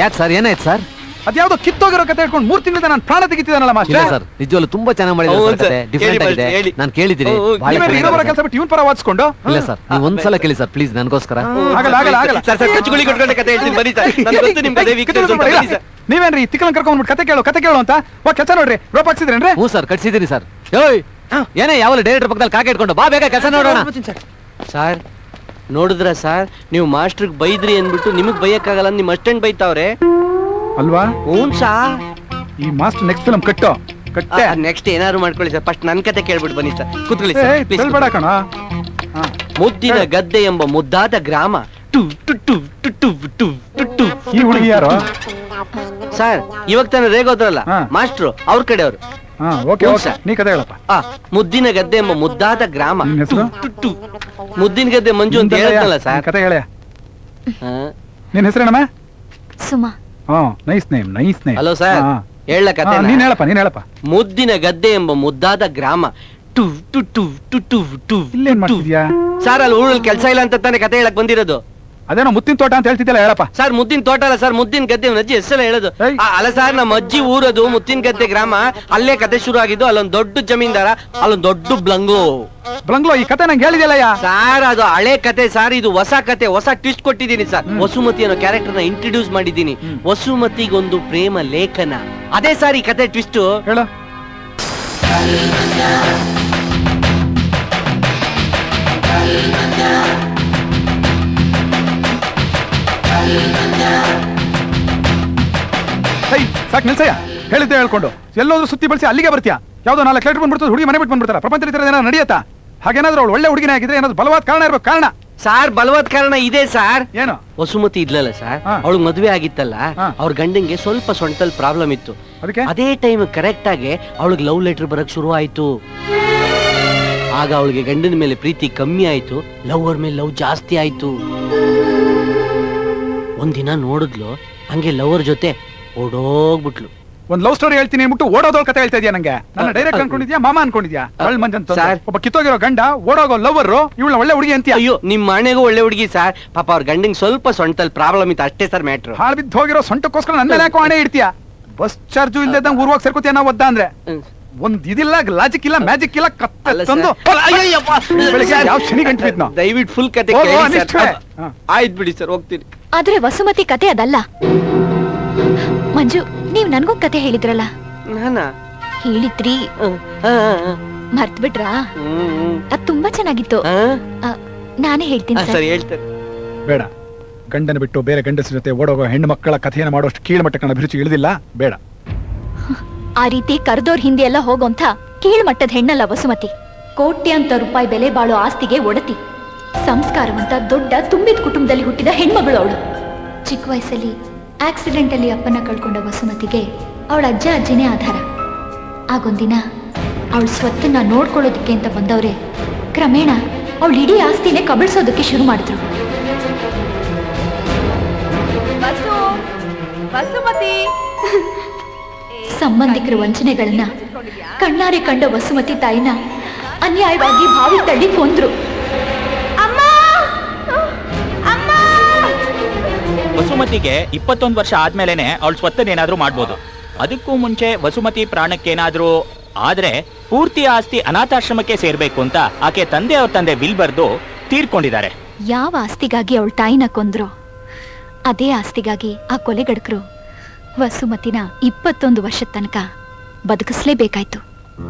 ಯಾಕೆ ಸರ್, ಏನಾಯ್ತು ಸರ್? ಅದ್ಯಾವ್ದೋ ಕಿತ್ತೋಗಿರೋ ಕತೆ ಇಟ್ಕೊಂಡು 3 ತಿಂಗಳಿಂದ ನಾನು ಪ್ರಾಣ ತೆಗಿತಿದ್ದಾನಲ್ಲ ಮಾಸ್ಟರ್. ಸರ್ ನಿಜವಲ್ಲೂ ತುಂಬಾ ಚೆನ್ನಾಗಿ ಮಾಡಿದ್ದಾರೆ, ಡಿಫರೆಂಟ್ ಆಗಿದೆ. ನಾನು ಕೇಳಿದ್ದೀನಿ. ಕೆಲಸ ಬಿಟ್ಟು ಇವನ್ ಪರ ವಾದಿಸ್ಕೊಂಡು. ಇಲ್ಲ ಸರ್, ನೀವು ಒಂದ್ಸಲ ಕೇಳಿ ಸರ್ ಪ್ಲೀಸ್, ನನಗೋಸ್ಕರ. ಆಗಲ್ಲ ಆಗಲ್ಲ ಆಗಲ್ಲ. ನೀವೇನ್ರಿ ತಿಕ್ಕಲನ್ ಕರ್ಕೊಂಡ್ಬಿಟ್ಟು ಕತೆ ಕೇಳು ಅಂತ ಕೆಲಸ ನೋಡ್ರಿ. ರೋಪ್ ಹಾಕ್ಸಿದ್ರೇನ್ರಿ? ಹ್ಞೂ ಸರ್, ಕಟ್ಸಿದ್ದೀನಿ ಸರ್. ಏನೇ ಯಾವಲ್ಲ ಡೈರೆಕ್ಟರ್ ಪಕ್ಕದಲ್ಲಿ ಕಾಕೆ ಇಟ್ಕೊಂಡು ಬಾ, ಬೇಗ ಕೆಲಸ ನೋಡೋಣ. ಸರ್ ನೋಡಿದ್ರ ಸರ್, ನೀವು ಮಾಸ್ಟರ್ಗೆ ಬೈದ್ರಿ ಅಂದ್ಬಿಟ್ಟು ನಿಮಗ್ ಬೈಯಕ್ಕಾಗಲ್ಲ, ನಿಮ್ ಅಸ್ಟೆಂಟ್ ಬೈತಾವ್ರೆ ಅಲ್ವಾ? ಹ್ಞೂ ಸರ್. ಈ ಮಾಸ್ಟರ್ ನೆಕ್ಸ್ಟ್ ಫಿಲ್ಮ್ ಕಟ್ಟೋ. ನೆಕ್ಸ್ಟ್ ಏನಾದ್ರು ಮಾಡ್ಕೊಳ್ಳಿ ಸರ್, ಫಸ್ಟ್ ನನ್ ಕತೆ ಕೇಳ್ಬಿಟ್ಟು ಬನ್ನಿ ಸರ್. ಕೂತ್ಕೊಳ್ಳಿ ಸರ್. ಮುದ್ದಿನ ಗದ್ದೆ ಎಂಬ ಮುದ್ದಾದ ಗ್ರಾಮ. ಈ ಹುಡುಗಿ ಯಾರು ಸರ್? ಇವಾಗ ತಾನೇ ರೇಗೋದ್ರಲ್ಲ ಮಾಸ್ಟ್ರು, ಅವ್ರ ಕಡೆಯವರು. ನೀ ಕತೆ ಹೇಳಪ್ಪ. ಮುದ್ದಿನ ಗದ್ದೆ ಎಂಬ ಮುದ್ದಾದ ಗ್ರಾಮ. ಮುದ್ದಿನ ಗದ್ದೆ ಮಂಜು ಅಂತ ಹೇಳಲ್ಲ ಸರ್. ಕತೆ ಹೇಳ. ನಿನ್ ಹೆಸರೇನಮ್ಮ? Suma. Nice name, nice name. Hello sir, ಹೇಳ ಕತೆ. ನೀನ್ ಹೇಳಪ್ಪ. ಮುದ್ದಿನ ಗದ್ದೆ ಎಂಬ ಮುದ್ದಾದ ಗ್ರಾಮ. ಇಲ್ಲೇನ್ ಮಾಡ್ತಿದ್ಯಾ ಸರ್? ಅಲ್ಲಿ ಊರಲ್ಲಿ ಕೆಲಸ ಇಲ್ಲ ಅಂತ ತಾನೇ ಕತೆ ಹೇಳಕ್ ಬಂದಿರೋದು. ಅದೇನೋ ಮುತ್ತಿನ ತೋಟ ಅಂತ ಹೇಳ್ತಿದ್ದಲ್ಲ, ಹೇಳಪ್ಪ. ಸರ್ ಮುದ್ದಿನ ತೋಟ ಅಲ್ಲ ಸರ್, ಮುದ್ದಿನ ಗದ್ದೆ. ಅಜ್ಜಿ ಹೆಸರು ಹೇಳೋದು ಅಲ್ಲ ಸರ್. ನಮ್ಮ ಅಜ್ಜಿ ಊರದು ಮುತ್ತಿನ ಗದ್ದೆ ಗ್ರಾಮ. ಅಲ್ಲೇ ಕತೆ ಶುರು ಆಗಿದ್ದು. ಅಲ್ಲೊಂದ್ ದೊಡ್ಡ ಜಮೀನ್ದಾರ, ಅಲ್ಲೊಂದ್ ದೊಡ್ಡ ಬ್ಲಂಗ್ಲೋ. ಈ ಕತೆ ನಂಗೆ ಹೇಳಿದೆಲ್ಲ ಸರ್. ಅದು ಹಳೆ ಕತೆ ಸರ್, ಇದು ಹೊಸ ಕತೆ. ಹೊಸ ಟ್ವಿಸ್ಟ್ ಕೊಟ್ಟಿದ್ದೀನಿ ಸರ್. ವಸುಮತಿ ಅನ್ನೋ ಕ್ಯಾರೆಕ್ಟರ್ ನ ಇಂಟ್ರೊಡ್ಯೂಸ್ ಮಾಡಿದ್ದೀನಿ. ವಸುಮತಿಗೊಂದು ಪ್ರೇಮ ಲೇಖನ. ಅದೇ ಸರ್ ಈ ಕತೆ ಟ್ವಿಸ್ಟ್. ಹೇಳ. ಸಾಕ್ ನಿಲ್ಸಯ್ಯ, ಹೇಳಿದ್ದೆ ಹೇಳ್ಕೊಂಡು ಎಲ್ಲೋದ್ರು ಸುತ್ತಿ ಬಳಸಿ ಅಲ್ಲಿಗೆ ಬರ್ತೀಯಾ? ಯಾವ್ದೋ 4 ಲೀಟರ್ ಬಂದ್ಬಿಡ್ತದೆ, ಹುಡುಗಿ ಮನೆ ಬಿಟ್ಟು ಬಂದ್ಬಿಡ್ತಾರ. ಪ್ರಪಂಚದಲ್ಲಿ ಏನಾದ್ರು ನಡೆಯತ್ತಾ? ಹಾಗೇನಾದ್ರೂ ಅವಳು ಒಳ್ಳೆ ಹುಡುಗಿನೇ ಆಗಿದ್ರೆ ಏನಾದ್ರು ಬಲವಾದ ಕಾರಣ ಇರ್ಬೇಕು. ಕಾರಣ ಸಾರ್, ಬಲವಾದ ಕಾರಣ ಇದೆ ಸಾರ್. ಏನು? ವಸುಮತಿ ಇದ್ಲಲ್ಲ ಸರ್, ಅವಳಿಗೆ ಮದುವೆ ಆಗಿತ್ತಲ್ಲ, ಅವ್ರ ಗಂಡಂಗೆ ಸ್ವಲ್ಪ ಸೊಂಟಲ್ ಪ್ರಾಬ್ಲಮ್ ಇತ್ತು. ಅದೇ ಟೈಮ್ ಕರೆಕ್ಟ್ ಆಗಿ ಅವಳಿಗೆ ಲವ್ ಲೆಟರ್ ಬರಕ್ ಶುರು ಆಯ್ತು. ಆಗ ಅವಳಿಗೆ ಗಂಡನ ಮೇಲೆ ಪ್ರೀತಿ ಕಮ್ಮಿ ಆಯ್ತು, ಲವ್ ಅವ್ರ ಮೇಲೆ ಲವ್ ಜಾಸ್ತಿ ಆಯ್ತು. ಒಂದಿನ ನೋಡಿದ್ಲು, ಹಂಗೆ ಲವರ್ ಜೊತೆ ಓಡೋಗ್ಬಿಟ್ಲು. ಒಂದ್ ಲವ್ ಸ್ಟೋರಿ ಹೇಳ್ತೀನಿ ಅಂದ್ಬಿಟ್ಟು ಓಡೋದೋಳ್ ಕತೆ ಹೇಳ್ತಾ ಇದೆಯಾ ನಂಗೆ? ನನ್ನ ಡೈರೆಕ್ಟ್ ಅನ್ಕೊಂಡಿದ್ಯಾ ಮಾಮ ಅನ್ಕೊಂಡಿದ್ಯಾ? ಮಂಜಂತ ಒಬ್ಬ ಕಿತ್ತೋಗಿರೋ ಗಂಡ ಓಡೋಗೋ ಲವರ್ ಇವಳ ಒಳ್ಳೆ ಹುಡುಗಿ ಅಂತೀಯ? ಅಯ್ಯೋ ನಿಮ್ ಮನೆಗೂ ಒಳ್ಳೆ ಹುಡುಗಿ ಸರ್. ಪಾಪ ಅವ್ರ ಗಂಡಿಗೆ ಸ್ವಲ್ಪ ಸೊಂಟದಲ್ಲಿ ಪ್ರಾಬ್ಲಮ್ ಇತ್ತು ಅಷ್ಟೇ ಸರ್ ಮ್ಯಾಟ್ರು. ಹಾಳು ಬಿದ್ದು ಹೋಗಿರೋ ಸೊಂಟಕ್ಕೋಸ್ಕರ ನನ್ನ ಮೇಲೆ ಯಾಕೋ ಹಣೆ ಇಡ್ತೀಯ? ಬಸ್ ಚಾರ್ಜು ಇಲ್ಲದಂಗ್ ಊರ್ವಾಗ ಸೇರ್ಕೋತೀಯ ನಾವು ಒದ್ದ ಅಂದ್ರೆ? ಒಂದ್ ಇದಿಲ್ಲ, ಲಾಜಿಕ್ ಇಲ್ಲ, ಮ್ಯಾಜಿಕ್ ಇಲ್ಲ, ಕತ್ತೆ ತಂದು ಯಾವ ಶನಿ ಗಂಟು ಬಿದ್ನೋ? ದಯವಿಟ್ಟು ಫುಲ್ ಕತೆ ಆಯ್ತು ಬಿಡಿ ಸರ್, ಹೋಗ್ತೀನಿ. ಆದ್ರೆ ವಸುಮತಿ ಕತೆ ಅದಲ್ಲ. ಮಂಜು, ನೀವ್ ನನ್ಗೊಂದ್ ಕತೆ ಹೇಳಿದ್ರಲ್ಲ? ಹೇಳಿದ್ರಿ, ಮರ್ತ್ ಬಿಟ್ರಾ? ಅದ್ ತುಂಬಾ ಚೆನ್ನಾಗಿತ್ತು. ನಾನೇ ಹೇಳ್ತೀನಿ ಸರ್. ಬೇಡ, ಗಂಡನ ಬಿಟ್ಟು ಬೇರೆ ಗಂಡಸ ಜೊತೆ ಓಡೋಗೋ ಹೆಣ್ಣು ಮಕ್ಕಳ ಕಥೆಯನ್ನು ಮಾಡೋಷ್ಟು ಕೀಳ್ಮಟ್ಟಕ್ಕೆ ಅಭಿರುಚಿ ಇಳಿದಿಲ್ಲ. ಬೇಡ. ಆ ರೀತಿ ಕರೆದೋರ್ ಹಿಂದೆ ಎಲ್ಲ ಹೋಗೋಂಥ ಕೀಳ್ಮಟ್ಟದ ಹೆಣ್ಣಲ್ಲ ವಸುಮತಿ. ಕೋಟ್ಯಾಂತರ ರೂಪಾಯಿ ಬೆಲೆ ಬಾಳೋ ಆಸ್ತಿಗೆ ಒಡತಿ, ಸಂಸ್ಕಾರವಂತ ದೊಡ್ಡ ತುಂಬಿದ ಕುಟುಂಬದಲ್ಲಿ ಹುಟ್ಟಿದ ಹೆಣ್ಮಗಳು ಅವಳು. ಚಿಕ್ಕ ವಯಸ್ಸಲ್ಲಿ ಆಕ್ಸಿಡೆಂಟ್ ಅಲ್ಲಿ ಅಪ್ಪನ ಕಳ್ಕೊಂಡ ವಸುಮತಿಗೆ ಅವಳ ಅಜ್ಜ ಅಜ್ಜಿನೇ ಆಧಾರ. ಆಗೊಂದಿನ ಅವಳ ಸ್ವತ್ತನ್ನ ನೋಡ್ಕೊಳ್ಳೋದಕ್ಕೆ ಅಂತ ಬಂದವ್ರೆ ಕ್ರಮೇಣ ಅವಳು ಇಡೀ ಆಸ್ತಿನೇ ಕಬಳಿಸೋದಕ್ಕೆ ಶುರು ಮಾಡಿದ್ರು. ಸಂಬಂಧಿಕರ ವಂಚನೆಗಳನ್ನ ಕಣ್ಣಾರೆ ಕಂಡ ವಸುಮತಿ ತಾಯಿನ ಅನ್ಯಾಯವಾಗಿ ಬಾವಿ ತಳ್ಳಿ ಕೊಂದ್ರು. ವಸುಮತಿಗೆ 21 ವರ್ಷ ಆದ್ಮೇಲೆನೆ ಅವಳು ಸ್ವತ್ತನ್ನೇನಾದ್ರೂ ಮಾಡ್ಬೋದು. ಅದಕ್ಕೂ ಮುಂಚೆ ವಸುಮತಿ ಪ್ರಾಣಕ್ಕೇನಾದ್ರೂ ಆದ್ರೆ ಪೂರ್ತಿ ಆಸ್ತಿ ಅನಾಥಾಶ್ರಮಕ್ಕೆ ಸೇರ್ಬೇಕು ಅಂತ ಆಕೆ ಅವ್ರ ತಂದೆ ವಿಲ್ ಬರ್ದು ತೀರ್ಕೊಂಡಿದ್ದಾರೆ. ಯಾವ ಆಸ್ತಿಗಾಗಿ ಅವಳ ತಾಯಿನ ಕೊಂದ್ರು ಅದೇ ಆಸ್ತಿಗಾಗಿ ಆ ಕೊಲೆಗಡಕರು ವಸುಮತಿನ 21 ವರ್ಷದ ತನಕ ಬದುಕಿಸ್ಲೇಬೇಕಾಯ್ತು.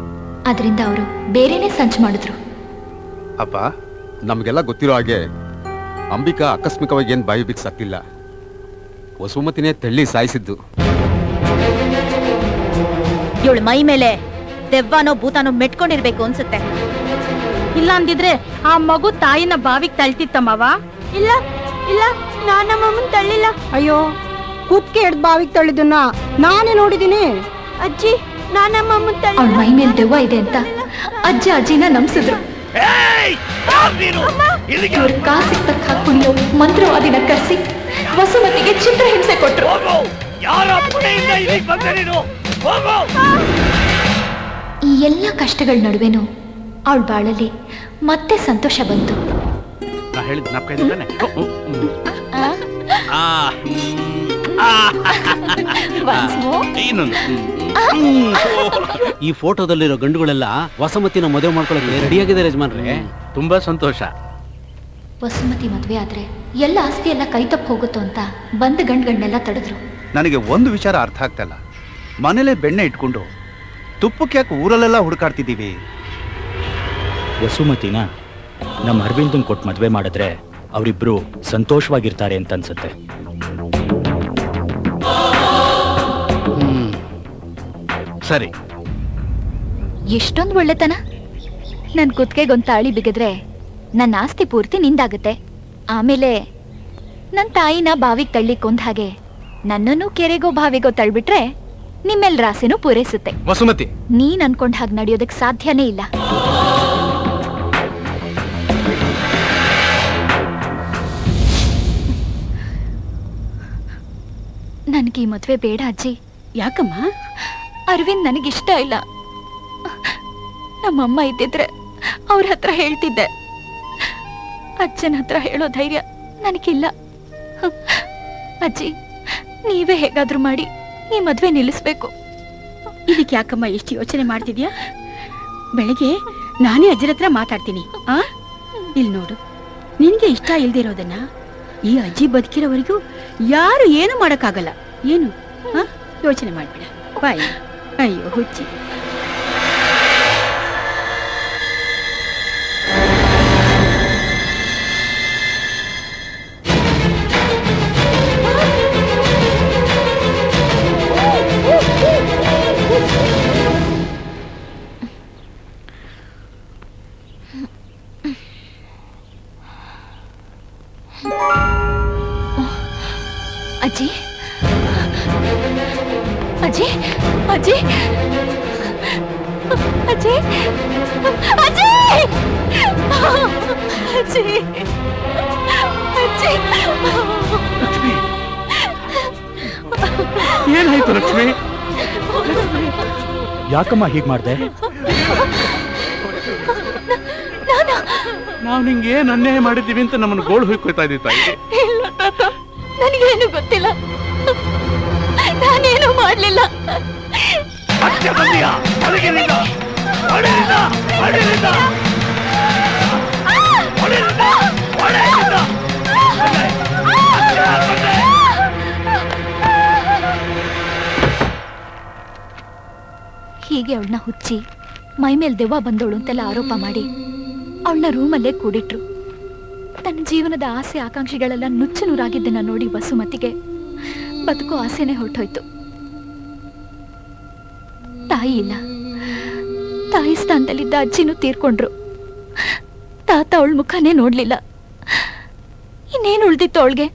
ಅದರಿಂದ ಅವರು ಬೇರೆನೆ ಸಂಚು ಮಾಡಿದ್ರು. ಅಪ್ಪ, ನಮ್ಗೆಲ್ಲ ಗೊತ್ತಿರೋ ಹಾಗೆ ಅಂಬಿಕಾ ಆಕಸ್ಮಿಕವಾಗಿ ಏನ್ ಬಾಯಿ ಬಿಟ್ಟು ಸತ್ತಿಲ್ಲ. ವಸುಮತಿನೇ ತೆಳ್ಳಿ ಸಾಯಿಸಿದ್ದು. ಇವಳ ಮೈ ಮೇಲೆ ದೆವ್ವನೋ ಭೂತಾನೋ ಮೆಟ್ಕೊಂಡಿರ್ಬೇಕು ಅನ್ಸುತ್ತೆ. ಇಲ್ಲ ಅಂದಿದ್ರೆ ಆ ಮಗು ತಾಯಿನ ಬಾವಿಗೆ ತಳ್ತಿತ್ತಮ್ಮವ. ಇಲ್ಲ ಇಲ್ಲ, ನಾನಮ್ಮಮ್ಮನ್ ತಳ್ಳಿಲ್ಲ. ಅಯ್ಯೋ, ಕುತ್ಕೆ ಹಿಡ್ದು ಬಾವಿಗೆ ತಳ್ಳಿದ್ದನ್ನ ನಾನೇ ನೋಡಿದೀನಿ. ಅಜ್ಜಿ, ನಾನಮ್ಮಮ್ಮನ್ ತಳ್ಳಿ. ಅವಳ ಮೈ ಮೇಲೆ ದೆವ್ವ ಇದೆ ಅಂತ ಅಜ್ಜ ಅಜ್ಜಿನ ನಂಬಿಸಿದ್ರು. ಇವ್ರ ಕಾಸಿಗೆ ತಕ್ಕ ಕುಣಿಯೋ ಮಂತ್ರವಾದಿನ ಕರೆಸಿ ವಸುಮತಿಗೆ ಚಿತ್ರ ಹಿಂಸೆ ಕೊಟ್ರು. ಈ ಎಲ್ಲ ಕಷ್ಟಗಳ ನಡುವೆನೂ ಅವಳ ಬಾಳಲ್ಲಿ ಮತ್ತೆ ಸಂತೋಷ ಬಂತು. ಈ ಫೋಟೋದಲ್ಲಿರೋ ಗಂಡುಗಳೆಲ್ಲ ವಸುಮತಿನ ಮದುವೆ ಮಾಡ್ಕೊಳ್ಳೋಕೆ ರೆಡಿಯಾಗಿದೆ ಯಜಮಾನ್ರೆ. ತುಂಬಾ ಸಂತೋಷ. ವಸುಮತಿ ಮದುವೆ ಆದ್ರೆ ಎಲ್ಲ ಆಸ್ತಿ ಎಲ್ಲ ಕೈ ತಪ್ಪು ಹೋಗುತ್ತೋ ಅಂತ ಬಂದ ಗಂಡುಗಳನ್ನೆಲ್ಲ ತಡೆದ್ರು. ನನಗೆ ಒಂದು ವಿಚಾರ ಅರ್ಥ ಆಗ್ತಲ್ಲ. ಮನೇಲೆ ಬೆಣ್ಣೆ ಇಟ್ಕೊಂಡು ತುಪ್ಪಕ್ಕೆ ಯಾಕೆ ಊರಲ್ಲೆಲ್ಲ ಹುಡುಕಾಡ್ತಿದ್ದೀವಿ? ವಸುಮತಿನ ನಮ್ಮ ಅರವಿಂದನ್ ಕೊಟ್ಟು ಮದುವೆ ಮಾಡಿದ್ರೆ ಅವರಿಬ್ರು ಸಂತೋಷವಾಗಿರ್ತಾರೆ ಅಂತ ಅನ್ಸುತ್ತೆ. ಸರಿ. ಎಷ್ಟೊಂದು ಒಳ್ಳೆತನ. ನನ್ ಕುತ್ತಿಗೆಗೊಂದು ತಾಳಿ ಬಿಗಿದ್ರೆ ನನ್ನ ಆಸ್ತಿ ಪೂರ್ತಿ ನಿಂದಾಗುತ್ತೆ. ಆಮೇಲೆ ನನ್ನ ತಾಯಿನ ಬಾವಿಗೆ ತಳ್ಳಿ ಕೊಂದ ಹಾಗೆ ನನ್ನನ್ನು ಕೆರೆಗೋ ಬಾವಿಗೋ ತಳ್ಬಿಟ್ರೆ ನಿಮ್ಮೆಲ್ಲರ ಆಸೆನೂ ಪೂರೈಸುತ್ತೆ. ವಸುಮತಿ, ನೀನ್ ಅನ್ಕೊಂಡ್ ಹಾಗೆ ನಡೆಯೋದಕ್ಕೆ ಸಾಧ್ಯನೇ ಇಲ್ಲ. ನನಗೆ ಈ ಮದ್ವೆ ಬೇಡ ಅಜ್ಜಿ. ಯಾಕಮ್ಮ? ಅರವಿಂದ್ ನನಗಿಷ್ಟ ಇಲ್ಲ. ನಮ್ಮಮ್ಮ ಇದ್ದಿದ್ರೆ ಅವ್ರ ಹತ್ರ ಹೇಳ್ತಿದ್ದೆ. ಅಜ್ಜನ ಹತ್ರ ಹೇಳೋ ಧೈರ್ಯ ನನಗಿಲ್ಲ. ಅಜ್ಜಿ, ನೀವೇ ಹೇಗಾದ್ರೂ ಮಾಡಿ ಈ ಮದ್ವೆ ನಿಲ್ಲಿಸ್ಬೇಕು. ಇದಕ್ಕೆ ಯಾಕಮ್ಮ ಎಷ್ಟು ಯೋಚನೆ ಮಾಡ್ತಿದ್ಯಾ? ಬೆಳಗ್ಗೆ ನಾನೇ ಅಜ್ಜರ ಹತ್ರ ಮಾತಾಡ್ತೀನಿ. ಇಲ್ಲಿ ನೋಡು, ನಿನ್ಗೆ ಇಷ್ಟ ಇಲ್ದಿರೋದನ್ನ ಈ ಅಜ್ಜಿ ಬದುಕಿರೋವರೆಗೂ ಯಾರು ಏನು ಮಾಡಕ್ಕಾಗಲ್ಲ. ಏನು ಯೋಚನೆ ಮಾಡ್ಬೇಡ. ಬಾಯ್. ಅಯ್ಯೋ ಹುಚ್ಚಿ. ಅಜ್ಜಿ, ಅಜ್ಜಿ, ಅಜ್ಜಿ, ಅಜ್ಜಿ, ಅಜ್ಜಿ, ಅಜ್ಜಿ, ಅಜ್ಜಿ. ಏನಾಯ್ತು ಲಕ್ಷ್ಮಿ? ಯಾಕಮ್ಮ ಹೀಗ್ ಮಾಡ್ದೆ? ನಾವು ನಿಂಗೆ ಏನ್ ಅನ್ಯಾಯ ಮಾಡಿದ್ದೀವಿ ಅಂತ ನಮ್ಮನ್ನು ಗೋಳು ಹೊಯ್ಕೊಳ್ತಾ ಇದ್ದೀವಿ ತಾಯಿ. ಇಲ್ಲ ತಾತ, ನನಗೇನು ಗೊತ್ತಿಲ್ಲ, ನಾನೇನು ಮಾಡ್ಲಿಲ್ಲ. ಹೀಗೆ ಅವಳನ್ನ ಹುಚ್ಚಿ ಮೈ ಮೇಲೆ ದೆವ್ವ ಬಂದವಳು ಅಂತೆಲ್ಲ ಆರೋಪ ಮಾಡಿ ಅವಳನ್ನ ರೂಮಲ್ಲೇ ಕೂಡಿಟ್ರು. ತನ್ನ ಜೀವನದ ಆಸೆ ಆಕಾಂಕ್ಷೆಗಳೆಲ್ಲ ನುಚ್ಚು ನೂರಾಗಿದ್ದನ್ನ ನೋಡಿ ವಸುಮತಿಗೆ ಬದುಕೋ ಆಸೆನೆ ಹೊರಟೋಯ್ತು. ತಾಯಿ ಇಲ್ಲ, ತಾಯಿ ಸ್ಥಾನದಲ್ಲಿದ್ದ ಅಜ್ಜಿನೂ ತೀರ್ಕೊಂಡ್ರು. ತಾತ ಅವಳ ಮುಖನೇ ನೋಡ್ಲಿಲ್ಲ. ಇನ್ನೇನು ಉಳ್ದಿತ್ತು ಅವಳಿಗೆ?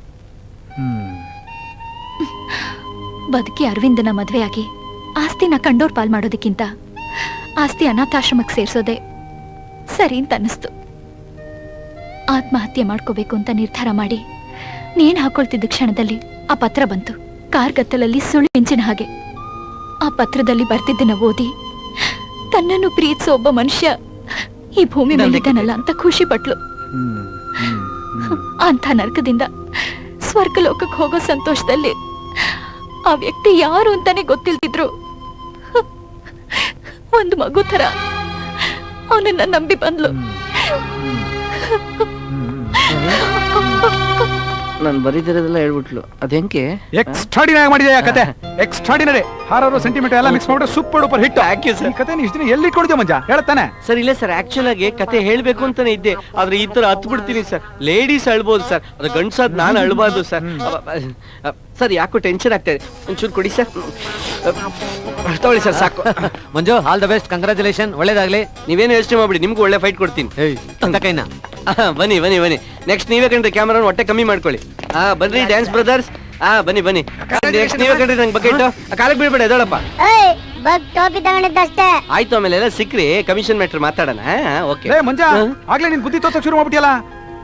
ಬದುಕಿ ಅರವಿಂದನ ಮದ್ವೆಯಾಗಿ ಆಸ್ತಿನ ಕಂಡೋರ್ ಪಾಲ್ ಮಾಡೋದಕ್ಕಿಂತ ಆಸ್ತಿ ಅನಾಥಾಶ್ರಮಕ್ಕೆ ಸೇರ್ಸೋದೆ ಸರಿ ಅಂತ ಅನ್ನಿಸ್ತು. ಆತ್ಮಹತ್ಯೆ ಮಾಡ್ಕೋಬೇಕು ಅಂತ ನಿರ್ಧಾರ ಮಾಡಿ ನೇಣು ಹಾಕೊಳ್ತಿದ್ದ ಕ್ಷಣದಲ್ಲಿ ಆ ಪತ್ರ ಬಂತು. ಕಾರ್ಗತ್ತಲಲ್ಲಿ ಸುಳ್ಳು ಮಿಂಚಿನ ಹಾಗೆ. ಆ ಪತ್ರದಲ್ಲಿ ಬರ್ತಿದ್ದನ್ನ ಓದಿ ತನ್ನನ್ನು ಪ್ರೀತಿಸೋ ಒಬ್ಬ ಮನುಷ್ಯ ಈ ಭೂಮಿ ಮೇಲಿದ್ದಾನಲ್ಲ ಅಂತ ಖುಷಿ ಪಟ್ಲು. ಅಂಥ ನರಕದಿಂದ ಸ್ವರ್ಗಲೋಕಕ್ಕೆ ಹೋಗೋ ಸಂತೋಷದಲ್ಲಿ ಆ ವ್ಯಕ್ತಿ ಯಾರು ಅಂತಾನೆ ಗೊತ್ತಿಲ್ದಿದ್ರು ಒಂದು ಮಗು ತರ ಅವನನ್ನ ನಂಬಿ ಬಂದ್ಲು. ನಾನು ಬರೀದಿರೋದೆಲ್ಲ ಹೇಳ್ಬಿಟ್ಲು. ಅದೇಂಕೆ ಎಕ್ಸ್ಟ್ರಾಡಿನರಿ ಮಾಡಿದೆ ಆ ಕತೆ. ಎಕ್ಸ್ಟ್ರಾಡಿನರಿ. ಹಾರಾರು ಸೆಂಟಿಮೀಟರ್ ಎಲ್ಲ ಮಿಕ್ಸ್ ಮಾಡ್ಬಿಟ್ಟು ಸೂಪರ್ ಡೂಪರ್ ಹಿಟ್. ಈ ಕತೆ ಇಷ್ಟು ದಿನ ಎಲ್ಲಿ ಇಟ್ಕೊಂಡಿದ್ದೆ ಮಂಜ ಹೇಳ್ತಾನೆ? ಸರ್ ಇಲ್ಲ ಸರ್, ಆಕ್ಚುಲ್ ಆಗಿ ಕತೆ ಹೇಳ್ಬೇಕು ಅಂತಾನೆ ಇದ್ದೆ, ಆದ್ರೆ ಈ ತರ ಹತ್ ಬಿಡ್ತೀನಿ ಸರ್. ಲೇಡೀಸ್ ಅಳ್ಬೋದು ಸರ್, ಅದು ಗಂಡ್ಸಾದ್ ನಾನು ಅಳ್ಬಾರ್ದು ಸರ್. ಸರ್ ಯಾಕೋ ಟೆನ್ಷನ್ ಆಗ್ತಾ ಇದೆ, ಒಂಚೂರು ಕೊಡಿ ಸರ್. ತಗೊಳ್ಳಿ ಸರ್, ಸಾಕು. ಮಂಜು, ಆಲ್ ದ ಬೆಸ್ಟ್, ಕಂಗ್ರಾಚುಲೇಷನ್, ಒಳ್ಳೇದಾಗ್ಲಿ. ನೀವೇನು ಯೋಚನೆ ಮಾಡ್ಬಿಡಿ, ನಿಮ್ಗೂ ಒಳ್ಳೆ ಫೈಟ್ ಕೊಡ್ತೀನಿ. ಕೈನ ಬನ್ನಿ ಬನ್ನಿ ಬನ್ನಿ. ನೆಕ್ಸ್ಟ್ ನೀವೇ ಕಂಡ್ರಿ, ಕ್ಯಾಮರಾ ಹೊಟ್ಟೆ ಕಮ್ಮಿ ಮಾಡ್ಕೊಳ್ಳಿ. ಬನ್ರಿ ಡ್ಯಾನ್ಸ್ ಬ್ರದರ್ಸ್. ಬನ್ನಿ ಬನ್ನಿ. ನೆಕ್ಸ್ಟ್ ನೀವೇ ಕಂಡ್ರಿ, ನಂಗೆ ಬಕೆಟ್ ಕಾಲಕ್ಕೆ ಬೀಳ್ಬೇಡ, ಎದೋಳಪ್ಪ. ಆಯ್ತು, ಆಮೇಲೆ ಎಲ್ಲ ಸಿಕ್ರಿ ಕಮಿಷನ್ ಮ್ಯಾಟ್ರ್ ಮಾತಾಡೋಣ. ಓಕೆ ಮಂಜ, ಆಗ್ಲೇ ನಿನ್ ಬುದ್ಧಿ ತೋರ್ಸಕ್ ಶುರು ಮಾಡ್ಬಿಟ್ಟಿಯಲ್ಲ.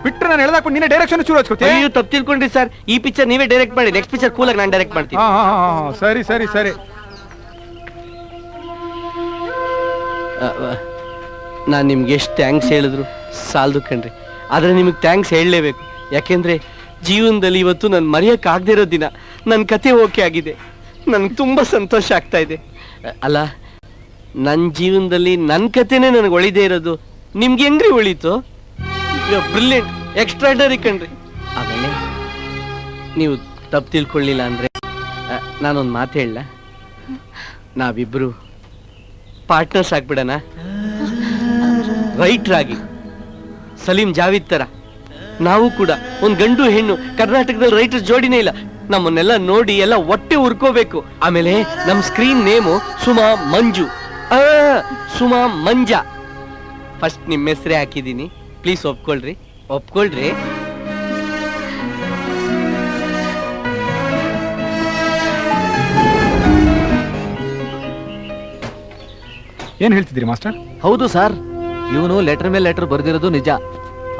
ಬಿಟ್ರೆ ನಾನು ಹೇಳ್ದಾಕೊಂಡು ನೀನೇ ಡೈರೆಕ್ಷನ್ ಶುರು ಹಚ್ಕೋತಿ. ನೀವು ತಪ್ಪು ತಿಳ್ಕೊಂಡ್ರಿ ಸರ್. ಈ ಪಿಕ್ಚರ್ ನೀವೇ ಡೈರೆಕ್ಟ್ ಮಾಡಿ, ನೆಕ್ಸ್ಟ್ ಪಿಕ್ಚರ್ ಕೂಲಾಗಿ ನಾನು ಡೈರೆಕ್ಟ್ ಮಾಡ್ತೀನಿ. ಸರಿ ಸರಿ ಸರಿ. ನಾನು ನಿಮ್ಗೆ ಎಷ್ಟು ಥ್ಯಾಂಕ್ಸ್ ಹೇಳಿದ್ರು ಸಾಲದು ಕಣ್ರಿ, ಆದ್ರೆ ನಿಮಗೆ ಥ್ಯಾಂಕ್ಸ್ ಹೇಳಲೇಬೇಕು. ಯಾಕೆಂದ್ರೆ ಜೀವನದಲ್ಲಿ ಇವತ್ತು ನಾನು ಮರೆಯಕ್ಕೆ ಆಗದೆ ಇರೋ ದಿನ. ನನ್ನ ಕತೆ ಓಕೆ ಆಗಿದೆ, ನನಗೆ ತುಂಬಾ ಸಂತೋಷ ಆಗ್ತಾ ಇದೆ. ಅಲ್ಲ, ನನ್ನ ಜೀವನದಲ್ಲಿ ನನ್ನ ಕತೆನೇ ನನಗೆ ಒಳಿದೇ ಇರೋದು ನಿಮ್ಗೆ ಹೆಂಗ್ರಿ ಒಳಿತು? ಬ್ರಿಲಿಯಂಟ್, ಎಕ್ಸ್ಟ್ರಾಡರಿ ಕಣ್ರಿ. ಆಮೇಲೆ ನೀವು ತಪ್ಪು ತಿಳ್ಕೊಳ್ಳಿಲ್ಲ ಅಂದ್ರೆ ನಾನೊಂದು ಮಾತು ಹೇಳ, ನಾವಿಬ್ರು ಪಾರ್ಟ್ನರ್ಸ್ ಆಗ್ಬಿಡಣ. ರೈಟರ್ ಆಗಿ ಸಲೀಂ ಜಾವಿದ್ ತರ ನಾವು ಕೂಡ ಒಂದು ಗಂಡು ಹೆಣ್ಣು ಕರ್ನಾಟಕದಲ್ಲಿ ರೈಟರ್ಸ್ ಜೋಡಿನೇ ಇಲ್ಲ. ನಮ್ಮನ್ನೆಲ್ಲ ನೋಡಿ ಎಲ್ಲ ಹೊಟ್ಟೆ ಉರ್ಕೋಬೇಕು. ಆಮೇಲೆ ನಮ್ ಸ್ಕ್ರೀನ್ ನೇಮು ಸುಮಾ ಮಂಜು, ಸುಮಾ ಮಂಜಾ. ಫಸ್ಟ್ ನಿಮ್ಮ ಹೆಸರೇ ಹಾಕಿದೀನಿ, ಪ್ಲೀಸ್ ಒಪ್ಕೊಳ್ರಿ, ಒಪ್ಕೊಳ್ರಿ. ಏನ್ ಹೇಳ್ತಿದ್ರಿ ಮಾಸ್ಟರ್? ಹೌದು ಸರ್, ಇವನು ಲೆಟರ್ ಮೇಲೆ ಲೆಟರ್ ಬರೆದಿರೋದು ನಿಜ.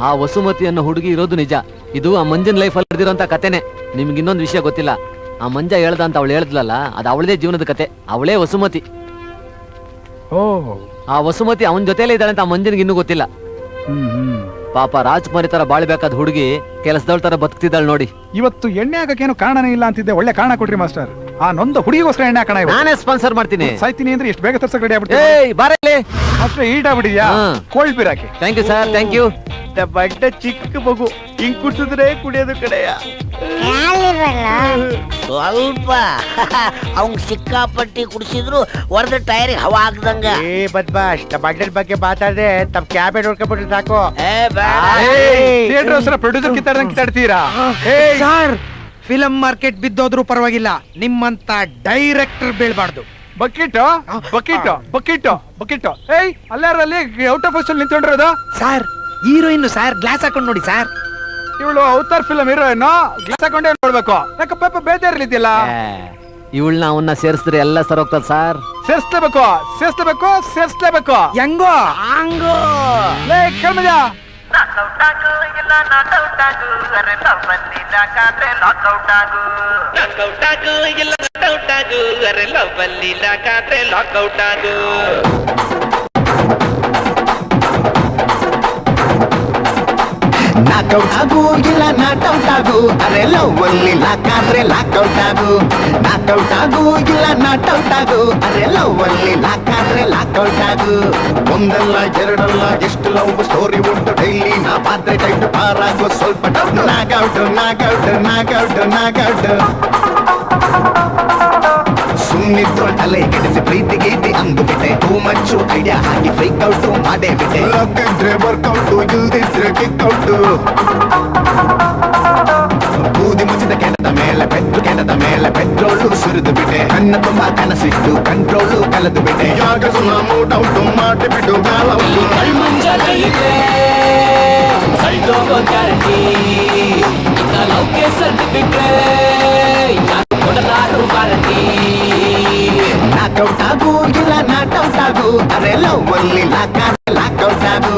ಆ ವಸುಮತಿ ಅನ್ನೋ ಹುಡುಗಿ ಇರೋದು ನಿಜ. ಇದು ಆ ಮಂಜನ್ ಲೈಫ್ ಅಲ್ಲಿ ಬರೆದಿರೋಂತ ಕತೆನೆ. ನಿಮ್ಗೆ ಇನ್ನೊಂದು ವಿಷಯ ಗೊತ್ತಿಲ್ಲ, ಆ ಮಂಜ ಹೇಳ್ದ ಅಂತ ಅವಳು ಹೇಳಿದ್ಲಲ್ಲ, ಅದು ಅವಳದೇ ಜೀವನದ ಕತೆ. ಅವಳೇ ವಸುಮತಿ. ಆ ವಸುಮತಿ ಅವನ ಜೊತೆಲೇ ಇದ್ದಾಳೆ ಅಂತ ಆ ಮಂಜನ್ಗೆ ಇನ್ನೂ ಗೊತ್ತಿಲ್ಲ. ಪಾಪ ರಾಜ್ಕುಮಾರಿ ತರ ಬಾಳ್ಬೇಕಾದ ಹುಡುಗಿ ಕೆಲಸದವಳ ತರ ಬದುಕ್ತಿದ್ದಾಳೆ ನೋಡಿ. ಇವತ್ತು ಎಣ್ಣೆ ಹಾಕಕ್ಕೇನು ಕಾರಣನೇ ಇಲ್ಲ ಅಂತಿದ್ದೆ, ಒಳ್ಳೆ ಕಾರಣ ಕೊಟ್ರಿ ಮಾಸ್ಟರ್. ಆ ನೊಂದ ಹುಡುಗಿಗೋಸ್ಕರ ಎಣ್ಣೆ ಹಾಕೋಣ. ನಾನೇ ಸ್ಪಾನ್ಸರ್ ಮಾಡ್ತೀನಿ. ಸಾಯ್ತೀನಿ ಅಂದ್ರೆ ಎಷ್ಟು ಬೇಗ ತರ್ಸಕ್ ರೆಡಿ ಆಗ್ಬಿಡ್ತೀನಿ. ಅಷ್ಟೇ ಈಟ್ ಆಗ್ಬಿಟ್ಟಿದ್ಯಾ? ಕೋಲ್ಡ್ ಬೀರ್ ಹಾಕಿ. Thank you sir, thank you. ಬಡ್ಡ ಚಿಕ್ಕ ಮಗು ಹಿಂಗ್ ಕುಡ್ಸಿದ್ರೆ ಕುಡಿಯೋದು ಕಡೆಯ ಸ್ವಲ್ಪ ಅವ್ನ್ ಸಿಕ್ಕಾಪಟ್ಟಿ ಕುಡಿಸಿದ್ರು ಹೊರದ ಟೈರ್ ಹವಾ ಆಗ್ದಂಗ. ಏ ಬದ್ಮಾಶ್, ನಮ್ಮ ಅಡ್ಡದ ಬಗ್ಗೆ ಮಾತಾಡ್ರೆ ತಮ್ಮ ಕ್ಯಾಬೆ ನೋಡ್ಕೊಂಡ್ಬಿಟ್ರೆ ಸಾಕು. ಥಿಯೇಟರ್ ಹೆಸರ ಪ್ರೊಡ್ಯೂಸರ್ ಕಿತ್ತಾಡ್ತೀರಾ? ಸರ್, ಫಿಲಂ ಮಾರ್ಕೆಟ್ ಬಿದ್ದೋದ್ರೂ ಪರವಾಗಿಲ್ಲ, ನಿಮ್ಮಂತ ಡೈರೆಕ್ಟರ್ ಬೀಳ್ಬಾರ್ದು. Bucket bucket bucket bucket. ಏಯ್, ಅಲ್ಲಾರಲ್ಲಿ ಔಟ್ ಆಫ್ ಪೋಸ್ಟ್ ನಿಂತ್ಕೊಂಡಿರೋದು ಸರ್. ಹೀರೋಯಿನ್ ಸರ್, ಗ್ಲಾಸ್ ಹಾಕೊಂಡು ನೋಡಿ ಸರ್. ಇವಳು ಅವತಾರ್ ಫಿಲಂ ಹೀರೋಯಿನ್, ಗ್ಲಾಸ್ ಹಾಕೊಂಡೇ ನೋಡ್ಬೇಕು. ಯಾಕಪ್ಪ ಬೇಜಾರಿಲ್ಲ? ಇವಳನ್ನ ಅವನ್ನ ಸೇರಿಸಿದ್ರೆ ಎಲ್ಲ ಸರ್ ಹೋಗ್ತದ ಸರ್. ಸೇರಿಸ್ಲೇಬೇಕು, ಸೇರಿಸ್ಲೇಬೇಕು, ಸೇರಿಸ್ಲೇಬೇಕು. ಹೆಂಗೋ ಹಂಗೋ. ಲೇ ಕರ್ಮಜ, ನಾಕೌಟ್ ಆಗು ಇಲ್ಲ ನಾಟೌಟ್ ಆಗು ಅರೆ ಲವ್ ಅಲ್ಲಿ ಲಾಕಾದ್ರೆ ಲಾಕೌಟ್ ಆಗು ನಾಕೌಟ್ ಆಗು ಇಲ್ಲ ನಾಟೌಟ್ ಆಗು ಅರೆ ಲವ್ ಅಲ್ಲಿ ಲಾಕಾದ್ರೆ ಲಾಕೌಟ್ ಆಗು ಒಂದಲ್ಲ ಎರಡಲ್ಲ ಎಷ್ಟು ಲವ್ ಸ್ಟೋರಿ ಉಂಟು ಡೈಲಿ ನಾ ಪಾತ್ರೆ ಟೈಟ್ ಪಾರಾಗೋ ಸ್ವಲ್ಪ ಡೌಟ್ ನಾಗೌಟ್ ನಾಗೌಟ್ ನಾಗೌಟ್ ನಾಗೌಟ್ ಸುಮ್ಮನಿದ್ರು ತಲೆ ಕೆಡಿಸಿ ಪ್ರೀತಿ ಗೀತಿ ಅಂದು ಬಿಟ್ಟೆ ಟೂ ಮಚ್ಚು ಐಡಿಯಾ ಹಾಕಿ ಫ್ರೀಕ್ ಔಟ್ ಮಾಡೇ ಬಿಟ್ಟೆ ಲಗ್ಗಿದ್ರೆ ವರ್ಕೌಟು ಇಲ್ದಿದ್ರೆ ಕಿಕ್ಔಟು ಬೂದಿ ಮುಚ್ಚಿದ ಕೆಣದ ಮೇಲೆ ಪೆಟ್ರೋಲು ಸುರಿದು ಬಿಟ್ಟೆ ಕಣ್ಣ ತುಂಬಾ ಕನಸಿಟ್ಟು ಕಂಟ್ರೋಲು ಕಳೆದು ಬಿಟ್ಟೆ ಯಾಗ ಸುಮ್ಮ ಮೂಡ್ ಔಟು ಮಾಡಿ ಬಿಟ್ಟು ಗಾಲೌಟು ನಾಕೌಟ್ ಆಗು ಇಲ್ಲ ನಾಟೌಟ್ ಆಗು ಅರೆ ಲವ್ ಅಲ್ಲಿ ಲಾಕೌಟ್ ಆಗು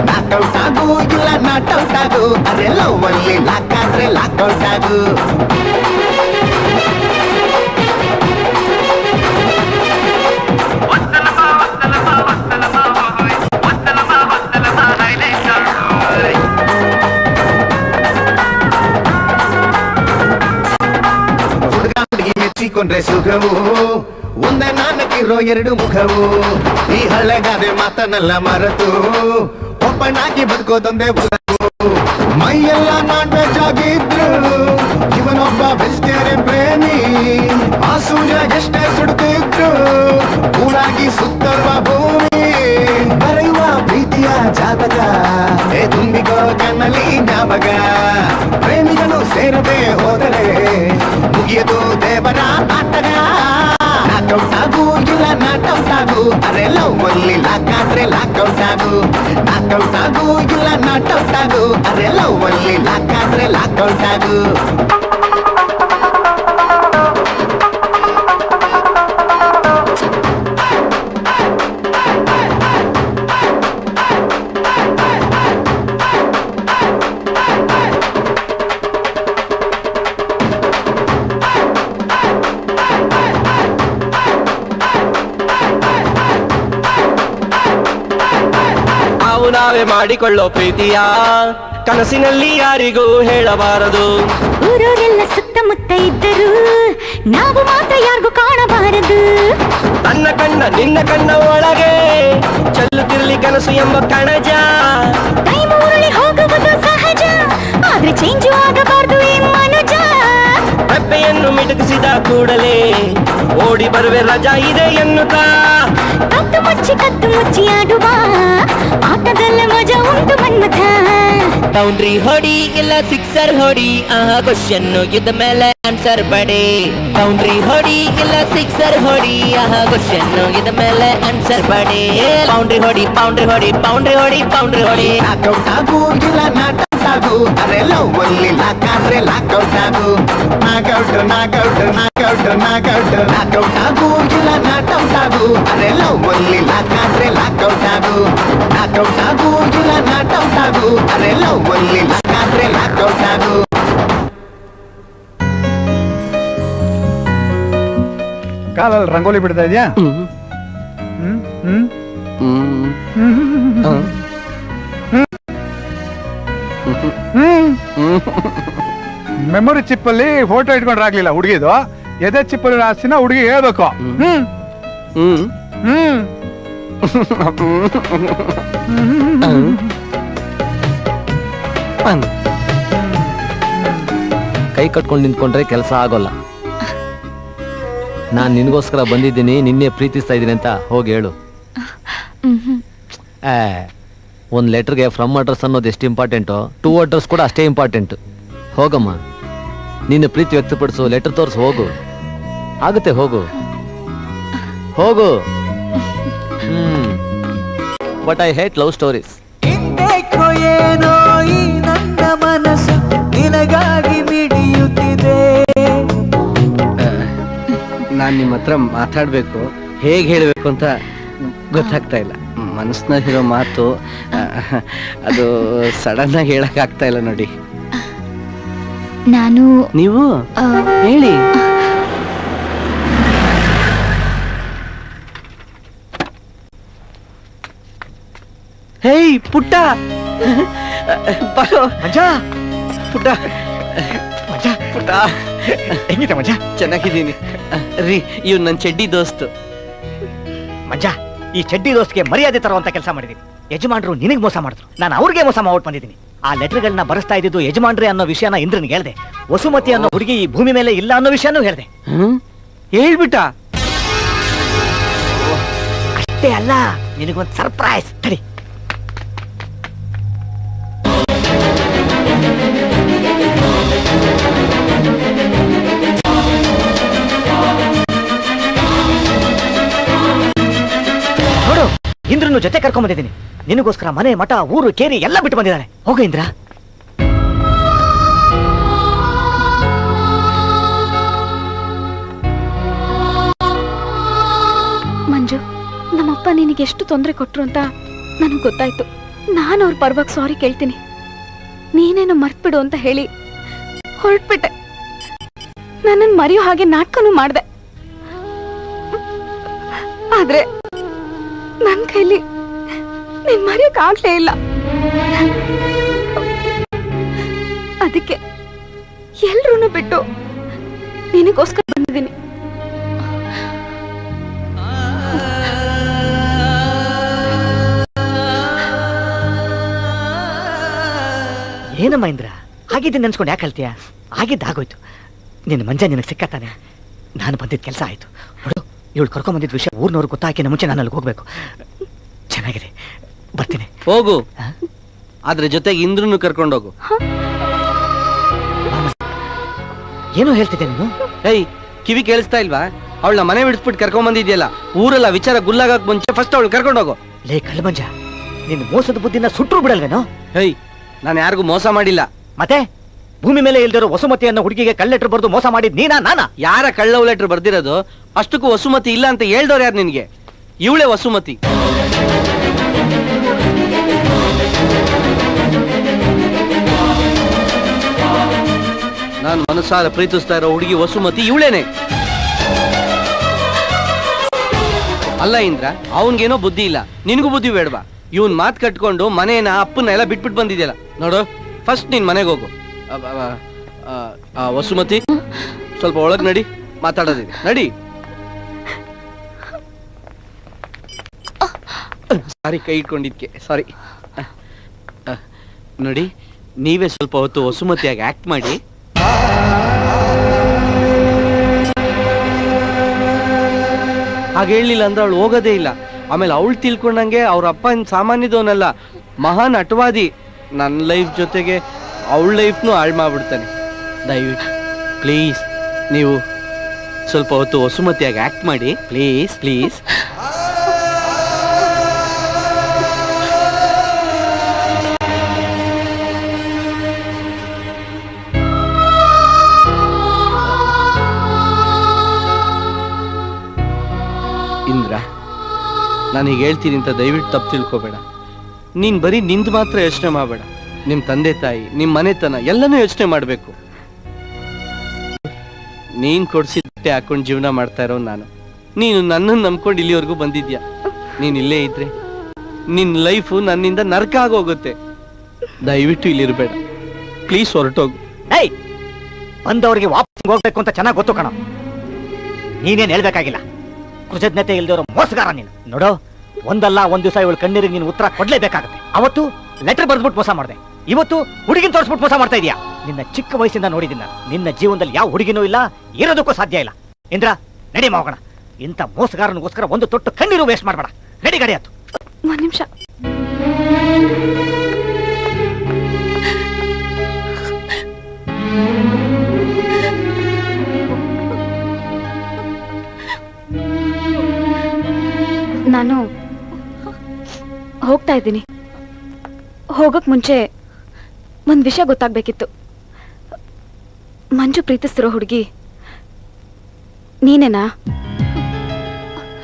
ನಾಕೌಟ್ ಆಗು ಇಲ್ಲ ನಾಟೌಟ್ ಆಗು ಅರೆ ಲವ್ ಅಲ್ಲಿ ಲಾಕಾದ್ರೆ ಲಾಕೌಟ್ ಆಗು ಕೊಂಡ್ರೆ ಸುಖವು ಒಂದೇ ನಾನಕ್ಕಿರೋ ಎರಡು ಮುಖವು ಈ ಹಳೆಗಾದೆ ಮಾತನ್ನೆಲ್ಲ ಮರೆತು ಒಬ್ಬನಾಗಿ ಬದುಕೋದೊಂದೇ ಬದುಕು ಮೈಯೆಲ್ಲ ನಾನ್ ವೆಜ್ ಆಗಿದ್ರು ಇವನೊಬ್ಬ ವೆಜಿಟೇರಿಯನ್ ಪ್ರೇಮಿ ಆ ಸೂರ್ಯ ಎಷ್ಟೇ ಸುಡುತ್ತಿದ್ರು ಕೂಡಾಗಿ ಸುತ್ತರುವ ಭೂಮಿ ಬರೆಯುವ ಪ್ರೀತಿಯ ಜಾತಕ ತುಂಬಿಕೋ ಕಣ್ಣಲ್ಲಿ ಜ್ಞಾಪಕ ಪ್ರೇಮಿಗಳು ಸೇರದೆ ಹೋದರೆ ಮುಗಿಯದು ದೇವರ ನಾಟಕ ನಾಕೌಟ್ ಆಗು ಇಲ್ಲ ನಾಟೌಟ್ ಆಗು ಅರೆ ಲವ್ ಅಲ್ಲಿ ಲಾಕಾದ್ರೆ ಲಾಕೌಟ್ ಆಗು ನಾಕೌಟ್ ಆಗು ಇಲ್ಲ ನಾಟೌಟ್ ಆಗು ಅರೆ ಲವ್ ಅಲ್ಲಿ ಲಾಕಾದ್ರೆ ಲಾಕೌಟ್ ಆಗು ನಾವೇ ಮಾಡಿಕೊಳ್ಳೋ ಪ್ರೀತಿಯ ಕನಸಿನಲ್ಲಿ ಯಾರಿಗೂ ಹೇಳಬಾರದು ಊರವರೆಲ್ಲ ಸುತ್ತಮುತ್ತ ಇದ್ದರು ನಾವು ಮಾತ್ರ ಯಾರಿಗೂ ಕಾಣಬಾರದು ತನ್ನ ಕಣ್ಣ ನಿನ್ನ ಕಣ್ಣ ಒಳಗೆ ಚೆಲ್ಲುತ್ತಿರಲಿ ಕನಸು ಎಂಬ ಕಣಜ ಟೈಮ್ ಉರುಳಿ ಹೋಗುವುದು ಸಹಜ ಆದ್ರೆ ಚೇಂಜು ಆಗಬಾರದು ಈ ಮನುಜ ರೆಪ್ಪೆಯನ್ನು ಮಿಟುಕಿಸಿದ ಕೂಡಲೇ ಓಡಿ ಬರುವೆ ರಜಾ ಇದೆ ಎನ್ನುತ್ತಾ ಕತ್ತು ಮುಚ್ಚಿ ಆಡುವ ಆಟದಲ್ಲ ಮಜಾ ಉಂಟು ಮನ್ಮಥ ಬೌಂಡ್ರಿ ಹೊಡಿ ಇಲ್ಲ ಸಿಕ್ಸರ್ ಹೊಡಿ ಕ್ವಶನ್ ಇದ್ದ ಮೇಲೆ ಆನ್ಸರ್ ಬಡಿ ಬೌಂಡ್ರಿ ಹೊಡಿ ಇಲ್ಲ ಸಿಕ್ಸರ್ ಹೊಡಿ ಕ್ವಶನ್ ಇದ್ದ ಮೇಲೆ ಆನ್ಸರ್ ಬಡಿ ಬೌಂಡ್ರಿ ಹೊಡಿ ಬೌಂಡ್ರಿ ಹೊಡಿ ಬೌಂಡ್ರಿ ಹೊಡಿ ಬೌಂಡ್ರಿ ಹೊಡಿ ನಾಕೌಟ್ ಆಗು ಇಲ್ಲ ನಾಟೌಟ್ ಆಗು ಅರೆ ಲವ್ ಅಲ್ಲಿ ಲಾಕಾದ್ರೆ ಲಾಕೌಟ್ ಆಗು knockout knockout knockout knockout knockout ಆಗು ಇಲ್ಲ ನಾಟೌಟ್ ಆಗು ಅರೆ ಲವ್ ಅಲ್ಲಿ ಲಾಕಾದ್ರೆ ಲಾಕೌಟ್ ಆಗು ನಾಕೌಟ್ ಆಗು ಇಲ್ಲ ನಾಟೌಟ್ ಆಗು ಅರೆ ಲವ್ ಅಲ್ಲಿ ಲಾಕಾದ್ರೆ ಲಾಕೌಟ್ ಆಗು ಕಾಲಲ್ಲಿ ರಂಗೋಲಿ ಬಿಡ್ತಾ ಇದೆಯಾ ಮೆಮೊರಿ ಚಿಪ್ ಅಲ್ಲಿ ಫೋಟೋ ಇಟ್ಕೊಂಡ್ರೆ ಆಗ್ಲಿಲ್ಲ ಹುಡುಗಿದು ಎದೆ ಚಿಪ್ ಅಲ್ಲಿ ಆಸ್ತಿನ ಹುಡುಗಿ ಹೇಳ್ಬೇಕು ಕೈ ಕಟ್ಕೊಂಡು ನಿಂತ್ಕೊಂಡ್ರೆ ಕೆಲಸ ಆಗೋಲ್ಲ. ನಾನ್ ನಿನ್ಗೋಸ್ಕರ ಬಂದಿದ್ದೀನಿ, ನಿನ್ನೆ ಪ್ರೀತಿಸ್ತಾ ಇದ್ದೀನಿ ಅಂತ ಹೋಗಿ ಹೇಳು. ಒಂದ್ ಲೆಟರ್ಗೆ ಫ್ರಮ್ ಅಡ್ರೆಸ್ ಅನ್ನೋದು ಎಷ್ಟು ಇಂಪಾರ್ಟೆಂಟು, ಟು ಅಡ್ರೆಸ್ ಕೂಡ ಅಷ್ಟೇ ಇಂಪಾರ್ಟೆಂಟ್. ಹೋಗಮ್ಮ, ನಿನ್ನ ಪ್ರೀತಿ ವ್ಯಕ್ತಪಡಿಸು, ಲೆಟರ್ ತೋರಿಸು, ಹೋಗು. ಆಗುತ್ತೆ, ಹೋಗು ಹೋಗು. But I hate love stories. ಏನೋ ಈ ನನ್ನ ಮನಸ್ಸು ನಿನಗಾಗಿ ಮಿಡಿಯುತ್ತಿದೆ. ನಾನ್ ನಿಮ್ಮ ಹತ್ರ ಮಾತಾಡ್ಬೇಕು, ಹೇಗ್ ಹೇಳ್ಬೇಕು ಅಂತ ಗೊತ್ತಾಗ್ತಾ ಇಲ್ಲ. ಮನಸ್ಸಿನಲ್ಲಿರೋ ಮಾತು ಅದು ಸಡನ್ ಆಗಿ ಹೇಳಕ್ ಆಗ್ತಾ ಇಲ್ಲ ನೋಡಿ. ನಾನು ನೀವು ಹೇಳಿ. ಹೇಯ್ ಪುಟ್ಟ, ಬರೋ ಮಂಜ. ಪುಟ್ಟ ಮಂಜ ಪುಟ್ಟ, ಹೆಂಗಿದೆ ಮಂಜ? ಚೆನ್ನಾಗಿದ್ದೀನಿ ರೀ. ಇವ್ ನನ್ ಚಡ್ಡಿ ದೋಸ್ತು. ಮಂಜ, ಈ ಚಡ್ಡಿ ದೋಸ್ತ್ಗೆ ಮರ್ಯಾದೆ ತರುವಂತ ಕೆಲಸ ಮಾಡಿದೀನಿ. ಯಜಮಾನ್ರು ನಿನಗ್ ಮೋಸ ಮಾಡಿದ್ರು, ನಾನು ಅವ್ರಿಗೆ ಮೋಸ ಮಾಡ್ಬಿಟ್ಟು ಬಂದಿದ್ದೀನಿ. ಆ ಲೆಟರ್ಗಳನ್ನ ಬರೆಸ್ತಾ ಇದ್ದಿದ್ದು ಯಜಮಾನ್ರೆ ಅನ್ನೋ ವಿಷಯನ ಇಂದ್ರನ್ಗೆ ಹೇಳ್ದೆ. ವಸುಮತಿ ಅನ್ನೋ ಹುಡುಗಿ ಈ ಭೂಮಿ ಮೇಲೆ ಇಲ್ಲ ಅನ್ನೋ ವಿಷಯನೂ ಹೇಳ್ದೆ. ಹೇಳ್ಬಿಟ್ಟ? ಅಷ್ಟೇ ಅಲ್ಲ, ನಿನಗೊಂದು ಸರ್ಪ್ರೈಸ್. ತಡಿ. ನೋಡು, ಇಂದ್ರನು ಜೊತೆ ಕರ್ಕೊಂಡ್ ಬಂದಿದ್ದೀನಿ. ನಿನಗೋಸ್ಕರ ಮನೆ, ಮಠ, ಊರು, ಕೇರಿ ಎಲ್ಲ ಬಿಟ್ಟು ಬಂದಿದ್ದಾನೆ. ಹೋಗು ಇಂದ್ರ. ಮಂಜು, ನಮ್ಮಪ್ಪ ನಿನಗೆ ಎಷ್ಟು ತೊಂದರೆ ಕೊಟ್ರು ಅಂತ ನನಗೆ ಗೊತ್ತಾಯ್ತು. ನಾನು ಅವ್ರ ಪರವಾಗಿ ಸಾರಿ ಕೇಳ್ತೀನಿ. ನೀನೇನು ಮರ್ತ್ಬಿಡು ಅಂತ ಹೇಳಿ ಹೊರಟ್ಬಿಟ್ಟೆ. ನನ್ನನ್ನು ಮರೆಯೋ ಹಾಗೆ ನಾಟಕನೂ ಮಾಡಿದೆ. ಆದ್ರೆ ನನ್ನ ಕೈಲಿ ನೀನ್ ಮರೆಯಕ್ಕಾಗ್ಲೇ ಇಲ್ಲ. ಅದಕ್ಕೆ ಎಲ್ರೂ ಬಿಟ್ಟು ನಿನಗೋಸ್ಕರ ಬಂದಿದ್ದೀನಿ. ಏನಮ್ಮ ಇಂದ್ರ, ಆಗಿದ್ದೆ ನೆನ್ಸ್ಕೊಂಡು ಯಾಕೆ ಹೇಳ್ತೀಯ? ಆಗಿದ್ದಾಗೋಯ್ತು. ನಿನ್ನ ಮಂಜ ನಿನಗೆ ಸಿಕ್ಕತ್ತಾನೆ. ನಾನು ಬಂದಿದ್ದ ಕೆಲಸ ಆಯ್ತು. ನೋಡು, ಇವಳು ಕರ್ಕೊಂಡ್ ಬಂದಿದ್ದ ವಿಷಯ ಊರ್ನವ್ರು ಗೊತ್ತಾಕಿನ ಮುಂಚೆ ನಾನು ಅಲ್ಲಿಗೆ ಹೋಗ್ಬೇಕು. ಚೆನ್ನಾಗಿದೆ, ಬರ್ತೀನಿ. ಹೋಗು, ಆದ್ರೆ ಜೊತೆಗೆ ಇಂದ್ರನು ಕರ್ಕೊಂಡೋಗು. ಏನೋ ಹೇಳ್ತಿದ್ದೆ ನೀನು? ಏಯ್, ಕಿವಿ ಕೇಳಿಸ್ತಾ ಇಲ್ವಾ? ಅವಳನ್ನ ಮನೆ ಬಿಡಿಸ್ಬಿಟ್ಟು ಕರ್ಕೊಂಡ್ ಬಂದಿದ್ಯಲ್ಲ, ಊರೆಲ್ಲ ವಿಚಾರ ಗುಲ್ಲಾಗಕ್ ಮುಂಚೆ ಫಸ್ಟ್ ಅವಳು ಕರ್ಕೊಂಡೋಗು. ಲೇ ಕಳ್ಳ ಮಂಜ, ನಿನ್ನ ಮೋಸದ ಬುದ್ಧಿನ ಸುಟ್ರು ಬಿಡಲ್ವೇನೋ? ಹೇಯ್, ನಾನು ಯಾರಿಗೂ ಮೋಸ ಮಾಡಿಲ್ಲ. ಮತ್ತೆ ಭೂಮಿ ಮೇಲೆ ಇಲ್ದಿರೋ ವಸುಮತಿ ಅನ್ನೋ ಹುಡುಗಿಗೆ ಕಳ್ಳ ಲೆಟರ್ ಬರೆದು ಮೋಸ ಮಾಡಿದ್ ನೀನಾ ನಾನಾ? ಯಾರ ಕಳ್ಳ ಲೆಟರ್ ಬರ್ದಿರೋದು? ಅಷ್ಟಕ್ಕೂ ವಸುಮತಿ ಇಲ್ಲ ಅಂತ ಹೇಳ್ದವ್ರು ಯಾರು ನಿನ್ಗೆ? ಇವಳೇ ವಸುಮತಿ. ನಾನು ಮನಸಾರ ಪ್ರೀತಿಸ್ತಾ ಇರೋ ಹುಡುಗಿ ವಸುಮತಿ ಇವಳೇನೆ. ಅಲ್ಲ ಇಂದ್ರ, ಅವನ್ಗೇನೋ ಬುದ್ಧಿ ಇಲ್ಲ, ನಿನಗೂ ಬುದ್ಧಿ ಬೇಡವಾ? ಇವನ್ ಮಾತ್ ಕಟ್ಕೊಂಡು ಮನೇನ ಅಪ್ಪನ ಎಲ್ಲ ಬಿಟ್ಬಿಟ್ಟು ಬಂದಿದ್ಯಲ್ಲ. ನೋಡು, ಫಸ್ಟ್ ನೀನ್ ಮನೆಗೆ ಹೋಗು. ವಸುಮತಿ, ಸ್ವಲ್ಪ ಒಳಗ್ ನಡಿ, ಮಾತಾಡೋದಿದೆ, ನಡಿ. ಸಾರಿ, ಕೈ ಇಟ್ಕೊಂಡಿದ್ಕೆ ಸಾರಿ. ನೋಡಿ, ನೀವೇ ಸ್ವಲ್ಪ ಹೊತ್ತು ವಸುಮತಿಯಾಗಿ ಆಕ್ಟ್ ಮಾಡಿ. ಹಾಗೆ ಹೇಳಲಿಲ್ಲ ಅಂದ್ರೆ ಅವಳು ಹೋಗೋದೇ ಇಲ್ಲ. ಆಮೇಲೆ ಅವಳು ತಿಳ್ಕೊಂಡಂಗೆ ಅವ್ರ ಅಪ್ಪ ಸಾಮಾನ್ಯದವನಲ್ಲ, ಮಹಾನ್ ಅಟವಾದಿ. ನನ್ನ ಲೈಫ್ ಜೊತೆಗೆ ಅವಳ ಲೈಫ್ನು ಹಾಳು ಮಾಡ್ಬಿಡ್ತಾನೆ. ದಯವಿಟ್ಟು ಪ್ಲೀಸ್ ನೀವು ಸ್ವಲ್ಪ ಹೊತ್ತು ವಸುಮತಿಯಾಗಿ ಆಕ್ಟ್ ಮಾಡಿ, ಪ್ಲೀಸ್ ಪ್ಲೀಸ್. ಇಂದ್ರ, ನಾನೀಗ ಹೇಳ್ತೀನಿ ಅಂತ ದಯವಿಟ್ಟು ತಪ್ಪು ತಿಳ್ಕೊಬೇಡ. ನೀನ್ ಬರೀ ನಿಂದು ಮಾತ್ರ ಯೋಚನೆ ಮಾಡಬೇಡ, ನಿಮ್ ತಂದೆ ತಾಯಿ, ನಿಮ್ ಮನೆತನ ಎಲ್ಲನೂ ಯೋಚನೆ ಮಾಡ್ಬೇಕು. ನೀನ್ ಕೊಡ್ಸಿದ್ದೆ ಹಾಕೊಂಡು ಜೀವನ ಮಾಡ್ತಾ ಇರೋ ನಾನು, ನೀನು ನನ್ನನ್ನು ನಂಬ್ಕೊಂಡು ಇಲ್ಲಿವರೆಗೂ ಬಂದಿದ್ಯಾ. ನೀನ್ ಇಲ್ಲೇ ಇದ್ರೆ ನಿನ್ ಲೈಫು ನನ್ನಿಂದ ನರಕ ಆಗೋಗುತ್ತೆ. ದಯವಿಟ್ಟು ಇಲ್ಲಿರ್ಬೇಡ, ಪ್ಲೀಸ್ ಹೊರಟೋಗು. ಏಯ್, ಬಂದವರಿಗೆ ವಾಪಸ್ ಹೋಗ್ಬೇಕು ಅಂತ ಚೆನ್ನಾಗಿ ಗೊತ್ತು ಕಣ. ನೀನೇನ್ ಹೇಳ್ಬೇಕಾಗಿಲ್ಲ. ಕೃತಜ್ಞತೆ ಇಲ್ದವರು ಮೋಸಗಾರ ನೀನು. ನೋಡು, ಒಂದಲ್ಲ ಒಂದ್ ದಿವಸ ಇವಳು ಕಣ್ಣೀರಿಗೆ ನೀನು ಉತ್ತರ ಕೊಡ್ಲೇಬೇಕಾಗುತ್ತೆ. ಅವತ್ತು ಲೆಟರ್ ಬರ್ದ್ಬಿಟ್ಟು ಮೋಸ ಮಾಡಿದೆ, ಇವತ್ತು ಹುಡುಗಿನ ತೋರಿಸ್ಬಿಟ್ಟು ಮೋಸ ಮಾಡ್ತಾ ಇದೀಯಾ. ನಿನ್ನ ಚಿಕ್ಕ ವಯಸ್ಸಿಂದ ನೋಡಿದ್ದೀನಿ ನಾನು. ನಿನ್ನ ಜೀವನದಲ್ಲಿ ಯಾವ ಹುಡುಗಿನೂ ಇಲ್ಲ, ಇರೋದಕ್ಕೂ ಸಾಧ್ಯ ಇಲ್ಲ. ಇಂದ್ರ, ನಡಿ ಹೋಗೋಣ. ಇಂಥ ಮೋಸಗಾರನಿಗೋಸ್ಕರ ಒಂದು ತೊಟ್ಟು ಕಣ್ಣೀರು ವೇಸ್ಟ್ ಮಾಡಬೇಡ. ನಡಿ ಗಾಡಿ ಆಯ್ತು. ಒಂದ್ ನಿಮಿಷ. ನಾನು ಹೋಗ್ತಾ ಇದ್ದೀನಿ. ಹೋಗಕ್ ಮುಂಚೆ ಒಂದ್ ವಿಷಯ ಗೊತ್ತಾಗ್ಬೇಕಿತ್ತು. ಮಂಜು ಪ್ರೀತಿಸ್ತಿರೋ ಹುಡುಗಿ ನೀನೇನಾ?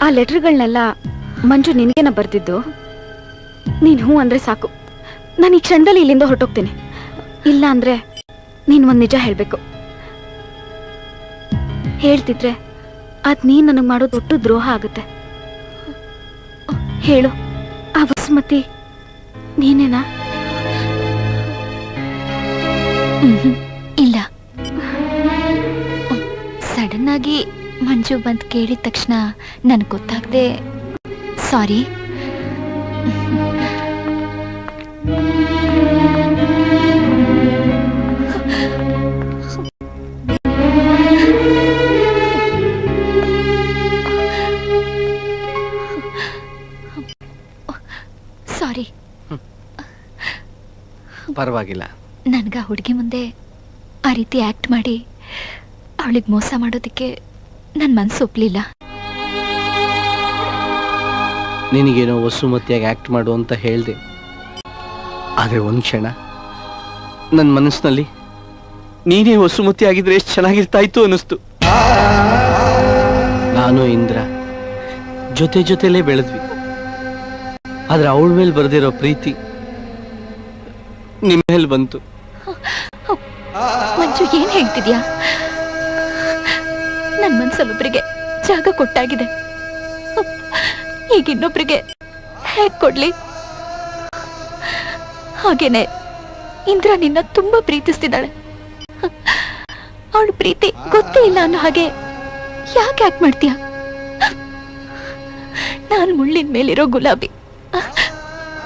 ಆ ಲೆಟರ್ಗಳನ್ನೆಲ್ಲ ಮಂಜು ನಿನ್ಗೇನ ಬರ್ದಿದ್ದು? ನೀನ್ ಹೂ ಅಂದ್ರೆ ಸಾಕು, ನಾನು ಈ ಕ್ಷಣದಲ್ಲಿ ಇಲ್ಲಿಂದ ಹೊರಟೋಗ್ತೀನಿ. ಇಲ್ಲ ಅಂದ್ರೆ ನೀನ್ ಒಂದ್ ನಿಜ ಹೇಳ್ಬೇಕು. ಹೇಳ್ತಿದ್ರೆ ಅದ್ ನೀನ್ ನನಗ್ ಮಾಡೋ ದೊಡ್ಡ ದ್ರೋಹ ಆಗುತ್ತೆ. ಹೇಳು, ಆ ವಸುಮತಿ ನೀನೇನಾ? ಇಲ್ಲ. ಸಡನ್ ಆಗಿ ಮಂಜು ಬಂದ್ ಕೇಳಿದ ತಕ್ಷಣ ನನ್ಗೆ ಗೊತ್ತಾಗದೆ ಸಾರಿ. ಸಾರಿ. ಪರವಾಗಿಲ್ಲ. ನನ್ಗ ಹುಡುಗಿ ಮುಂದೆ ಆ ರೀತಿ ಆಕ್ಟ್ ಮಾಡಿ ಅವಳಿಗೆ ಮೋಸ ಮಾಡೋದಕ್ಕೆ ನನ್ನ ಮನಸ್ಸು ಒಪ್ಲಿಲ್ಲ. ನಿನಗೇನೋ ವಸುಮತಿಯಾಗಿ ಆಕ್ಟ್ ಮಾಡು ಅಂತ ಹೇಳ್ದೆ. ಆದರೆ ಒಂದು ಕ್ಷಣ ನನ್ನ ಮನಸ್ಸಿನಲ್ಲಿ ನೀನೇ ವಸುಮತಿ ಆಗಿದ್ರೆ ಎಷ್ಟು ಚೆನ್ನಾಗಿರ್ತಾ ಇತ್ತು ಅನ್ನಿಸ್ತು. ನಾನು ಇಂದ್ರ ಜೊತೆ ಜೊತೆಲೇ ಬೆಳೆದ್ವಿ. ಆದ್ರೆ ಅವಳ ಮೇಲೆ ಬರೆದಿರೋ ಪ್ರೀತಿ ನಿಮ್ಮ ಮೇಲೆ ಬಂತು. ಮಂಜು, ಏನ್ ಹೇಳ್ತಿದ್ಯಾ? ನನ್ನ ಮನ್ಸಲ್ಲೊಬ್ರಿಗೆ ಜಾಗ ಕೊಟ್ಟಾಗಿದೆ, ಈಗ ಇನ್ನೊಬ್ರಿಗೆ ಹೇಗ್ ಕೊಡ್ಲಿ? ಹಾಗೇನೆ ಇಂದ್ರ ನಿನ್ನ ತುಂಬಾ ಪ್ರೀತಿಸ್ತಿದ್ದಾಳೆ. ಅವಳ ಪ್ರೀತಿ ಗೊತ್ತೇ ಇಲ್ಲ ಅನ್ನೋ ಹಾಗೆ ಯಾಕೆ ಯಾಕೆ ಮಾಡ್ತೀಯ? ನಾನು ಮುಳ್ಳಿನ ಮೇಲಿರೋ ಗುಲಾಬಿ,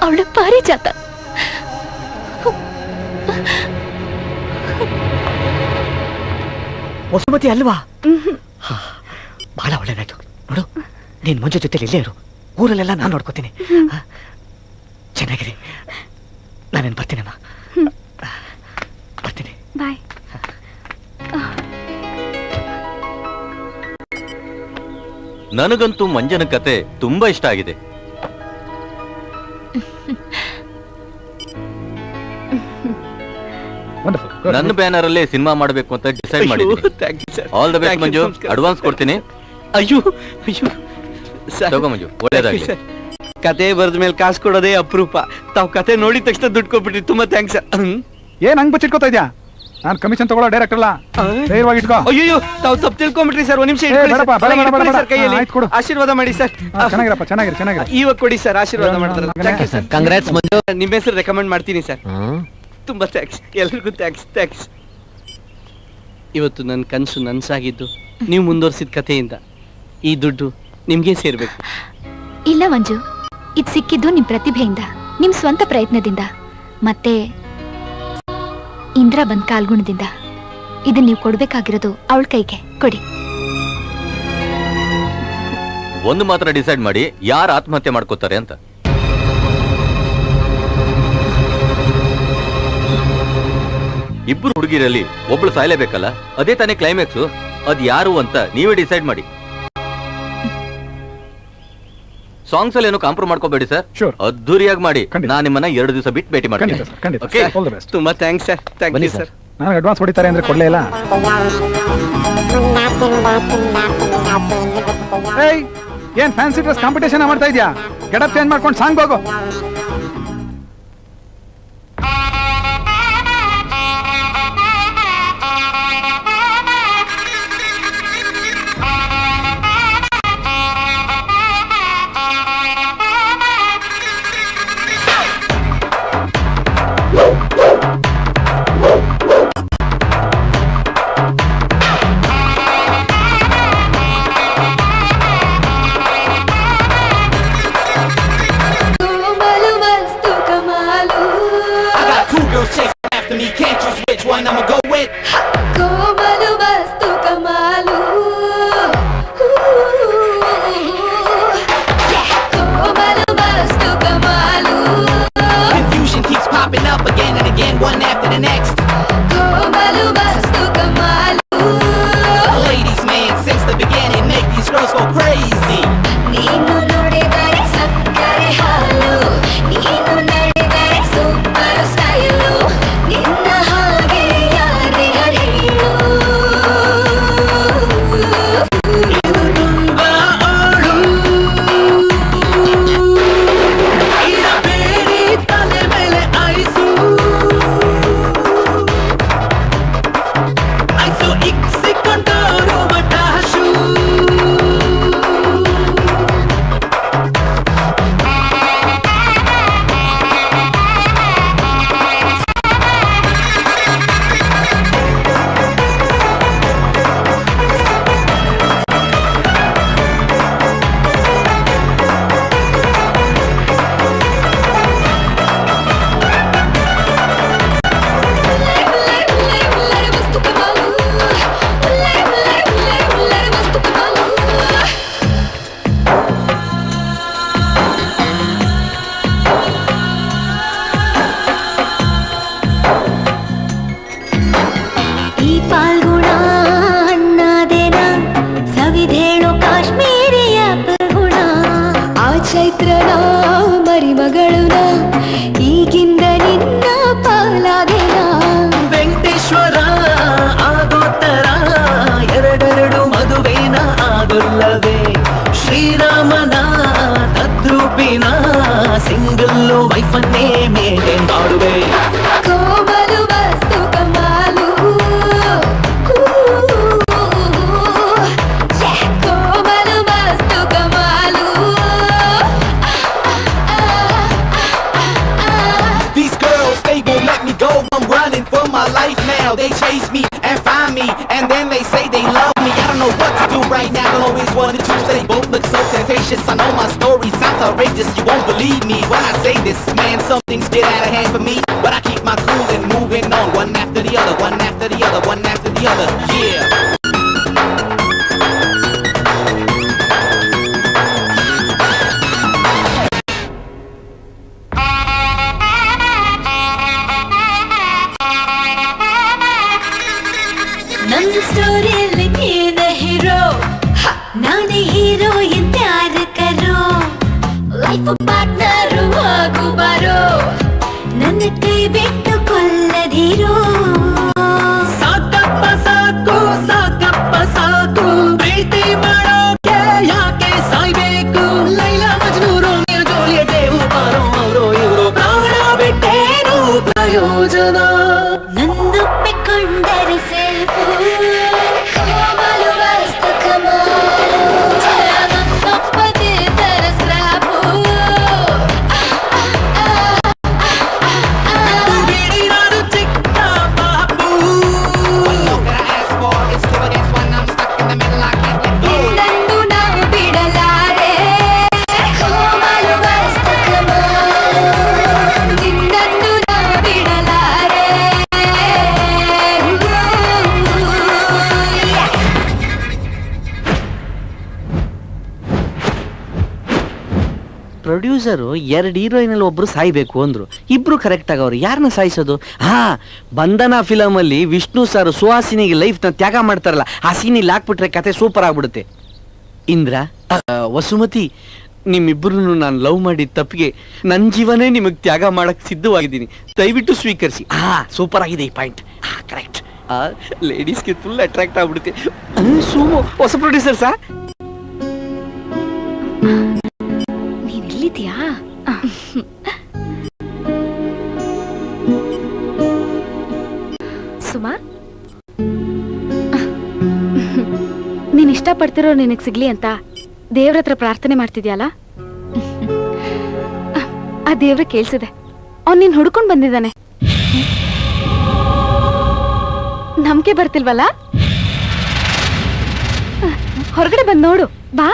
ಅವಳ ಪಾರಿಜಾತ. ವಸುಮತಿ ಅಲ್ವಾ? ಬಹಳ ಒಳ್ಳೇದಾಯ್ತು. ನೋಡು, ನೀನ್ ಮಂಜು ಜೊತೆಲಿ ಇಲ್ಲೇ ಇರು, ಊರಲ್ಲೆಲ್ಲ ನಾನು ನೋಡ್ಕೋತೀನಿ. ಚೆನ್ನಾಗಿರಿ. ನಾನೇನು ಬರ್ತೀನಮ್ಮ, ಬರ್ತೀನಿ. ಬಾಯ್. ನನಗಂತೂ ಮಂಜನ ಕತೆ ತುಂಬಾ ಇಷ್ಟ ಆಗಿದೆ. ನನ್ನ ಬ್ಯಾನರ್ ಅಲ್ಲೇ ಸಿನಿಮಾ ಮಾಡಬೇಕು ಅಂತ ಡಿಸೈಡ್ ಮಾಡಿದ್ದೀನಿ. All the best Manju. Advance ಕೊಡ್ತೀನಿ. ಅಯ್ಯೋ ಅಯ್ಯೋ ತಗೋ ಮಂಜು, ಒಳ್ಳೇದಾಗ್ಲಿ. ಕತೆ ಬರೆದ ಮೇಲೆ ಕಾಸು ಕೊಡೋದೇ ಅಪರೂಪ. ತಾವು ಕತೆ ನೋಡಿದ ತಕ್ಷಣ ದುಡ್ಡು ಕೊಟ್ಬಿಟ್ರಿ. ತುಂಬಾ ಥ್ಯಾಂಕ್ಸ್. ಏನ್ ಹಂಗ್ ಬಚ್ಚಿಟ್ಕೋತಾ ಇದ್ಯಾ? ನಾನು ಕಮಿಷನ್ ತಗೊಳ್ಳೋ ಡೈರೆಕ್ಟರ್ ಅಲ್ಲ, ಧೈರ್ಯವಾಗಿ ಇಟ್ಕೋ. ಅಯ್ಯೋ, ತಾವು ತಪ್ಪು ತಿಳ್ಕೊಂಡ್ಬಿಟ್ರಿ ಸರ್. ಒಂದ್ ನಿಮಿಷ ಆಶೀರ್ವಾದ ಮಾಡಿ ಸರ್. ಚೆನ್ನಾಗಿರಪ್ಪ, ಚೆನ್ನಾಗಿರ. ಇವಾಗ ಕೊಡಿ ಸರ್, ಆಶೀರ್ವಾದ ಮಾಡ್ತಾರೆ. ಕಂಗ್ರಾಟ್ಸ್ ಮಂಜು. ನಿಮ್ಮ ಹೆಸರು ರೆಕಮೆಂಡ್ ಮಾಡ್ತೀನಿ ಸರ್. ತುಂಬಾ ಥ್ಯಾಂಕ್ಸ್, ಎಲ್ರಿಗೂ ಥ್ಯಾಂಕ್ಸ್. ಇವತ್ತು ನನ್ನ ಕನಸು ನನ್ಸಾಗಿದ್ದು ನೀವು ಮುಂದುವರಿಸಿದ ಕಥೆಯಿಂದ ಈ ದುಡ್ಡು ನಿಮ್ಗೆ ಸೇರ್ಬೇಕು. ಇಲ್ಲ ಮಂಜು, ಇದು ಸಿಕ್ಕಿದ್ದು ನಿಮ್ ಪ್ರತಿಭೆಯಿಂದ, ನಿಮ್ ಸ್ವಂತ ಪ್ರಯತ್ನದಿಂದ, ಮತ್ತೆ ಇಂದ್ರ ಬಂದ್ ಕಾಲ್ಗುಣದಿಂದ. ಇದನ್ನ ನೀವು ಕೊಡ್ಬೇಕಾಗಿರೋದು ಅವಳ ಕೈಗೆ. ಕೊಡಿ. ಒಂದು ಮಾತ್ರ ಡಿಸೈಡ್ ಮಾಡಿ, ಯಾರು ಆತ್ಮಹತ್ಯೆ ಮಾಡ್ಕೋತಾರೆ ಅಂತ. ಇಬ್ರು ಹುಡುಗಿರಲ್ಲಿ ಒಬ್ಳು ಸಾಯ್ಲೇಬೇಕಲ್ಲ, ಅದೇ ತಾನೇ ಕ್ಲೈಮ್ಯಾಕ್ಸ್. ಅದ್ ಯಾರು ಅಂತ ನೀವೇ ಡಿಸೈಡ್ ಮಾಡಿ. ಸಾಂಗ್ಸ್ ಅಲ್ಲಿ ಏನು ಕಾಂಪ್ರಮೈಸ್ ಮಾಡ್ಕೋಬೇಡಿ ಸರ್. ಅದ್ದೂರಿಯಾಗಿ ಮಾಡಿ. ನಾನು ನಿಮ್ಮನ್ನ 2 ದಿವಸ ಬಿಟ್ಟು ಭೇಟಿ ಮಾಡ್ತೀನಿ. ತುಂಬಾ thanks sir. Thank you sir. ನನಗೆ ಅಡ್ವಾನ್ಸ್ ಹೊಡಿತಾರೆ ಅಂದ್ರೆ ಕೊಡ್ಲೇ ಇಲ್ಲ. ಏನ್ ಫ್ಯಾನ್ಸಿ ಡ್ರೆಸ್ ಕಾಂಪಿಟೇಷನ್ ಮಾಡ್ತಾ ಇದ್ಯಾ? ಗೆಟಪ್ ಚೇಂಜ್ ಮಾಡ್ಕೊಂಡು ಸಾಂಗ್ ಹೋಗು. ಬಲು ಇಕ್ಸಿಕೊಂಡೋರು ಬಟಾಶು. ಈ ಪಾಲ್ಗುಣ ಅನ್ನದೇನ ಸವಿಧೇಳು ಕಾಶ್ಮೀರಿಯ ಗುಣ ಆ ಚೈತ್ರನ ಮರಿಮಗಳನ ಈಗಿಂದ ನಿನ್ನ ಪಾಲಾದೇನ ವೆಂಕಟೇಶ್ವರ ಆಗೋತ್ತರ ಎರಡೆರಡು ಮದುವೆನ ಆಗೊಲ್ಲವೇ ಶ್ರೀರಾಮನ ತದ್ರೂಪಿನ ಸಿಂಗಲ್ಲು ವೈಫನ್ನೇ ಮೇಲೆ ಮಾಡುವೆ ಕೋಮಲು ವಸ್ತು ಕಮಾಲು ಕೋಮಲು ವಸ್ತು ಕಮಾಲು These girls, they won't let me go. I'm running for my life now. They chase me and find me, and then they say they love me. I don't know what to do right now. I always wanted to say both look so temptations. I know my story sounds outrageous. You won't believe me when I say this, man. Some things get out of hand for me, but I keep my cool and moving on, one after the other, one after the other, one after the other. Yeah. ನನ್ನ ಸ್ಟೋರಿಯಲ್ಲಿ ನೀನೆ hero, ನಾನೇ hero ಎಂದ್ಯಾರು ಕರೋ, life partner ಆಗು ಬಾರೋ, ನನ್ನ ಕೈ ಬಿಟ್ಟು ಕೊಲ್ಲದಿರೋ. ಸಾಕಪ್ಪ ಸಾಕು ಸಾಕಪ್ಪ ಸಾಕು, ಪ್ರೀತಿ ಮಾಡೋಕೆ ಯಾಕೆ ಸಾಯ್ಬೇಕು? ಲೈಲಾ ಮಜ್ನು ರೋಮಿಯೋ ಜೂಲಿಯಟ್ ಬಾರೋ ಅವರು ಇವರು, ಪ್ರಾಣ ಬಿಟ್ಟೇನು ಪ್ರಯೋಜನ? ನಂದೊಪ್ಪಿಕೊಂಡರೆ ಸೇಫು, ಕೋಮಲು ವಸ್ತು ಕಮಾಲು, ನನ್ನೊಪ್ಪದಿದ್ದರೆ ಸ್ರಾಪು. ಬಿಡಿ ನಾನು ಚಿಕ್ಕ ಪಾಪು. ನಿನ್ನನ್ನು ನಾವು ಬಿಡಲಾರೆ, ಕೋಮಲು ವಸ್ತು ಕಮಾಲು, ನಿನ್ನನ್ನು ನಾವು ಬಿಡಲಾರೆ. ಪ್ರೊಡ್ಯೂಸರು 2 ಹೀರೋಯಿನಲ್ಲಿ ಒಬ್ರು ಸಾಯ್ಬೇಕು ಅಂದ್ರು, ಇಬ್ರು ಕರೆಕ್ಟ್ ಆಗವ್ರು. ಯಾರನ್ನ ಸಾಯಿಸೋದು? ಹಾ, ಬಂಧನ ಫಿಲಮ್ ಅಲ್ಲಿ ವಿಷ್ಣು ಸರ್ ಸುಹಾಸಿನಿಗೆ ಲೈಫ್ ನ ತ್ಯಾಗ ಮಾಡ್ತಾರಲ್ಲ, ಆ ಸೀನ್ ಇಲ್ಲಿ ಹಾಕ್ಬಿಟ್ರೆ ಕತೆ ಸೂಪರ್ ಆಗ್ಬಿಡುತ್ತೆ. ಇಂದ್ರ, ವಸುಮತಿ, ನಿಮ್ಮಿಬ್ಬರನ್ನು ನಾನು ಲವ್ ಮಾಡಿದ ತಪ್ಪಿಗೆ ನನ್ನ ಜೀವನೇ ನಿಮಗೆ ತ್ಯಾಗ ಮಾಡಕ್ ಸಿದ್ಧವಾಗಿದ್ದೀನಿ, ದಯವಿಟ್ಟು ಸ್ವೀಕರಿಸಿ. ಹಾ, ಸೂಪರ್ ಆಗಿದೆ ಈ ಪಾಯಿಂಟ್. ಕರೆಕ್ಟ್. ಲೇಡೀಸ್ಗೆ ಫುಲ್ ಅಟ್ರಾಕ್ಟ್ ಆಗ್ಬಿಡುತ್ತೆ. ಸೂಮು ಹೊಸ ಪ್ರೊಡ್ಯೂಸರ್ ಸಾ. ನೀನಿಲ್ಲಿದ್ಯಾ? ಸುಮಾ, ನೀನ್ ಇಷ್ಟಪಡ್ತಿರೋ ನಿನಗ್ ಸಿಗ್ಲಿ ಅಂತ ದೇವ್ರ ಹತ್ರ ಪ್ರಾರ್ಥನೆ ಮಾಡ್ತಿದ್ಯಲ್ಲ, ಆ ದೇವ್ರ ಕೇಳ್ಸಿದೆ. ಅವ್ನ್ ನೀನ್ ಹುಡ್ಕೊಂಡ್ ಬಂದಿದ್ದಾನೆ. ನಂಬಿಕೆ ಬರ್ತಿಲ್ವಲ್ಲ? ಹೊರಗಡೆ ಬಂದ್ ನೋಡು ಬಾ.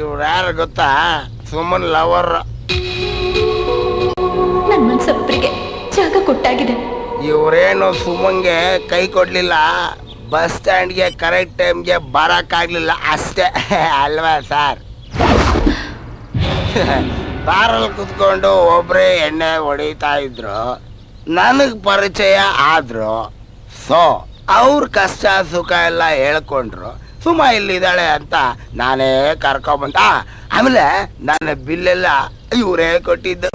ಇವ್ರ್ಯಾರು ಗೊತ್ತಾ? ಸುಮನ್ ಲವರ್. ನನ್ ಮನ್ಸೊಬ್ರಿಗೆ ಜಾಗ ಕೊಟ್ಟಾಗಿದೆ. ಇವ್ರೇನು ಸುಮಂಗೆ ಕೈ ಕೊಡ್ಲಿಲ್ಲ, ಬಸ್ ಸ್ಟ್ಯಾಂಡ್ಗೆ ಕರೆಕ್ಟ್ ಟೈಮ್ಗೆ ಬರಕ್ಕಾಗ್ಲಿಲ್ಲ ಅಷ್ಟೇ ಅಲ್ವಾ ಸರ್? ಕಾರಲ್ಲಿ ಕುತ್ಕೊಂಡು ಒಬ್ರೇ ಎಣ್ಣೆ ಹೊಡಿತಾ ಇದ್ರು, ನನಗ್ ಪರಿಚಯ ಆದ್ರು. ಸೊ ಅವ್ರ ಕಷ್ಟ ಸುಖ ಎಲ್ಲ ಹೇಳ್ಕೊಂಡ್ರು. ಸುಮ ಇಲ್ಲಿದ್ದಾಳೆ ಅಂತ ನಾನೇ ಕರ್ಕೊಂಬಂದ. ಆಮೇಲೆ ನನ್ನ ಬಿಲ್ಲೆಲ್ಲ ಇವರೇ ಕೊಟ್ಟಿದ್ದು.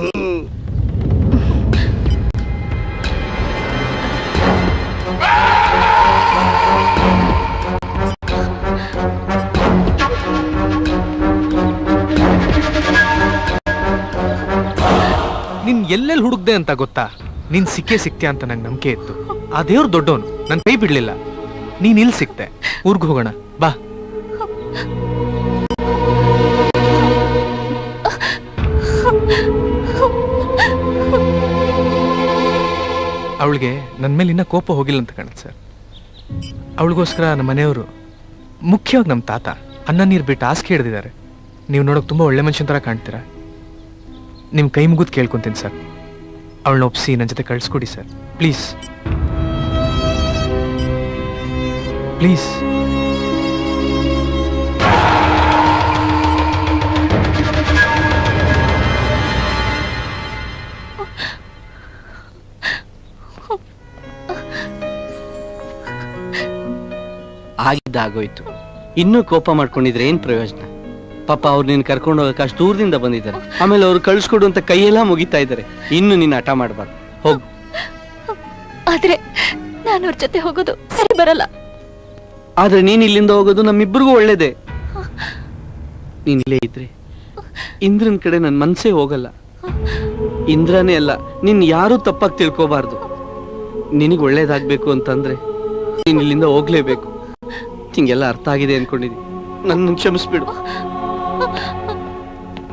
ಎಲ್ಲೆಲ್ಲಿ ಹುಡುಕ್ದೆ ಅಂತ ಗೊತ್ತಾ? ನೀನ್ ಸಿಕ್ಕೇ ಸಿಕ್ತ್ಯಾ ಅಂತ ನಂಗೆ ನಂಬಿಕೆ ಇತ್ತು. ಆ ದೇವ್ರು ದೊಡ್ಡವನು, ನನ್ ಕೈ ಬಿಡ್ಲಿಲ್ಲ. ನೀನ್ ಇಲ್ಲಿ ಸಿಕ್ತೆ. ಊರ್ಗ್ ಹೋಗೋಣ ಬಾ. ಅವಳಿಗೆ ನನ್ನ ಮೇಲೆ ಇನ್ನ ಕೋಪ ಹೋಗಿಲ್ಲ ಅಂತ ಕಾಣುತ್ತೆ ಸರ್. ಅವಳಿಗೋಸ್ಕರ ನಮ್ಮ ಮನೆಯವರು, ಮುಖ್ಯವಾಗಿ ನಮ್ಮ ತಾತ, ಅನ್ನ ನೀರು ಬಿಟ್ಟು ಹಾಸಿಗೆ ಹಿಡಿದಿದ್ದಾರೆ. ನೀವು ನೋಡೋಕೆ ತುಂಬಾ ಒಳ್ಳೆ ಮನುಷ್ಯನ ಥರ ಕಾಣ್ತೀರಾ. ನಿಮ್ಮ ಕೈ ಮುಗಿದು ಕೇಳ್ಕೊಂತೀನಿ ಸರ್, ಅವಳನ್ನ ಒಪ್ಸಿ ನನ್ನ ಜೊತೆ ಕಳಿಸ್ಕೊಡಿ ಸರ್, ಪ್ಲೀಸ್ ಪ್ಲೀಸ್. ಆಗಿದ್ದಾಗೋಯ್ತು. ಇನ್ನೂ ಕೋಪ ಮಾಡ್ಕೊಂಡಿದ್ರೆ ಏನ್ ಪ್ರಯೋಜನ? ಪಾಪ ಅವ್ರು ನೀನ್ ಕರ್ಕೊಂಡು ಹೋಗಕ್ಕೆ ಅಷ್ಟು ದೂರದಿಂದ ಬಂದಿದ್ದಾರೆ. ಆಮೇಲೆ ಅವ್ರು ಕಳ್ಸ್ಕೊಡು ಅಂತ ಕೈಯೆಲ್ಲ ಮುಗಿತಾ ಇದ್ದಾರೆ. ಇನ್ನು ನೀನ್ ಹಠ ಮಾಡ್ಬಾರ್ದು, ಹೋಗು. ಆದ್ರೆ ನಾನು ಅವ್ರ ಜೊತೆ ಹೋಗೋದು ಸರಿ ಬರಲ್ಲ. ಆದ್ರೆ ನೀನ್ ಇಲ್ಲಿಂದ ಹೋಗೋದು ನಮ್ಮಿಬ್ಬರಿಗೂ ಒಳ್ಳೇದೇ. ನೀನ್ ಇಲ್ಲೇ ಇದ್ರೆ ಇಂದ್ರನ್ ಕಡೆ ನನ್ ಮನ್ಸೇ ಹೋಗಲ್ಲ. ಇಂದ್ರನೇ ಅಲ್ಲ, ನಿನ್ ಯಾರೂ ತಪ್ಪಾಗಿ ತಿಳ್ಕೋಬಾರ್ದು. ನಿನಗ್ ಒಳ್ಳೇದಾಗ್ಬೇಕು ಅಂತಂದ್ರೆ ನೀನ್ ಇಲ್ಲಿಂದ ಹೋಗ್ಲೇಬೇಕು. ಹಿಂಗೆಲ್ಲ ಅರ್ಥ ಆಗಿದೆ ಅನ್ಕೊಂಡಿದ್ದೀನಿ. ನನ್ನ ಕ್ಷಮಿಸ್ಬಿಡು.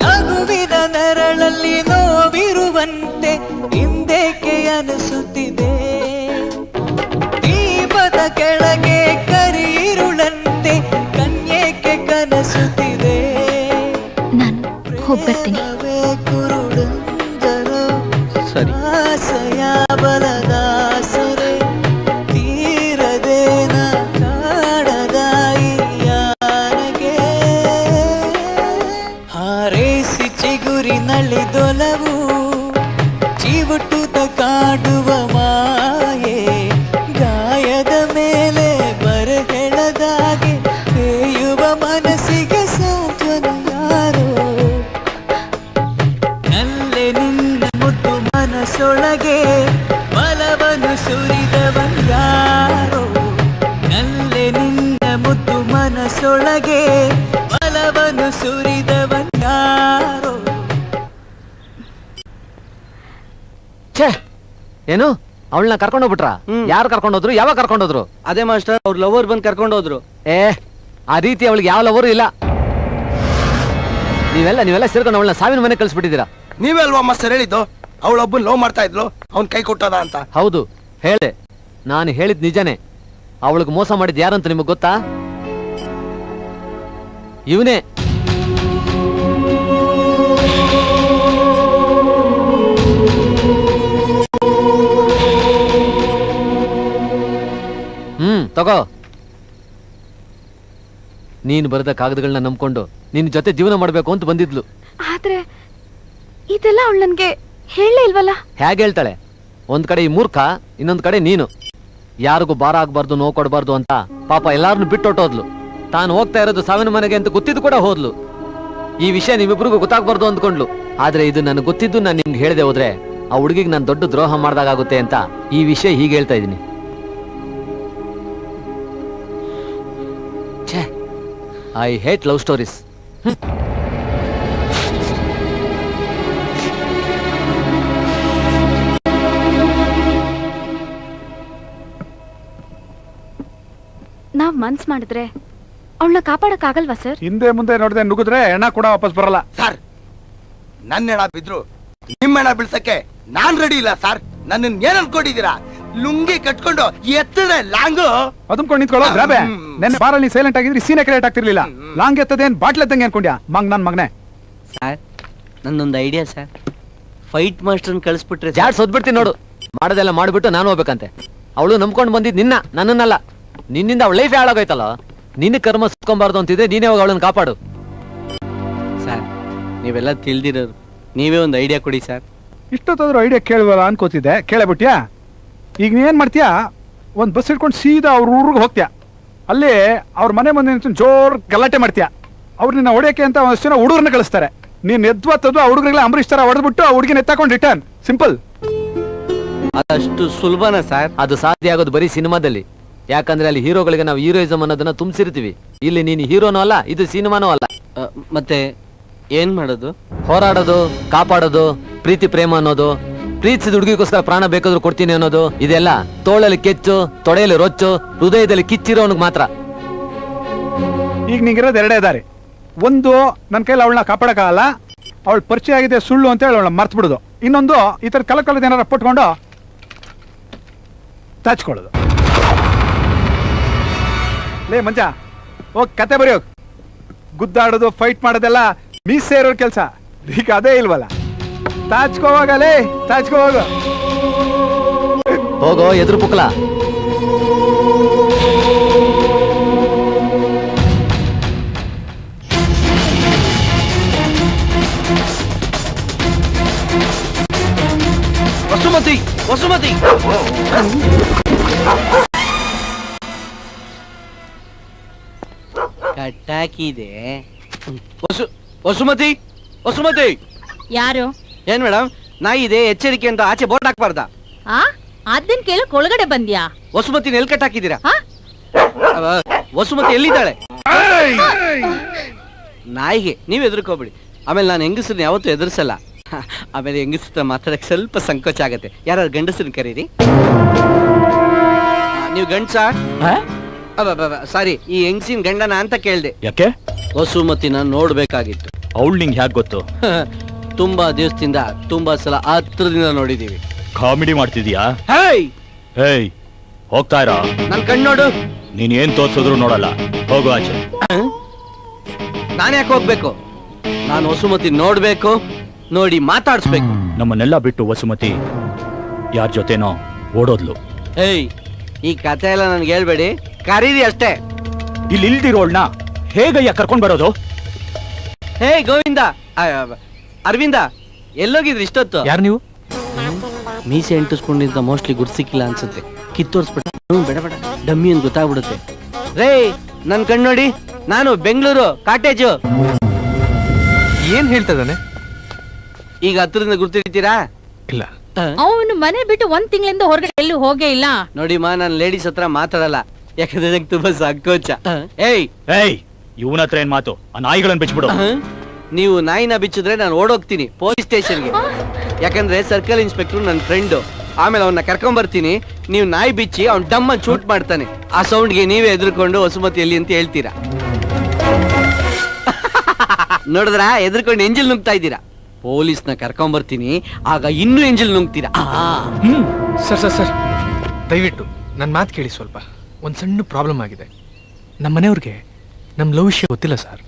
ನಗುವಿನ ನೆರಳಲ್ಲಿ ನೋವಿರುವಂತೆ ಹಿಂದೇಕೆ ಅನಿಸುತ್ತಿದೆ. ದೀಪದ ಕೆಳಗೆ ಕರಿಯಿರುಳಂತೆ ಕನ್ಯೇಕೆ ಕನಸುತ್ತಿದೆ. ನಾನು ಹೋಗ್ಬರ್ತೀನಿ. ಸರಿ. ಆಸೆಯ ಬಲದಾಸರೆ ತೀರದೇನ ಕಾಡದಾಯಿಯಾನಗೆ ಹಾರೈಸಿ ಚಿಗುರಿ ನಳಿದೊಲವು ಚಿವುಟುದ ಕಾಡುವ ಮಾಯೆ ಗಾಯದ ಮೇಲೆ ಬರಹೆಳದಾಗೆ ಹೇಯುವ ಮನಸ್ಸಿಗೆ ಸಾಂತ್ವನ ಯಾರೋ. ನಲ್ಲೆ ನಿನ್ನ ಮುದ್ದು ಮನಸ್ಸೊಳಗೆ ಬಲವನ್ನು ಸುರಿದವನ್ಯಾರೋ. ನಲ್ಲೆ ನಿನ್ನ ಮುದ್ದು ಮನಸ್ಸೊಳಗೆ ಬಲವನ್ನು ಸುರಿದವನ್ಯಾರೋ. ಛೇ, ಏನು ಅವಳನ್ನ ಕರ್ಕೊಂಡೋಗ್ಬಿಟ್ರ? ಯಾರು ಕರ್ಕೊಂಡೋದ್ರು? ಯಾವಾಗ ಕರ್ಕೊಂಡೋದ್ರು? ಅದೇ ಮಾಸ್ಟರ್, ಅವ್ರ ಲವರ್ ಬಂದು ಕರ್ಕೊಂಡೋದ್ರು. ಆ ರೀತಿ ಅವಳಿಗೆ ಯಾವ ಲವರು ಇಲ್ಲ. ನೀವೆಲ್ಲ ಸೇರ್ಕೊಂಡು ಅವಳನ್ನ ಸಾವಿನ ಮನೆ ಕಳಿಸ್ಬಿಟ್ಟಿದ್ದೀರಾ. ನೀವಲ್ವಾ ಮಾಸ್ಟರ್ ಹೇಳಿದ್ದು ಅವಳೊಬ್ಬನ್ ಲವ್ ಮಾಡ್ತಾ ಇದ್ಲು, ಅವ್ನ್ ಕೈ ಕೊಟ್ಟದ ಅಂತ? ಹೌದು ಹೇಳ್ದೆ. ನಾನು ಹೇಳಿದ್ ನಿಜನೇ. ಅವಳಿಗೆ ಮೋಸ ಮಾಡಿದ್ ಯಾರಂತ ನಿಮಗ್ ಗೊತ್ತಾ? ಇವನೇ. ತಗೋ. ನೀನು ಬರೆದ ಕಾಗದಗಳನ್ನ ನಂಬ್ಕೊಂಡು ನಿನ್ ಜೊತೆ ಜೀವನ ಮಾಡ್ಬೇಕು ಅಂತ ಬಂದಿದ್ಲು. ಆದ್ರೆ ಇದೆಲ್ಲ ಅವಳು ನನ್ಗೆ ಹೇಳಲೇ ಇಲ್ವಲ್ಲ. ಹೇಗೆ ಹೇಳ್ತಾಳೆ? ಒಂದ್ ಕಡೆ ಈ ಮೂರ್ಖ, ಇನ್ನೊಂದ್ ಕಡೆ ನೀನು. ಯಾರಿಗೂ ಭಾರ ಆಗ್ಬಾರ್ದು, ನೋವು ಕೊಡಬಾರ್ದು ಅಂತ ಪಾಪ ಎಲ್ಲಾರನ್ನು ಬಿಟ್ಟೊಟ್ಟೋದ್ಲು. ತಾನು ಹೋಗ್ತಾ ಇರೋದು ಸಾವಿನ ಮನೆಗೆ ಅಂತ ಗೊತ್ತಿದ್ದು ಕೂಡ ಹೋದ್ಲು. ಈ ವಿಷಯ ನಿಮ್ಮಿಬ್ರಿಗೂ ಗೊತ್ತಾಗ್ಬಾರ್ದು ಅಂದ್ಕೊಂಡ್ಲು. ಆದ್ರೆ ಇದು ನನಗೆ ಗೊತ್ತಿದ್ದು ನಾನು ನಿಮ್ಗೆ ಹೇಳದೆ ಹೋದ್ರೆ ಆ ಹುಡುಗಿಗೆ ನಾನು ದೊಡ್ಡ ದ್ರೋಹ ಮಾಡ್ದಾಗುತ್ತೆ ಅಂತ ಈ ವಿಷಯ ಹೀಗೆ ಹೇಳ್ತಾ ಇದ್ದೀನಿ. I hate love stories. ನಾವ್ ಮನ್ಸ್ ಮಾಡಿದ್ರೆ ಅವಳನ್ನ ಕಾಪಾಡಕ್ ಆಗಲ್ವಾ ಸರ್? ಹಿಂದೆ ಮುಂದೆ ನೋಡಿದ್ರೆ ನುಗ್ಗಿದ್ರೆ ಹೆಣ ಕೂಡ ವಾಪಸ್ ಬರಲ್ಲ ಸರ್. ನನ್ನ ಹೆಣ ಬಿದ್ರು ನಿಮ್ಮ ಹೆಣ ಬಿಡ್ಸಕ್ಕೆ ನಾನ್ ರೆಡಿ ಇಲ್ಲ ಸರ್. ನನ್ನ ಏನ್ ಅನ್ಕೊಂಡಿದ್ದೀರಾ? ಲುಂಗಿ ಕಟ್ಕೊಂಡು ಎತ್ತದ ಲಾಂಗು ಅದ್ಕೊಂಡು ನಿಂತ್ಕೊಳ್ಳೋ ಗ್ರಾಬೆ. ನೆನ್ನೆ ಬಾರಲ್ಲಿ ಸೈಲೆಂಟ್ ಆಗಿದ್ರಿ, ಸೀನೆ ಕ್ರಿಯೇಟ್ ಆಗ್ತಿರ್ಲಿಲ್ಲ. ಲಾಂಗ್ ಎತ್ತದೇನ್ ಬಾಟ್ಲ್ ಎತ್ತಂಗೆ ಅನ್ಕೊಂಡ್ಯಾ? ನನ್ ಮಗನೇ. ಸರ್, ನನ್ನೊಂದು ಐಡಿಯಾ ಸರ್. ಫೈಟ್ ಮಾಸ್ಟರ್ ಕಳಿಸ್ಬಿಟ್ರೆ ಜಾಡ್ ಸೋದ್ಬಿಡ್ತೀನಿ ನೋಡು. ಮಾಡೋದೆಲ್ಲ ಮಾಡ್ಬಿಟ್ಟು ನಾನು ಹೋಗ್ಬೇಕಂತೆ. ಅವಳು ನಂಬ್ಕೊಂಡು ಬಂದಿದ್ ನನ್ನನ್ನಲ್ಲ. ನಿನ್ನಿಂದ ಅವಳ ಲೈಫ್ ಹಾಳಾಗೋಯ್ತಲ್ಲ. ನಿನ್ನ ಕರ್ಮ ಸುತ್ಕೊಂಬಾರ್ದು ಅಂತಿದ್ರೆ ನೀನೇ ಹೋಗಿ ಅವಳನ್ನ ಕಾಪಾಡು. ಸರ್, ನೀವೆಲ್ಲ ತಿಳಿದಿರೋರು, ನೀವೇ ಒಂದು ಐಡಿಯಾ ಕೊಡಿ ಸರ್. ಇಷ್ಟೊತ್ತಾದ್ರೂ ಐಡಿಯಾ ಕೇಳುವಲ್ಲ ಅನ್ಕೋತಿದ್ದೆ, ಕೇಳಬಿಟ್ಯಾ? ಈಗ ನೀನ್ ಮಾಡ್ತೀಯಾ? ಒಂದ್ ಬಸ್ ಹಿಡ್ಕೊಂಡು ಸೀದಾ ಅವ್ರ ಊರಿಗೆ ಹೋಗ್ತೀಯಾ. ಅಲ್ಲಿ ಅವ್ರ ಮನೆ ಮುಂದೆ ಜೋರ್ ಗಲಾಟೆ ಮಾಡ್ತೀಯಾ. ಅವ್ರು ನಿನ್ನ ಹೊಡೆಯಕ್ಕೆ ಅಂತ ಒಂದಷ್ಟು ಜನ ಹುಡುಗರನ್ನ ಕಳಿಸ್ತಾರೆ. ನೀನ್ ಎದ್ವತ್ತದು ಆ ಹುಡುಗರಿಗೆಲ್ಲ ಅಂಬರೀಶ್ ತರ ಹೊಡೆದ್ಬಿಟ್ಟು ಆ ಹುಡುಗಿನ ಎತ್ತಾಕೊಂಡು ರಿಟರ್ನ್. ಸಿಂಪಲ್. ಅದಷ್ಟು ಸುಲಭನಾ ಸರ್? ಅದು ಸಾಧ್ಯ ಆಗೋದು ಬರೀ ಸಿನಿಮಾದಲ್ಲಿ. ಯಾಕಂದ್ರೆ ಅಲ್ಲಿ ಹೀರೋಗಳಿಗೆ ನಾವು ಹೀರೋಯಿಸಮ್ ಅನ್ನೋದನ್ನ ತುಂಬಿಸಿರ್ತೀವಿ. ಇಲ್ಲಿ ನೀನು ಹೀರೋನೂ ಅಲ್ಲ, ಇದು ಸಿನಿಮಾನೂ ಅಲ್ಲ. ಮತ್ತೆ ಏನ್ ಮಾಡೋದು? ಹೋರಾಡೋದು, ಕಾಪಾಡೋದು, ಪ್ರೀತಿ ಪ್ರೇಮ ಅನ್ನೋದು, ಪ್ರೀತಿಸಿದ ಹುಡುಗಿಗೋಸ್ಕರ ಪ್ರಾಣ ಬೇಕಾದ್ರೂ ಕೊಡ್ತೀನಿ ಅನ್ನೋದು ಇದೆಲ್ಲ ತೋಳಲ್ಲಿ ಕೆಚ್ಚು, ತೊಡೆಯಲ್ಲಿ ರೊಚ್ಚು, ಹೃದಯದಲ್ಲಿ ಕಿಚ್ಚಿರೋನಿಗೆ ಮಾತ್ರ. ಈಗ ನಿಂಗಿರೋದು ಎರಡೇ ದಾರಿ. ಒಂದು, ನನ್ನ ಕೈಲಿ ಅವಳನ್ನ ಕಾಪಾಡಕ್ಕಾಗಲ್ಲ, ಅವಳು ಪರಿಚಯ ಆಗಿದೆ ಸುಳ್ಳು ಅಂತ ಹೇಳಿ ಅವಳನ್ನ ಮರ್ತು ಬಿಡೋದು. ಇನ್ನೊಂದು, ಈ ಥರ ಕಲಕಲದ ಏನಾರ ಪಟ್ಕೊಂಡು ತಾಚ್ಕೊಳ್ಳೋದು. ಲೇ ಮಂಜ, ಹೋಗಿ ಕತೆ ಬರೆಯೋಕ್. ಗುದ್ದಾಡೋದು, ಫೈಟ್ ಮಾಡೋದೆಲ್ಲ ಮೀಸೆ ಇರೋರ್ ಕೆಲಸ. ಈಗ ಅದೇ ಇಲ್ವಲ್ಲ. ತಾಚ್ಕೋವಾಗಲೇ ತಾಚ್ಕೋವಾಗ ಹೋಗೋ ಎದುರು ಪುಕ್ಲ. ವಸುಮತಿ, ವಸುಮತಿ, ಕಟ್ಟಾಕಿದೆ. ವಸುಮತಿ, ವಸುಮತಿ. ಯಾರು? ಏನ್ ಮೇಡಮ್, ನಾಯಿ ಇದೆ, ಎಚ್ಚರಿಕೆ ಅಂತ ಆಚೆ ಬೋರ್ಡ್ ಹಾಕ್ಬಾರ್ದ? ಅದನ್ ಕೇಳಕ್ ಒಳಗಡೆ ಬಂದ್ಯಾ? ವಸುಮತಿನ ಎಲ್ಲಿ ಕಟ್ಟಾಕಿದ್ದೀರಾ? ವಸುಮತಿ ಎಲ್ಲಿದ್ದಾಳೆ? ನಾಯಿಗೆ ನೀವ್ ಎದುರ್ಕೋಬಿಡಿ. ಆಮೇಲೆ ನಾನು ಹೆಂಗಸರನ್ನ ಯಾವತ್ತೂ ಎದುರಿಸಲ್ಲ. ಆಮೇಲೆ ಹೆಂಗಸ್ರ ಮಾತಾಡಕ್ ಸ್ವಲ್ಪ ಸಂಕೋಚ ಆಗತ್ತೆ. ಯಾರು ಗಂಡಸರನ್ನ ಕರೀರಿ. ನೀವು ಗಂಡ್ಸ? ಸಾರಿ, ಈ ಹೆಂಗಸಿನ ಗಂಡನ ಅಂತ ಕೇಳ್ದೆ. ಯಾಕೆ? ವಸುಮತಿನ ನೋಡ್ಬೇಕಾಗಿತ್ತು. ಅವಳು ನಿಂಗೆ ಹ್ಯಾಕ್ ಗೊತ್ತು? ತುಂಬಾ ದಿವಸದಿಂದ ತುಂಬಾ ಸಲ ಹತ್ರದಿಂದ ನೋಡಿದೀವಿ. ಕಾಮಿಡಿ ಮಾಡ್ತಿದ್ಯಾ? ಹೇಯ್, ಹೋಗ್ತಾ ಇರ. ನನ್ ಕಣ್ ನೋಡು. ನೀನ್ ಏನ್ ತೋರ್ಸಿದ್ರು ನೋಡಲ್ಲ. ಹೋಗು ಆಚೆ. ನಾನ್ ಯಾಕೆ ಹೋಗ್ಬೇಕು? ನಾನು ವಸುಮತಿ ನೋಡ್ಬೇಕು, ನೋಡಿ ಮಾತಾಡ್ಸ್ಬೇಕು. ನಮ್ಮನ್ನೆಲ್ಲ ಬಿಟ್ಟು ವಸುಮತಿ ಯಾರ ಜೊತೆನೋ ಓಡೋದ್ಲು. ಏಯ್, ಈ ಕಥೆ ಎಲ್ಲ ನನ್ಗೆ ಹೇಳ್ಬೇಡಿ, ಕರೀರಿ ಅಷ್ಟೇ. ಇಲ್ಲಿ ಇಲ್ದಿರೋಳ್ನ ಹೇಗಯ್ಯ ಕರ್ಕೊಂಡ್ ಬರೋದು? ಹೇ ಗೋವಿಂದ, ಅರವಿಂದ, ಎಲ್ಲೋಗಿದ್ರಿ ಇಷ್ಟೊತ್ತು? ಯಾರು ನೀವು? ಮೀಸೆ ಅಂಟಿಸ್ಕೊಂಡಿದ್ದ ಮೋಸ್ಟ್ಲಿ ಗುಡ್ ಸಿಕ್ಕಿಲ್ಲ ಅನ್ಸುತ್ತೆ. ಕಿತ್ತೋರ್ಸ್ಬಿಟ್ಟು ಬೇಡ ಬೇಡ, ಡಮ್ಮಿ ಅಂತ ಗೊತ್ತಾಗ್ಬಿಡುತ್ತೆ. ರೇ, ನನ್ ಕಣ್ ನೋಡಿ, ನಾನು ಬೆಂಗಳೂರು ಕಾಟೇಜು. ಏನ್ ಹೇಳ್ತದಾನೆ? ಈಗ ಹತ್ರದಿಂದ ಗುರ್ತಿಡ್ತೀರಾ? ಇಲ್ಲ. ಅವನು ಮನೆ ಬಿಟ್ಟು 1 ತಿಂಗಳಿಂದ ಹೊರಗಡೆ ಎಲ್ಲೂ ಹೋಗೇ ಇಲ್ಲ. ನೋಡಿ ಮಾ, ನಾನು ಲೇಡೀಸ್ ಹತ್ರ ಮಾತಾಡಲ್ಲ, ಯಾಕಂದ್ರೆ ನಂಗೆ ತುಂಬಾ ಸಂಕೋಚ. ಏಯ್ ಏಯ್, ಇವನ ಹತ್ರ ಏನ್ ಮಾತು? ಆ ನಾಯಿಗಳನ್ನ ಬಿಚ್ಬಿಡು. ನೀವು ನಾಯಿನ ಬಿಚ್ಚಿದ್ರೆ ನಾನು ಓಡೋಗ್ತೀನಿ ಪೊಲೀಸ್ ಸ್ಟೇಷನ್ಗೆ. ಯಾಕಂದ್ರೆ ಸರ್ಕಲ್ ಇನ್ಸ್ಪೆಕ್ಟರ್ ನನ್ನ ಫ್ರೆಂಡು. ಆಮೇಲೆ ಅವನ್ನ ಕರ್ಕೊಂಡ್ ಬರ್ತೀನಿ. ನೀವು ನಾಯಿ ಬಿಚ್ಚಿ ಅವ್ನ್ ಡಮ್ಮ ಶೂಟ್ ಮಾಡ್ತಾನೆ. ಆ ಸೌಂಡ್ಗೆ ನೀವೇ ಎದ್ರುಕೊಂಡು ವಸುಮತಿ ಎಲ್ಲಿ ಅಂತ ಹೇಳ್ತೀರಾ. ನೋಡಿದ್ರ, ಎದ್ರುಕೊಂಡು ಎಂಜಿಲ್ ನುಗ್ತಾ ಇದ್ದೀರಾ. ಪೊಲೀಸ್ನ ಕರ್ಕೊಂಡ್ ಬರ್ತೀನಿ, ಆಗ ಇನ್ನೂ ಎಂಜಿಲ್ ನುಗ್ತೀರಾ. ಸರ್ ಸರ್ ಸರ್, ದಯವಿಟ್ಟು ನನ್ನ ಮಾತು ಕೇಳಿ. ಸ್ವಲ್ಪ ಒಂದು ಸಣ್ಣ ಪ್ರಾಬ್ಲಮ್ ಆಗಿದೆ. ನಮ್ಮ ಮನೆಯವ್ರಿಗೆ ನಮ್ಮ ಲವ್ ವಿಷಯ ಗೊತ್ತಿಲ್ಲ ಸರ್.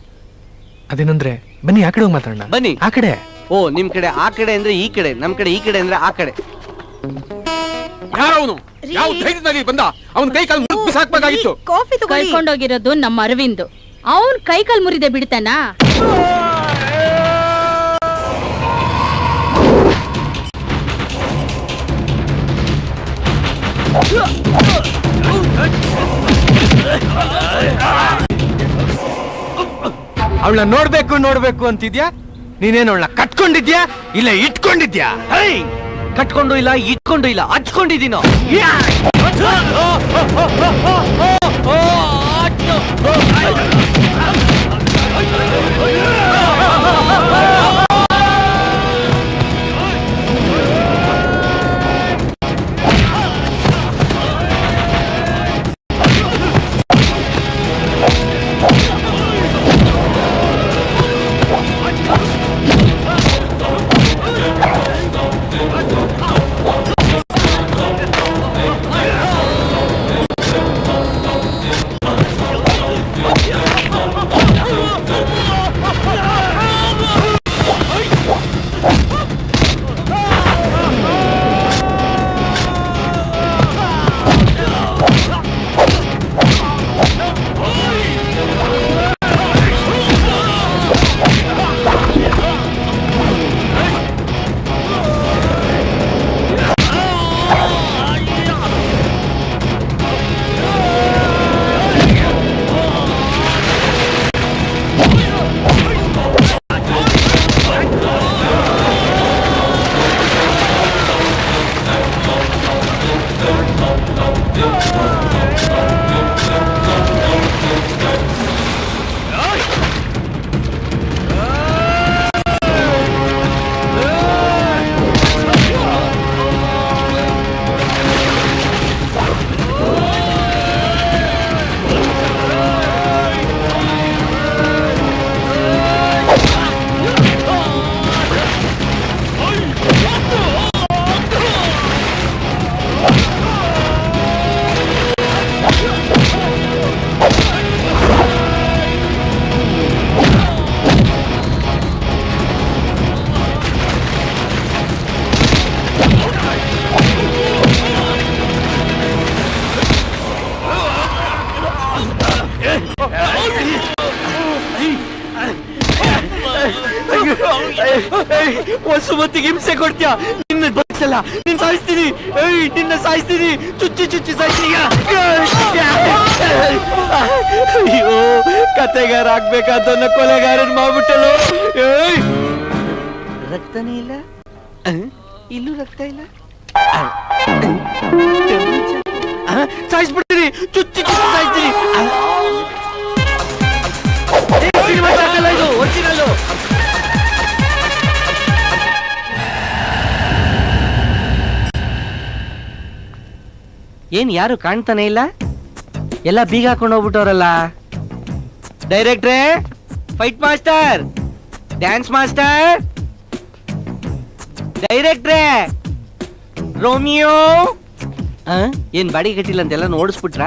ಅದೇನಂದ್ರೆ ಬನ್ನಿ ಆ ಕಡೆ ಹೋಗಿ ಮಾತಾಡೋಣ. ಬನ್ನಿ ಆ ಕಡೆ. ಓ, ನಿಮ್ ಕಡೆ ಆ ಕಡೆ ಅಂದ್ರೆ ಈ ಕಡೆ, ನಮ್ ಕಡೆ ಈ ಕಡೆ ಅಂದ್ರೆ ಆ ಕಡೆ. ಯಾರವನು? ಯಾವ ಧೈರ್ಯದಲ್ಲಿ ಬಂದ? ಅವನ ಕೈ ಕಾಲು ಮುರಿದು ಬಿಸಾಕ್ಬೇಕಾಗಿತ್ತು. ಕಳ್ಕೊಂಡೋಗಿರೋದು ನಮ್ಮ ಅರವಿಂದ್. ಅವನ್ ಕೈ ಕಾಲ್ ಮುರಿದೆ ಬಿಡ್ತಾನ? ಅವಳನ್ನ ನೋಡ್ಬೇಕು ನೋಡ್ಬೇಕು ಅಂತಿದ್ಯಾ? ನೀನೇನು ಅವಳನ್ನ ಕಟ್ಕೊಂಡಿದ್ಯಾ ಇಲ್ಲ ಇಟ್ಕೊಂಡಿದ್ಯಾ? ಕಟ್ಕೊಂಡು ಇಲ್ಲ, ಇಟ್ಕೊಂಡು ಇಲ್ಲ, ಹಚ್ಕೊಂಡಿದ್ದೀನೋ. ವಸುಮತಿಗೆ ಹಿಂಸೆ ಕೊಡ್ತೀಯ? ನಿನ್ನ ಬಯಸಲ್ಲ, ನಿನ್ನ ಸಾಯಿಸ್ತೀನಿ, ನಿನ್ನ ಸಾಯಿಸ್ತೀನಿ, ಚುಚ್ಚಿ ಚುಚ್ಚಿ ಸಾಯಿಸ್ತೀಯ. ಅಯ್ಯೋ, ಕತೆಗಾರ ಆಗ್ಬೇಕಾದನ್ನ ಕೊಲೆಗಾರನ್ ಮಾಡ್ಬಿಟ್ಟಲು. ರಕ್ತನೇ ಇಲ್ಲ, ಇಲ್ಲೂ ರಕ್ತ ಇಲ್ಲ. ಸಾಯಿಸ್ಬಿಡ್ತೀನಿ, ಚುಚ್ಚಿ ಚುಚ್ಚಿ ಸಾಯಿಸ್ತೀನಿ. ಇದು ಒರಿಜಿನಲ್ಲು. ಏನ್ ಯಾರು ಕಾಣ್ತಾನೆ ಇಲ್ಲ? ಎಲ್ಲ ಬೀಗ ಹಾಕೊಂಡು ಹೋಗ್ಬಿಟ್ಟವ್ರಲ್ಲ. ಡೈರೆಕ್ಟ್ರೇ, ಫೈಟ್ ಮಾಸ್ಟರ್, ಡ್ಯಾನ್ಸ್ ಮಾಸ್ಟರ್, ಡೈರೆಕ್ಟ್ರೇ, ರೋಮಿಯೋ. ಏನ್ ಬಾಡಿ ಕಟ್ಟಿಲ್ಲ ಅಂತೆಲ್ಲ ನೋಡಿಸ್ಬಿಟ್ರ?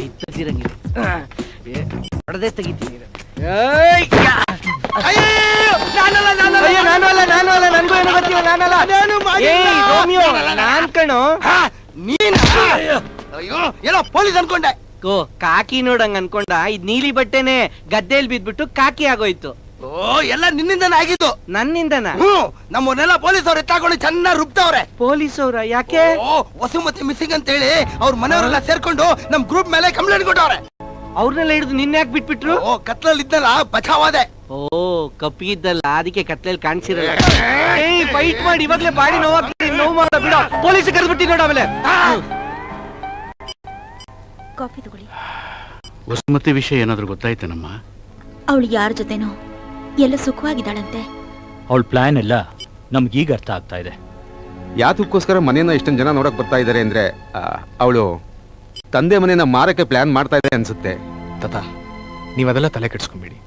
ಇತ್ತಿರಂಗಿಲ್ಲ, ಹೊಡೆದೇ ತೆಗಿತೀನಿ. ನಾನ್ ಕಣೋ. ಏನೋ ಪೊಲೀಸ್ ಅನ್ಕೊಂಡೆ. ಓ, ಕಾಕಿ ನೋಡಂಗ್ ಅನ್ಕೊಂಡ. ಇದ್ ನೀಲಿ ಬಟ್ಟೆನೆ ಗದ್ದೆಯಲ್ಲಿ ಬಿದ್ಬಿಟ್ಟು ಕಾಕಿ ಆಗೋಯ್ತು. ಓ, ಎಲ್ಲ ನಿನ್ನಿಂದನೇ ಆಗಿದ್ದು. ನನ್ನಿಂದನ? ನಮ್ಮನ್ನೆಲ್ಲ ಪೊಲೀಸ್ ಅವ್ರು ಎತ್ತಾಕೊಂಡು ಚೆನ್ನಾಗಿ ರುಬ್ತವ್ರೆ. ಪೊಲೀಸ್ ಅವ್ರ? ಯಾಕೆ? ವಸುಮತಿ ಮಿಸ್ಸಿಂಗ್ ಅಂತ ಹೇಳಿ ಅವ್ರ ಮನೆಯವರೆಲ್ಲ ಸೇರ್ಕೊಂಡು ನಮ್ ಗ್ರೂಪ್ ಮೇಲೆ ಕಂಪ್ಲೇಂಟ್ ಕೊಟ್ಟವ್ರೆ. ಅವ್ರನ್ನೆಲ್ಲ ಹಿಡಿದು ನಿನ್ನೆ ಯಾಕೆ ಬಿಟ್ಬಿಟ್ರು? ಕತ್ಲಲ್ಲಿ ಇದ್ದಲ್ಲ, ಬಚಾವಾದೆ. ಓ, ಕಪ್ಪಿಗಿದ್ದಲ್ಲ, ಅದಕ್ಕೆ ಕತ್ಲಲ್ಲಿ ಕಾಣಿಸಿರಲ್ಲ. ಫೈಟ್ ಮಾಡಿ ಇವಾಗ್ಲೇ ಬಾಡಿ ನೋವಾಗ್ತದೆ. ನೋವು ಮಾಡ ಬಿಡ, ಪೊಲೀಸ್ ಕರೆದ್ಬಿಟ್ಟಿ ನೋಡ. ಆಮೇಲೆ ಕಾಫಿ ತಗೊಳ್ಳಿ. ವಸುಮತಿ ವಿಷಯ ಏನಾದ್ರೂ ಗೊತ್ತಾಯ್ತೇನಮ್ಮ? ಅವಳು ಯಾರ ಜೊತೆನೋ ಎಲ್ಲ ಸುಖವಾಗಿದ್ದಾಳಂತೆ. ಅವಳ ಪ್ಲಾನ್ ಎಲ್ಲ ನಮ್ಗೀಗ ಅರ್ಥ ಆಗ್ತಾ ಇದೆ. ಯಾತಕ್ಕೋಸ್ಕರ ಮನೆಯನ್ನ ಇಷ್ಟೊಂದು ಜನ ನೋಡಕ್ ಬರ್ತಾ ಇದ್ದಾರೆ ಅಂದ್ರೆ ಅವಳು ತಂದೆ ಮನೆಯನ್ನ ಮಾರಕ್ಕೆ ಪ್ಲಾನ್ ಮಾಡ್ತಾ ಇದೆ ಅನ್ಸುತ್ತೆ. ತಾತ, ನೀವದೆಲ್ಲ ತಲೆ ಕೆಡ್ಸ್ಕೊಂಬೇಡಿ.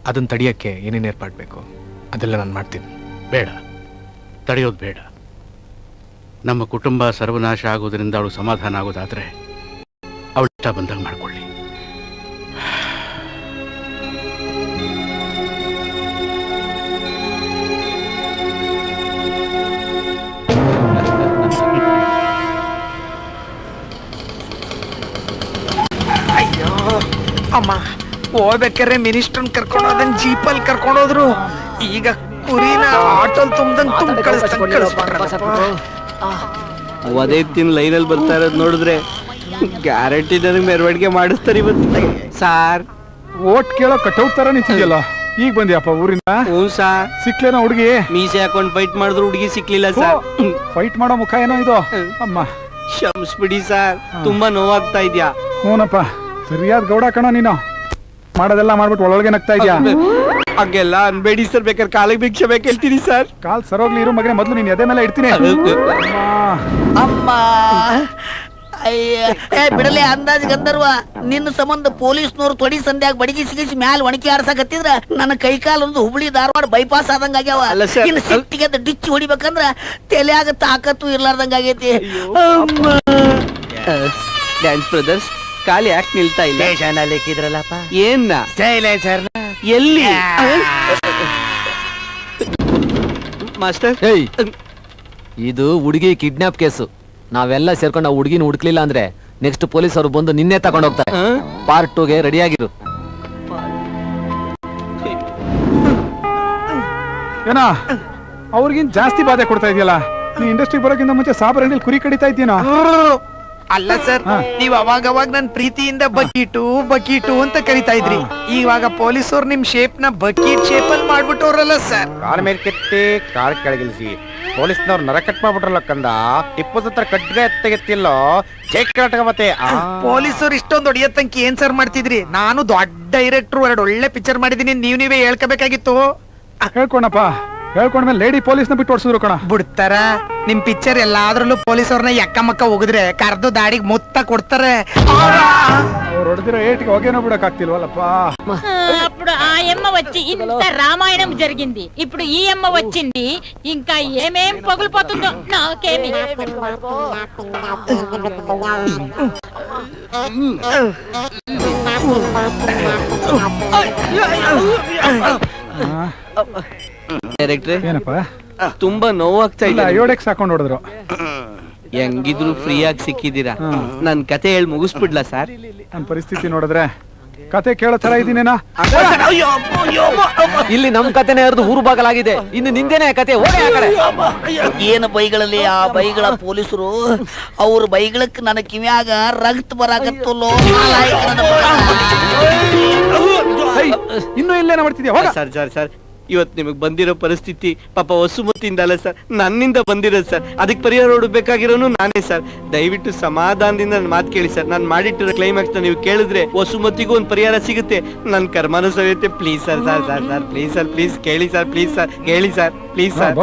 ಅದನ್ನ ತಡಿಯಕ್ಕೆ ಏನೇನು ಏರ್ಪಾಡು ಬೇಕು ಅದೆಲ್ಲ ನಾನು ಮಾಡ್ತೀನಿ. ಬೇಡ, ತಡೆಯೋದು ಬೇಡ. ನಮ್ಮ ಕುಟುಂಬ ಸರ್ವನಾಶ ಆಗೋದ್ರಿಂದ ಅವಳು ಸಮಾಧಾನ ಆಗೋದಾದ್ರೆ ಅವಳು ಇಷ್ಟ ಬಂದಾಗ ಮಾಡ್ಕೊಳ್ಳಿ. ಅಯ್ಯೋ ಅಮ್ಮ, ಹೋಗ್ಬೇಕಾರೆ ಮಿನಿಸ್ಟರ್ನ್ ಕರ್ಕೊಂಡೋದಂಗ್ ಜೀಪಲ್ಲಿ ಕರ್ಕೊಂಡೋದ್ರು. ಈಗ ಕುರಿನ ಆಟೋಲ್ ತುಂಬ್ದಂಗ್ ತುಂಬ ಅದೇ ತಿನ್ ಲೈನಲ್ಲಿ ಬರ್ತಾ ಇರೋದ್ ನೋಡಿದ್ರೆ ಗ್ಯಾರಂಟಿ ನನಗೆ ಮೆರವಣಿಗೆ ಮಾಡಿಸ್ತಾರೆ ಇವತ್ತು. ಸಾರ್, ಓಟ್ ಕೇಳೋ ಕಟೌಟ್ ತರ ನಿಂತಿದ್ಯಲ್ಲ, ಈಗ ಬಂದ್ಯಪ್ಪ ಊರಿಂದ? ಹ್ಞೂ ಸಾರ್. ಸಿಕ್ಲೇನೋ ಹುಡುಗಿ? ಮೀಸೆ ಹಾಕೊಂಡ್ ಫೈಟ್ ಮಾಡಿದ್ರು ಹುಡುಗಿ ಸಿಕ್ಲಿಲ್ಲ ಸರ್. ಫೈಟ್ ಮಾಡೋ ಮುಖ ಏನೋ ಇದು. ಅಮ್ಮ ಕ್ಷಮಿಸ್ಬಿಡಿ ಸರ್, ತುಂಬಾ ನೋವಾಗ್ತಾ ಇದ್ಯಾ? ಹ್ಞೂನಪ್ಪ, ಸರಿಯಾದ ಗೌಡ ಕಣೋ ನೀನು. ಮಾಡೋದೆಲ್ಲ ಮಾಡ್ಬಿಟ್ಟು ಒಳಗೆ ನಗ್ತಾ ಇದ್ಯಾ. ಹಂಗೆಲ್ಲ ಅನ್ಬೇಡಿ ಸರ್, ಬೇಕಾದ್ರೆ ಕಾಲಿಗೆ ಭಿಕ್ಷೆ ಬೇಕು ಹೇಳ್ತೀನಿ ಸರ್. ಕಾಲ್ ಸರೋಗ್ಲಿ ಇರು ಮಗನೇ, ಮೊದ್ಲು ನೀನ್ ಎದೆ ಮೇಲೆ ಇಡ್ತೀನಿ. ಅಮ್ಮ, ಬಿಡಲೆ ಅಂದಾಜ್ ಗಂಧರ್ವ, ನಿನ್ನ ಸಂಬಂಧ ಪೊಲೀಸ್ನವ್ರು ತೊಡಿ ಸಂಧ್ಯಾಗ ಬಡಗಿ ಸಿಗಿಸಿ ಮ್ಯಾಲ ಒಣಕಿ ಆಡ್ಸಕತ್ತಿದ್ರ ನನ್ನ ಕೈ ಕಾಲ ಒಂದು ಹುಬ್ಳಿ ಧಾರವಾಡ ಬೈಪಾಸ್ ಆದಂಗ ಆಗ್ಯಾವ. ಇನ್ನು ಸಿಟ್ಟಿಗೆ ಡಿಚ್ಚಿ ಹೊಡಿಬೇಕಂದ್ರ ತಲೆಯಾಗ ತಾಕತ್ತು ಇರ್ಲಾರ್ದಂಗ ಆಗೈತಿ. ಡ್ಯಾನ್ಸ್ ಬ್ರದರ್ಸ್, ಕಾಲಿ ಯಾಕೆ ನಿಲ್ತಾ ಇಲ್ಲ? ಲೆಕ್ಕಿದ್ರಲ್ಲಪ್ಪ. ಏನ್ನ ಸೈಲೆನ್ಸರ್ ಎಲ್ಲಿ? ಮಾಸ್ಟರ್, ಇದು ಹುಡುಗಿ ಕಿಡ್ನಾಪ್ ಕೇಸು. ನಾವೆಲ್ಲ ಸೇರ್ಕೊಂಡು ಆ ಹುಡುಗಿನ ಹುಡುಕ್ಲಿಲ್ಲ ಅಂದ್ರೆ ನೆಕ್ಸ್ಟ್ ಪೊಲೀಸ್ ಅವರು ಬಂದು ನಿನ್ನೆ ತಗೊಂಡು ಹೋಗ್ತಾರೆ. ಪಾರ್ಟ್ 2ಗೆ ರೆಡಿ ಆಗಿರು. ಏನೋ ಅವ್ರಿಗಿನ್ ಜಾಸ್ತಿ ಬಾಧೆ ಕೊಡ್ತಾ ಇದೆಯಲ್ಲ. ನೀ ಇಂಡಸ್ಟ್ರಿಗೆ ಬರೋಕ್ಕಿಂತ ಮುಂಚೆ ಸಾಬರ್ ಅಂಗಡಿ ಕುರಿ ಕಡಿತಾ ಇದ್ದೀನೋ? ಅಲ್ಲ ಸರ್, ನೀವ್ ಅವಾಗ ನನ್ ಪ್ರೀತಿಯಿಂದ ಬಕೀಟು ಅಂತ ಕರಿತಾ ಇದ್ರಿ. ಇವಾಗ ಪೊಲೀಸವ್ರು ನಿಮ್ ಶೇಪ್ ನ ಬಕೀಟ್ ಶೇಪ್ ಅಲ್ಲಿ ಮಾಡ್ಬಿಟ್ಟವ್ರಲ್ಲ ಸರ್. ಕಾಲ್ ಮೇಲೆ ಕೆತ್ತಿ ಕಾಲ್ ಕೆಳಗಿಳಿಸಿ ಪೊಲೀಸ್ನವ್ರು ನರ ಕಟ್ ಮಾಡ್ಬಿಟ್ರಲ್ಲ ಕಂದ. ಟಿಪ್ಪು ಸತ್ರ ಕಡ್ಗ ತೆಗೆತ್ತಿಲ್ಲೋ ಜೈಕರಾಟಕ. ಮತ್ತೆ ಪೊಲೀಸರು ಇಷ್ಟೊಂದು ಹೊಡಿಯತ್ತಂಕಿ ಏನ್ ಸರ್ ಮಾಡ್ತಿದ್ರಿ? ನಾನು ದೊಡ್ಡ ಡೈರೆಕ್ಟ್ರು, 2 ಒಳ್ಳೆ ಪಿಕ್ಚರ್ ಮಾಡಿದೀನಿ. ನೀವೇ ಹೇಳ್ಕೋಬೇಕಾಗಿತ್ತು. ಹೇಳ್ಕೊಂಡಪ್ಪ, ಹೇಳ್ಕೊಂಡ್ಮೇಲೆ ಲೇಡಿ ಪೊಲೀಸ್ನ ಬಿಟ್ಟು ಓಡಿಸಿದ್ರು ಕಣ. ಬಿಡ್ತಾರ? ನಿಮ್ ಪಿಕ್ಚರ್ ಎಲ್ಲಾದ್ರಲ್ಲೂ ಪೊಲೀಸವ್ರನ್ನ ಎಕ್ಕ ಮಕ್ಕ ಹೋಗಿದ್ರೆ ಕರ್ದು ದಾಡಿಗೆ ಮುತ್ತ ಕೊಡ್ತಾರೆ. ಅವ್ರು ಹೊಡೆದಿರೋ ಏಟಿಗೆ ಹೊಗೆನೋ ಬಿಡಕ್ ಆಗ್ತಿಲ್ವಲ್ಲಪ್ಪ. అప్పుడు ఆ ఎమ్మ వచ్చి ఇంత రామాయణం జరిగింది. ఇప్పుడు ఈ ఎమ్మ వచ్చింది, ఇంకా ఏమేం పగులిపోతుందో నాకేమి. ಡೈರೆಕ್ಟ್ರೆ, ಏನಪ್ಪ ತುಂಬಾ ನೋವಾಗ್ತಾ ಇಲ್ಲ? ಅಯೋಡೆಕ್ಸ್ ಹಾಕೊಂಡು ಹೊಡೆದ್ರು. ಹೆಂಗಿದ್ರು ಫ್ರೀ ಆಗಿ ಸಿಕ್ಕಿದ್ದೀರಾ, ನನ್ ಕತೆ ಹೇಳಿ ಮುಗಿಸ್ಬಿಡ್ಲಾ ಸರ್? ನನ್ನ ಪರಿಸ್ಥಿತಿ ನೋಡಿದ್ರೆ ಕತೆ ಕೇಳೋ ತರ ಇದೀನೇನಾ? ಇಲ್ಲಿ ನಮ್ ಕತೆನೇ ಹರಿದು ಊರು ಬಾಗಲಾಗಿದೆ, ಇನ್ನು ನಿಂದೇನೆ ಕತೆ. ಹೋಗಿ ಆ ಕಡೆ. ಏನ ಬೈಗಳಲ್ಲಿ ಆ ಬೈಗಳ ಪೊಲೀಸರು ಅವ್ರ ಬೈಗಳಕ್ ನನ್ನ ಕಿವ್ಯಾಗ ರಕ್ತ ಬರಾಕತ್ತಲ್ಲೋ. ಇನ್ನು ಇಲ್ಲೇನ ಮಾಡ್ತಿದ್ಯಾ? ಹೋಗ. ಸರ್ ಸರ್ ಸರ್, ಇವತ್ತು ನಿಮಗೆ ಬಂದಿರೋ ಪರಿಸ್ಥಿತಿ ಪಾಪ ವಸುಮತಿಯಿಂದ ಅಲ್ಲ ಸರ್, ನನ್ನಿಂದ ಬಂದಿರೋದು ಸರ್. ಅದಕ್ಕೆ ಪರಿಹಾರ ಹುಡುಕ್ಬೇಕಾಗಿರೋನು ನಾನೇ ಸರ್. ದಯವಿಟ್ಟು ಸಮಾಧಾನದಿಂದ ನನ್ನ ಮಾತು ಕೇಳಿ ಸರ್. ನಾನು ಮಾಡಿಟ್ಟಿರೋ ಕ್ಲೈಮ್ಯಾಕ್ಸ್ ನೀವು ಕೇಳಿದ್ರೆ ವಸುಮತಿಗೂ ಒಂದು ಪರಿಹಾರ ಸಿಗುತ್ತೆ, ನನ್ನ ಕರ್ಮನೂ ಸವಿಯುತ್ತೆ. Please sir sir sir sir please sir, please ಕೇಳಿ ಸರ್, ಪ್ಲೀಸ್ ಸರ್ ಕೇಳಿ sir, please sir.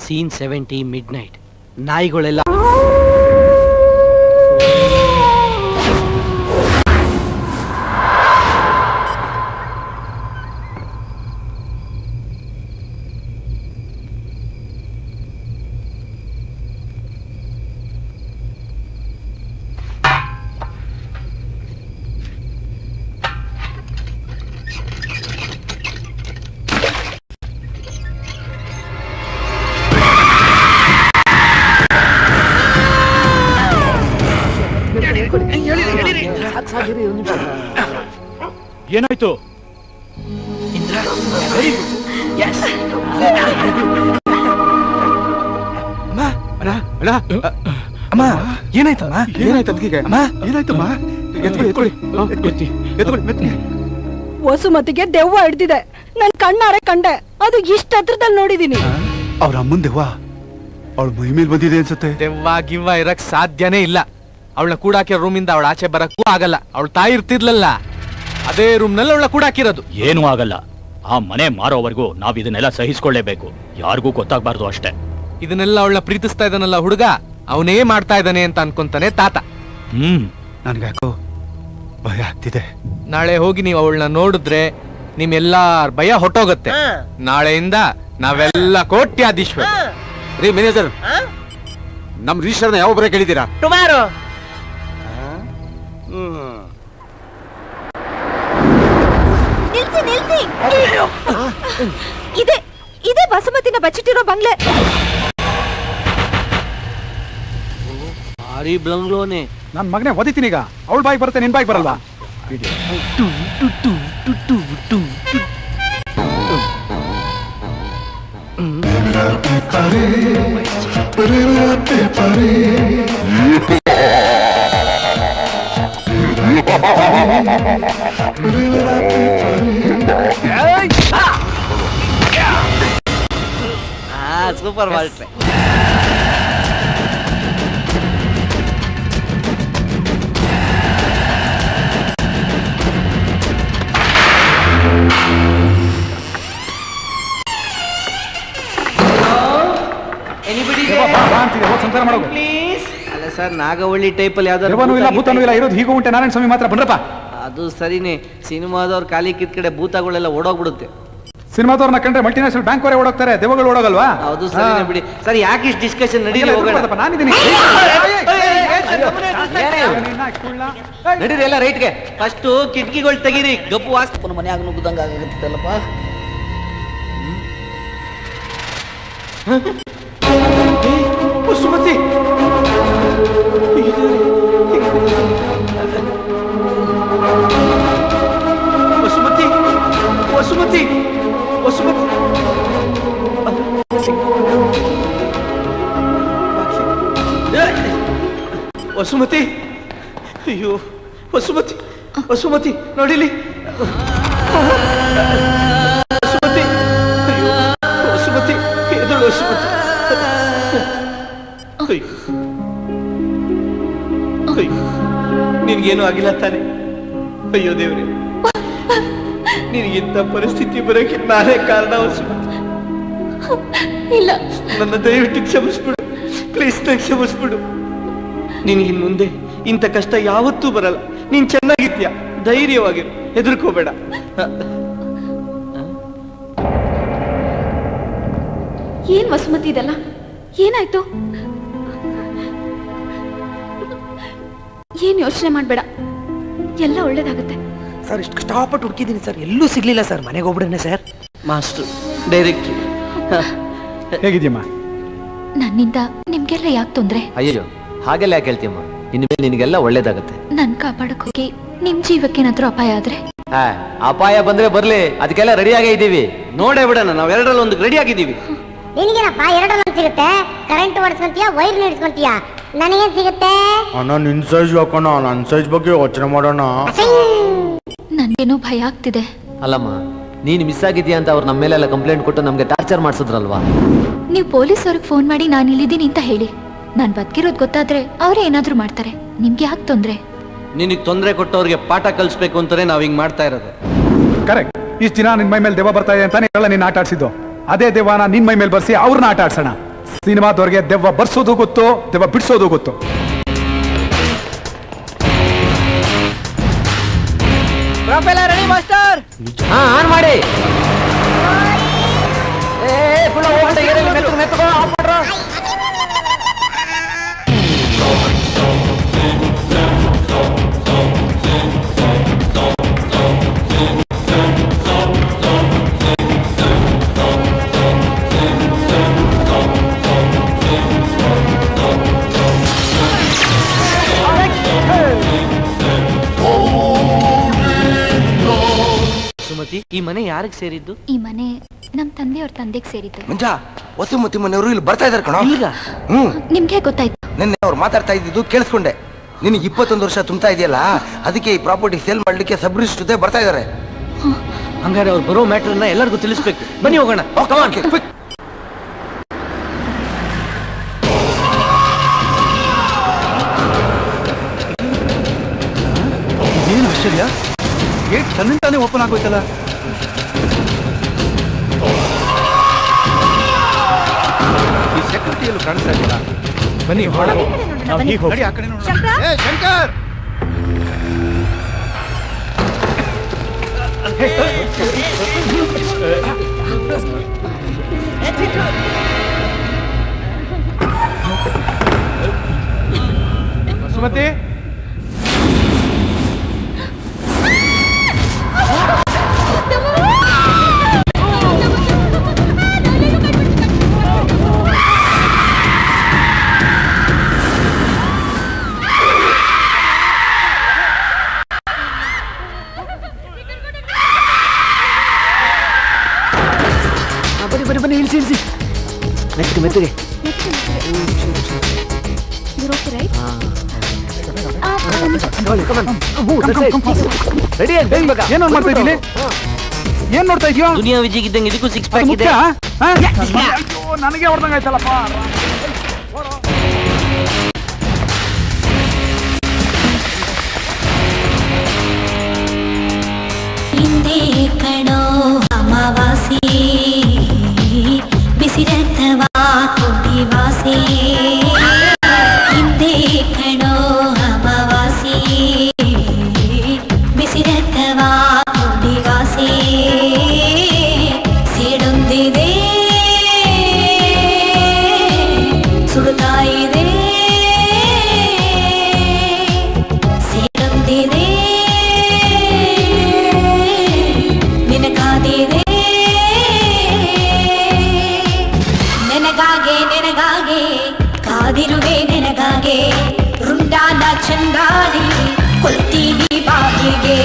Scene 70 midnight. ನಾಯಿಗಳೆಲ್ಲ ಏನಾಯ್ತು? ಅಮ್ಮ ಏನಾಯ್ತಮ್ಮ? ಏನಾಯ್ತಮ್ಮ? ವಸುಮತಿಗೆ ದೆವ್ವ ಹಿಡ್ದಿದೆ. ನನ್ ಕಣ್ಣಾರೆ ಕಂಡೆ, ಅದು ಇಷ್ಟ ಹತ್ರದಲ್ಲಿ ನೋಡಿದೀನಿ. ಅವ್ರ ಅಮ್ಮನ್ ದೆವ್ವ ಅವಳ ಮೈ ಮೇಲೆ ಬಂದಿದೆ ಅನ್ಸುತ್ತೆ. ದೆವ್ವ ಗಿವ್ವ ಇರಕ್ ಸಾಧ್ಯನೇ ಇಲ್ಲ. ಅವಳ ಕೂಡಾಕಿರೋ ರೂಮಿಂದ ಅವಳ ಆಚೆ ಬರಕ್ಕೂ ಆಗಲ್ಲ. ಅವಳ ತಾಯಿ ಇರ್ತಿರ್ಲಲ್ಲ, ಅದೇ ರೂಮ್ ನಲ್ಲಿ ಅವಳ ಕೂಡಾಕಿರೋದು. ಏನೂ ಆಗಲ್ಲ. ಆ ಮನೆ ಮಾರೋವರೆಗೂ ನಾವ್ ಇದನ್ನೆಲ್ಲ ಸಹಿಸ್ಕೊಳ್ಳೇಬೇಕು, ಯಾರಿಗೂ ಗೊತ್ತಾಗ್ಬಾರ್ದು ಅಷ್ಟೇ. ಇದನ್ನೆಲ್ಲ ಅವಳ ಪ್ರೀತಿಸ್ತಾ ಇದ್ದಾನಲ್ಲ ಹುಡುಗ, ಅವನೇ ಮಾಡ್ತಾ ಇದ್ದಾನೆ ಅಂತ ಅನ್ಕೊಂತಾನೆ ತಾತ. ನನ್ಗಾಕೋ ಭಯ ಆಗ್ತಿದೆ. ನಾಳೆ ಹೋಗಿ ನೀವು ಅವಳನ್ನ ನೋಡಿದ್ರೆ ನಿಮ್ಮೆಲ್ಲಾರ ಭಯ ಹೊಟ್ಟೋಗತ್ತೆ. ನಾಳೆಯಿಂದ ನಾವೆಲ್ಲ ಕೋಟ್ಯಾಧೀಶ್ವರ. ರೀ ಮ್ಯಾನೇಜರ್, ನಮ್ ರಿಜಿಸ್ಟರ್ನ ಯಾವ ಬರ ಕೇಳಿದ್ದೀರಾ? ಟುಮಾರೋ ನಿಲ್ಸಿ ನಿಲ್ಸಿ. ಇದೇ ವಸುಮತಿನ ಬಚ್ಚಿಟ್ಟಿರೋ ಬಂಗ್ಲೆ. ಭಾರಿ ಬ್ಲಂಗ್ಲೋನೆ. ನನ್ ಮಗನೇ ಓದಿತೀನಿ ಈಗ. ಅವಳ ಬಾಯಿ ಬರುತ್ತೆ, ನಿನ್ ಬಾಯಿ ಬರಲ್ವಾ? ಸೂಪರ್ ಮಾಡ್ರೆ. ಅಲ್ಲ ಸರ್, ನಾಗವಳ್ಳಿ ಟೈಪಲ್ಲಿ ಯಾವ್ದಾದ್ರು ಇಲ್ಲ, ಭೂತನೂ ಇಲ್ಲ, ಇರೋದು ಹೀಗೂ ಉಂಟೆ. ನಾರಾಯಣ ಸ್ವಾಮಿ ಮಾತ್ರ ಬಂದ್ರಪ್ಪ. ಅದು ಸರಿನೇ. ಸಿನಿಮಾದವ್ರ ಖಾಲಿ ಕಿತ್ ಕಡೆ ಭೂತಗಳೆಲ್ಲ ಓಡೋಗ್ಬಿಡುತ್ತೆ. ಸಿನಿಮಾದವ್ರನ್ನ ಕಂಡ್ರೆ ಮಲ್ಟಿನ್ಯಾಷನಲ್ ಬ್ಯಾಂಕ್ ಅವರೇ ಓಡೋಗ್ತಾರೆ, ದೆವ್ವಗಳು ಓಡೋಗಲ್ವಾ? ಹೌದು ಸರಿನೇ ಬಿಡಿ. ಸರ್, ಯಾಕೆ ಇಷ್ಟು ಡಿಸ್ಕಷನ್ ನಡೀಲಿ, ಹೋಗೋಣ. ನಾನಿದ್ದೀನಿ. ನಡೀರಿ ಎಲ್ಲ ರೈಟ್ಗೆ. ಫಸ್ಟ್ ಕಿಟಕಿಗಳು ತೆಗೀರಿ, ಗಪ್ಪು ವಾಸ್ತು ಮನ್ಯಾಗ ನುಗ್ಗದಂಗ ಆಗತ್ತಲ್ಲಪ್ಪ. ವಸುಮತಿ, ವಸುಮತಿ, ವಸುಮತಿ, ವಸುಮತಿ. ವಸುಮತಿ, ಅಯ್ಯೋ ವಸುಮತಿ, ವಸುಮತಿ ನೋಡಿಲಿ. ವಸುಮತಿ, ಅಯ್ಯೋ ವಸುಮತಿ, ಎದುರು ವಸುಮತಿ. ನಿನ್ಗೇನು ಆಗಿಲ್ಲ ತಾನೆ? ಅಯ್ಯೋ ದೇವ್ರೆ, ನಿನಗಿಂತ ಪರಿಸ್ಥಿತಿ ಬರೋಕೆ ನಾನೇ ಕಾರಣ. ವಸುಮತಿ, ಇಲ್ಲ, ನನ್ನ ದಯವಿಟ್ಟು ಕ್ಷಮಿಸ್ಬಿಡು, ಪ್ಲೀಸ್ ನನ್ನ ಕ್ಷಮಿಸ್ಬಿಡು. ನಿನಗಿನ್ ಮುಂದೆ ಇಂಥ ಕಷ್ಟ ಯಾವತ್ತೂ ಬರಲ್ಲ. ನೀನ್ ಚೆನ್ನಾಗಿದ್ಯಾ, ಧೈರ್ಯವಾಗಿರು, ಹೆದರ್ಕೋಬೇಡ. ಏನ್ ವಸುಮತಿ ಇದೆಲ್ಲ? ಏನಾಯ್ತು? ಏನ್ ಯೋಚನೆ ಮಾಡ್ಬೇಡ, ಎಲ್ಲ ಒಳ್ಳೇದಾಗುತ್ತೆ. ಸರ್, ಇಷ್ಟು ಕಷ್ಟಪಟ್ಟು ಹುಡುಕಿದ್ದೀನಿ ಸರ್, ಎಲ್ಲೂ ಸಿಗ್ಲಿಲ್ಲ ಸರ್. ಮನೆಗೆ ಹೋಗ್ಬಿಡನೆ ಸರ್. ಮಾಸ್ಟರ್, ಡೈರೆಕ್ಟ್ರು, ಹೇಗಿದ್ಯಮ್ಮ? ನನ್ನಿಂದ ನಿಮ್ಗೆಲ್ಲ ಯಾಕೆ ತೊಂದ್ರೆ? ಅಯ್ಯೋ ಹಾಗೆಲ್ಲ ಯಾಕೆ ಹೇಳ್ತೀಯಮ್ಮ? ಇನ್ಮೇಲೆ ನಿನಗೆಲ್ಲ ಒಳ್ಳೇದಾಗತ್ತೆ. ನನ್ ಕಾಪಾಡಕ್ ಹೋಗಿ ನಿಮ್ ಜೀವಕ್ಕೇನಾದ್ರೂ ಅಪಾಯ ಆದ್ರೆ? ಅಪಾಯ ಬಂದ್ರೆ ಬರ್ಲಿ, ಅದಕ್ಕೆಲ್ಲ ರೆಡಿಯಾಗೇ ಇದ್ದೀವಿ. ನೋಡೇ ಬಿಡೋಣ, ನಾವ್ ಎರಡರಲ್ಲಿ ಒಂದು ರೆಡಿ ಆಗಿದ್ದೀವಿ. ನಿನಗೇನಪ್ಪ ಎರಡರಲ್ಲಿ ಸಿಗುತ್ತೆ? ಕರೆಂಟ್ ಓಡಿಸ್ಕೊಂತೀಯಾ, ವೈರ್ ಹಿಡಿಸ್ಕೊಂತೀಯಾ? ನನಗೇನ್ ಸಿಗುತ್ತೆ? ಅಣ್ಣ ನಿನ್ ಸೈಜ್ ಹಾಕೋಣ, ನನ್ನ ಸೈಜ್ ಬಗ್ಗೆ ಯೋಚನೆ ಮಾಡೋಣ. ನನ್ಗೇನೋ ಭಯ ಆಗ್ತಿದೆ. ಅಲ್ಲಮ್ಮ, ನೀನ್ ಮಿಸ್ ಆಗಿದ್ಯಾ ಅಂತ ಅವ್ರು ನಮ್ಮ ಮೇಲೆಲ್ಲ ಕಂಪ್ಲೇಂಟ್ ಕೊಟ್ಟು ನಮ್ಗೆ ಟಾರ್ಚರ್ ಮಾಡಿಸಿದ್ರಲ್ವಾ? ನೀವು ಪೊಲೀಸ್ ಅವ್ರಿಗೆ ಫೋನ್ ಮಾಡಿ ನಾನು ಇಲ್ಲಿದ್ದೀನಿ ಅಂತ ಹೇಳಿ. ನಾನ್ ಬದುಕಿರೋದು ಗೊತ್ತಾದ್ರೆ ಅವರೇ ಏನಾದ್ರೂ ಮಾಡ್ತಾರೆ. ನಿಮ್ಗೆ ಯಾಕೆ ತೊಂದ್ರೆ? ನಿನಗ್ ತೊಂದರೆ ಕೊಟ್ಟವ್ರಿಗೆ ಪಾಠ ಕಲಿಸ್ಬೇಕು ಅಂತಾನೆ ನಾವ್ ಹಿಂಗ್ ಮಾಡ್ತಾ ಇರೋದು. ಕರೆಕ್ಟ್. ಇಷ್ಟು ದಿನ ನಿನ್ ಮೈ ಮೇಲೆ ದೆವ್ವ ಬರ್ತಾ ಇದೆ ಅಂತಾನೆ ಎಲ್ಲ ನೀನ್ ಆಟ ಆಡ್ಸಿದ್ದು. ಅದೇ ದೆವ್ವನ ನಿನ್ ಮೈ ಮೇಲೆ ಬರ್ಸಿ ಅವ್ರನ್ನ ಆಟ ಆಡ್ಸೋಣ. ಸಿನಿಮಾದವ್ರಿಗೆ ದೆವ್ವ ಬರ್ಸೋದು ಗೊತ್ತು, ದೆವ್ವ ಬಿಡಿಸೋದು ಗೊತ್ತು. Ready master? ಆನ್ ಮಾಡಿ. ಸುಮತಿ, ಈ ಮನೆ ಯಾರಿಗೆ ಸೇರಿದ್ದು? ಈ ಮನೆ ನಮ್ ತಂದೆಯವ್ರ ತಂದೆಗೆ ಸೇರಿದ್ದು. ಮುಂಜಾ ವಸುಮತಿ ಮನೆಯವರು ಇಲ್ಲಿ ಬರ್ತಾ ಇದಾರೆ ಕಣ. ಈಗ ನಿಮ್ಗೆ ಗೊತ್ತಾಯ್ತು? ನಿನ್ನೆ ಅವ್ರು ಮಾತಾಡ್ತಾ ಇದ್ದಿದ್ದು ಕೇಳಿಸ್ಕೊಂಡೆ. ನಿನಗೆ 21 ವರ್ಷ ತುಂಬ್ತಾ ಇದೆಯಲ್ಲ, ಅದಕ್ಕೆ ಈ ಪ್ರಾಪರ್ಟಿ ಸೇಲ್ ಮಾಡ್ಲಿಕ್ಕೆ ಸಬ್ ರಿಜಿಸ್ಟರ್ ಜೊತೆ ಬರ್ತಾ ಇದಾರೆ. ಹಂಗಾರೆ ಅವ್ರು ಬರೋ ಮ್ಯಾಟ್ರನ್ನ ಎಲ್ಲರಿಗೂ ತಿಳಿಸ್ಬೇಕು. ಬನ್ನಿ ಹೋಗೋಣ. ಏನು ಆಶ್ಚರ್ಯ, ಗೇಟ್ ತನ್ನಿಂತಾನೆ ಓಪನ್ ಆಗೋಯ್ತಲ್ಲ. ಈ ಸೆಕ್ಯೂರಿಟಿಯಲ್ಲೂ ಕಾಣಿಸ್ತಾ ಇಲ್ಲ. ಬನ್ನಿ ಶಂಕರ್, ಸುಮತಿ, ಬನ್ನಿ ಇಳಿಸಿ ಇಳಿಸಿ. ನೆಕ್ಸ್ಟ್ ಮೆತ್ತಿಗೆ. ಏನೋ ಮಾಡ್ತಾ ಇದ್ದೀನಿ? ಏನ್ ನೋಡ್ತಾ ಇದೀಯೋ? ದುನಿಯಾ ವಿಜಿಗಿದ್ದಂಗೆ ಇದಕ್ಕೂ ಸಿಕ್ಸ್ ಪ್ಯಾಕ್ ಇದೆ. ನನಗೆ ಹೊಡೆದಂಗ ಆಯ್ತಲ್ಲಪ್ಪ. ಹಿಂದೆ ಕಣೋ ಅಮಾವಾಸಿ ಬಿಸಿರಥವಾ ಕುಡಿವಾಸಿ. ಹಿಂದೆ ಕಣೋ ಅಮಾವಾಸಿ ಬಿಸಿರಥವಾ ಕುಡಿವಾಸಿ. ಸಿಡೊಂದಿದೆ ಸುಡುತ್ತಾ ಇದೆ, ಸಿಡೊಂದಿದೆ ನಿನಗಾದಿದೆ. ನೆನಗಾಗೆ ನೆನಗಾಗೆ ಕಾದಿರುವೆ, ನೆನಗಾಗೆ ರುಂಡಾದ ಚಂದಾಡಿ ಕೊಲ್ತೀನಿ ಬಾಗಿಗೆ.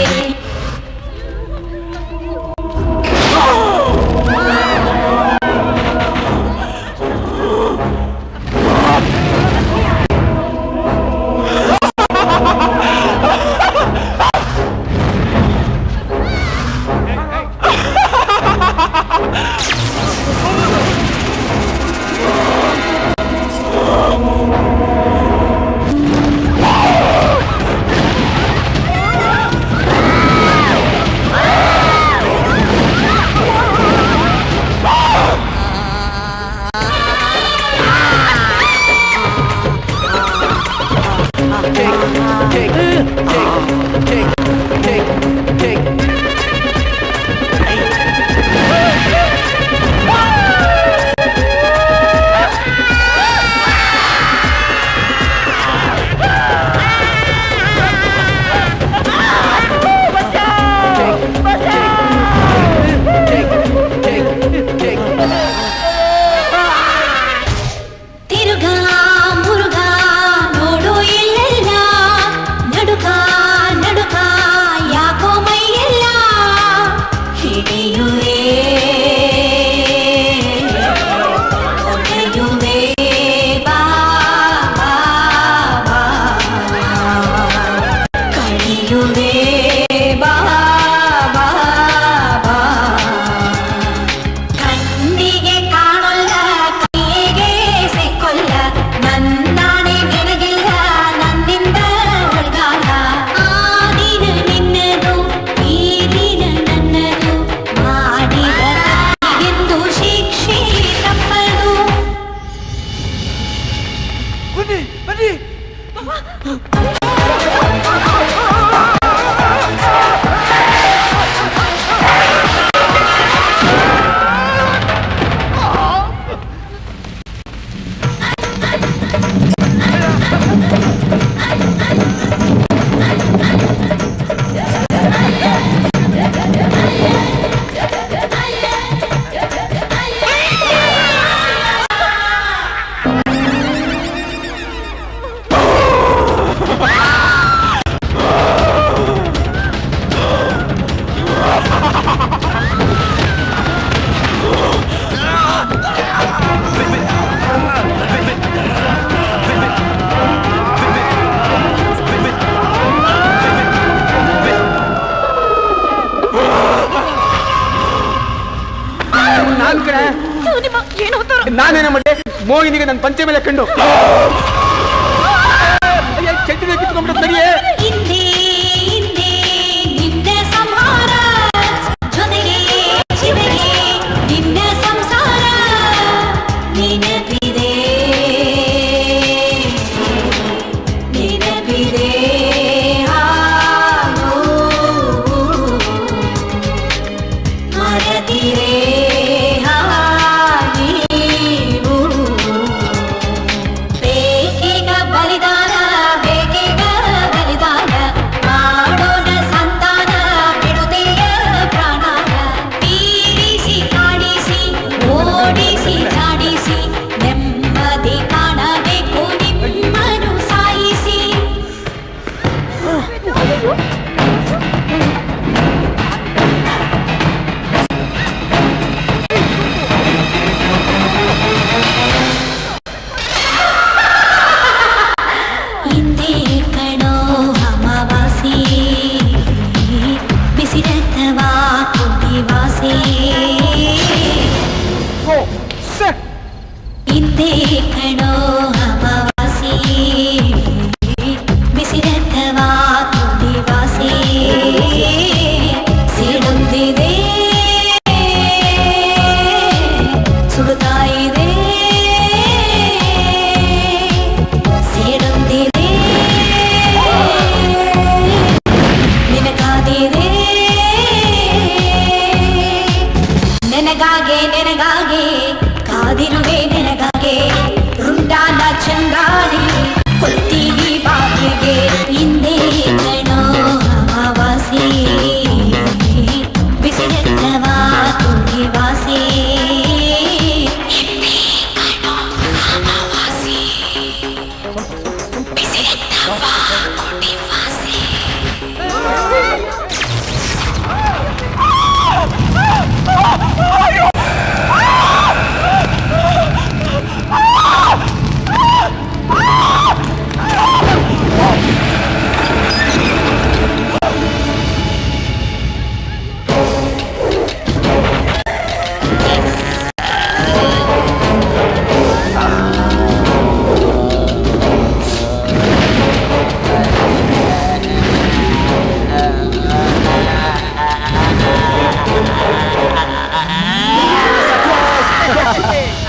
ನಾನೇನ ಮಾಡ್ದೆ? ಮೋಹಿನಿಗೆ ನನ್ನ ಪಂಚೆ ಮೇಲೆ ಕಂಡು ಚಟ್ಟಿನ ಕಿತ್ಕೊಂಡ್ಬಿಟ್ಟು ಸರಿಯೇ.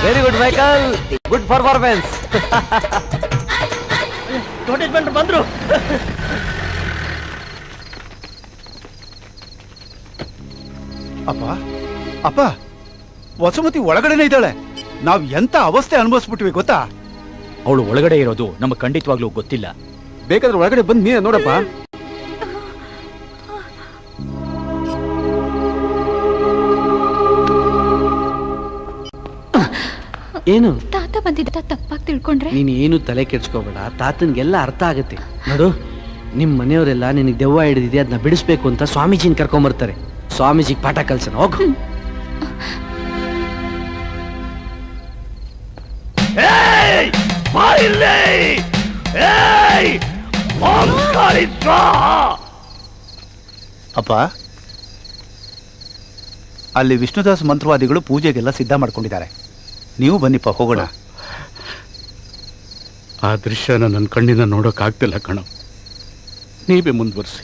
Very good Michael, good performance. Advertisement ಬಂದ್ರು. ಅಪ್ಪ ಅಪ್ಪ, ವಸುಮತಿ ಒಳಗಡೆನೆ ಇದ್ದಾಳೆ. ನಾವ್ ಎಂತ ಅವಸ್ಥೆ ಅನುಭವಿಸ್ಬಿಟ್ವಿ ಗೊತ್ತಾ? ಅವಳು ಒಳಗಡೆ ಇರೋದು ನಮಗೆ ಖಂಡಿತವಾಗ್ಲೂ ಗೊತ್ತಿಲ್ಲ. ಬೇಕಾದ್ರೆ ಒಳಗಡೆ ಬಂದ್ ನೀನೇ ನೋಡಪ್ಪ. ಏನು ತಾತ ಬಂದಿದ್ದ ತಪ್ಪಾಗಿ ತಿಳ್ಕೊಂಡ್ರೆ? ನೀನ್ ಏನು ತಲೆ ಕೆಡ್ಸ್ಕೋಬೇಡ, ತಾತನ್ಗೆಲ್ಲ ಅರ್ಥ ಆಗತ್ತೆ. ನೋಡು, ನಿಮ್ ಮನೆಯವರೆಲ್ಲ ನಿನಗೆ ದೆವ್ವ ಹಿಡಿದಿದೆ, ಅದನ್ನ ಬಿಡಿಸ್ಬೇಕು ಅಂತ ಸ್ವಾಮೀಜಿನ ಕರ್ಕೊಂಬರ್ತಾರೆ. ಸ್ವಾಮೀಜಿಗೆ ಪಾಠ ಕಲ್ಸನ, ಹೋಗು. ಅಪ್ಪ, ಅಲ್ಲಿ ವಿಷ್ಣುದಾಸ್ ಮಂತ್ರವಾದಿಗಳು ಪೂಜೆಗೆಲ್ಲ ಸಿದ್ಧ ಮಾಡ್ಕೊಂಡಿದ್ದಾರೆ. ನೀವು ಬನ್ನಿಪ್ಪ, ಹೋಗೋಣ. ಆ ದೃಶ್ಯನ ನನ್ನ ಕಣ್ಣಿನ ನೋಡೋಕ್ಕಾಗ್ತಿಲ್ಲ ಕಣ. ನೀವೇ ಮುಂದುವರಿಸಿ.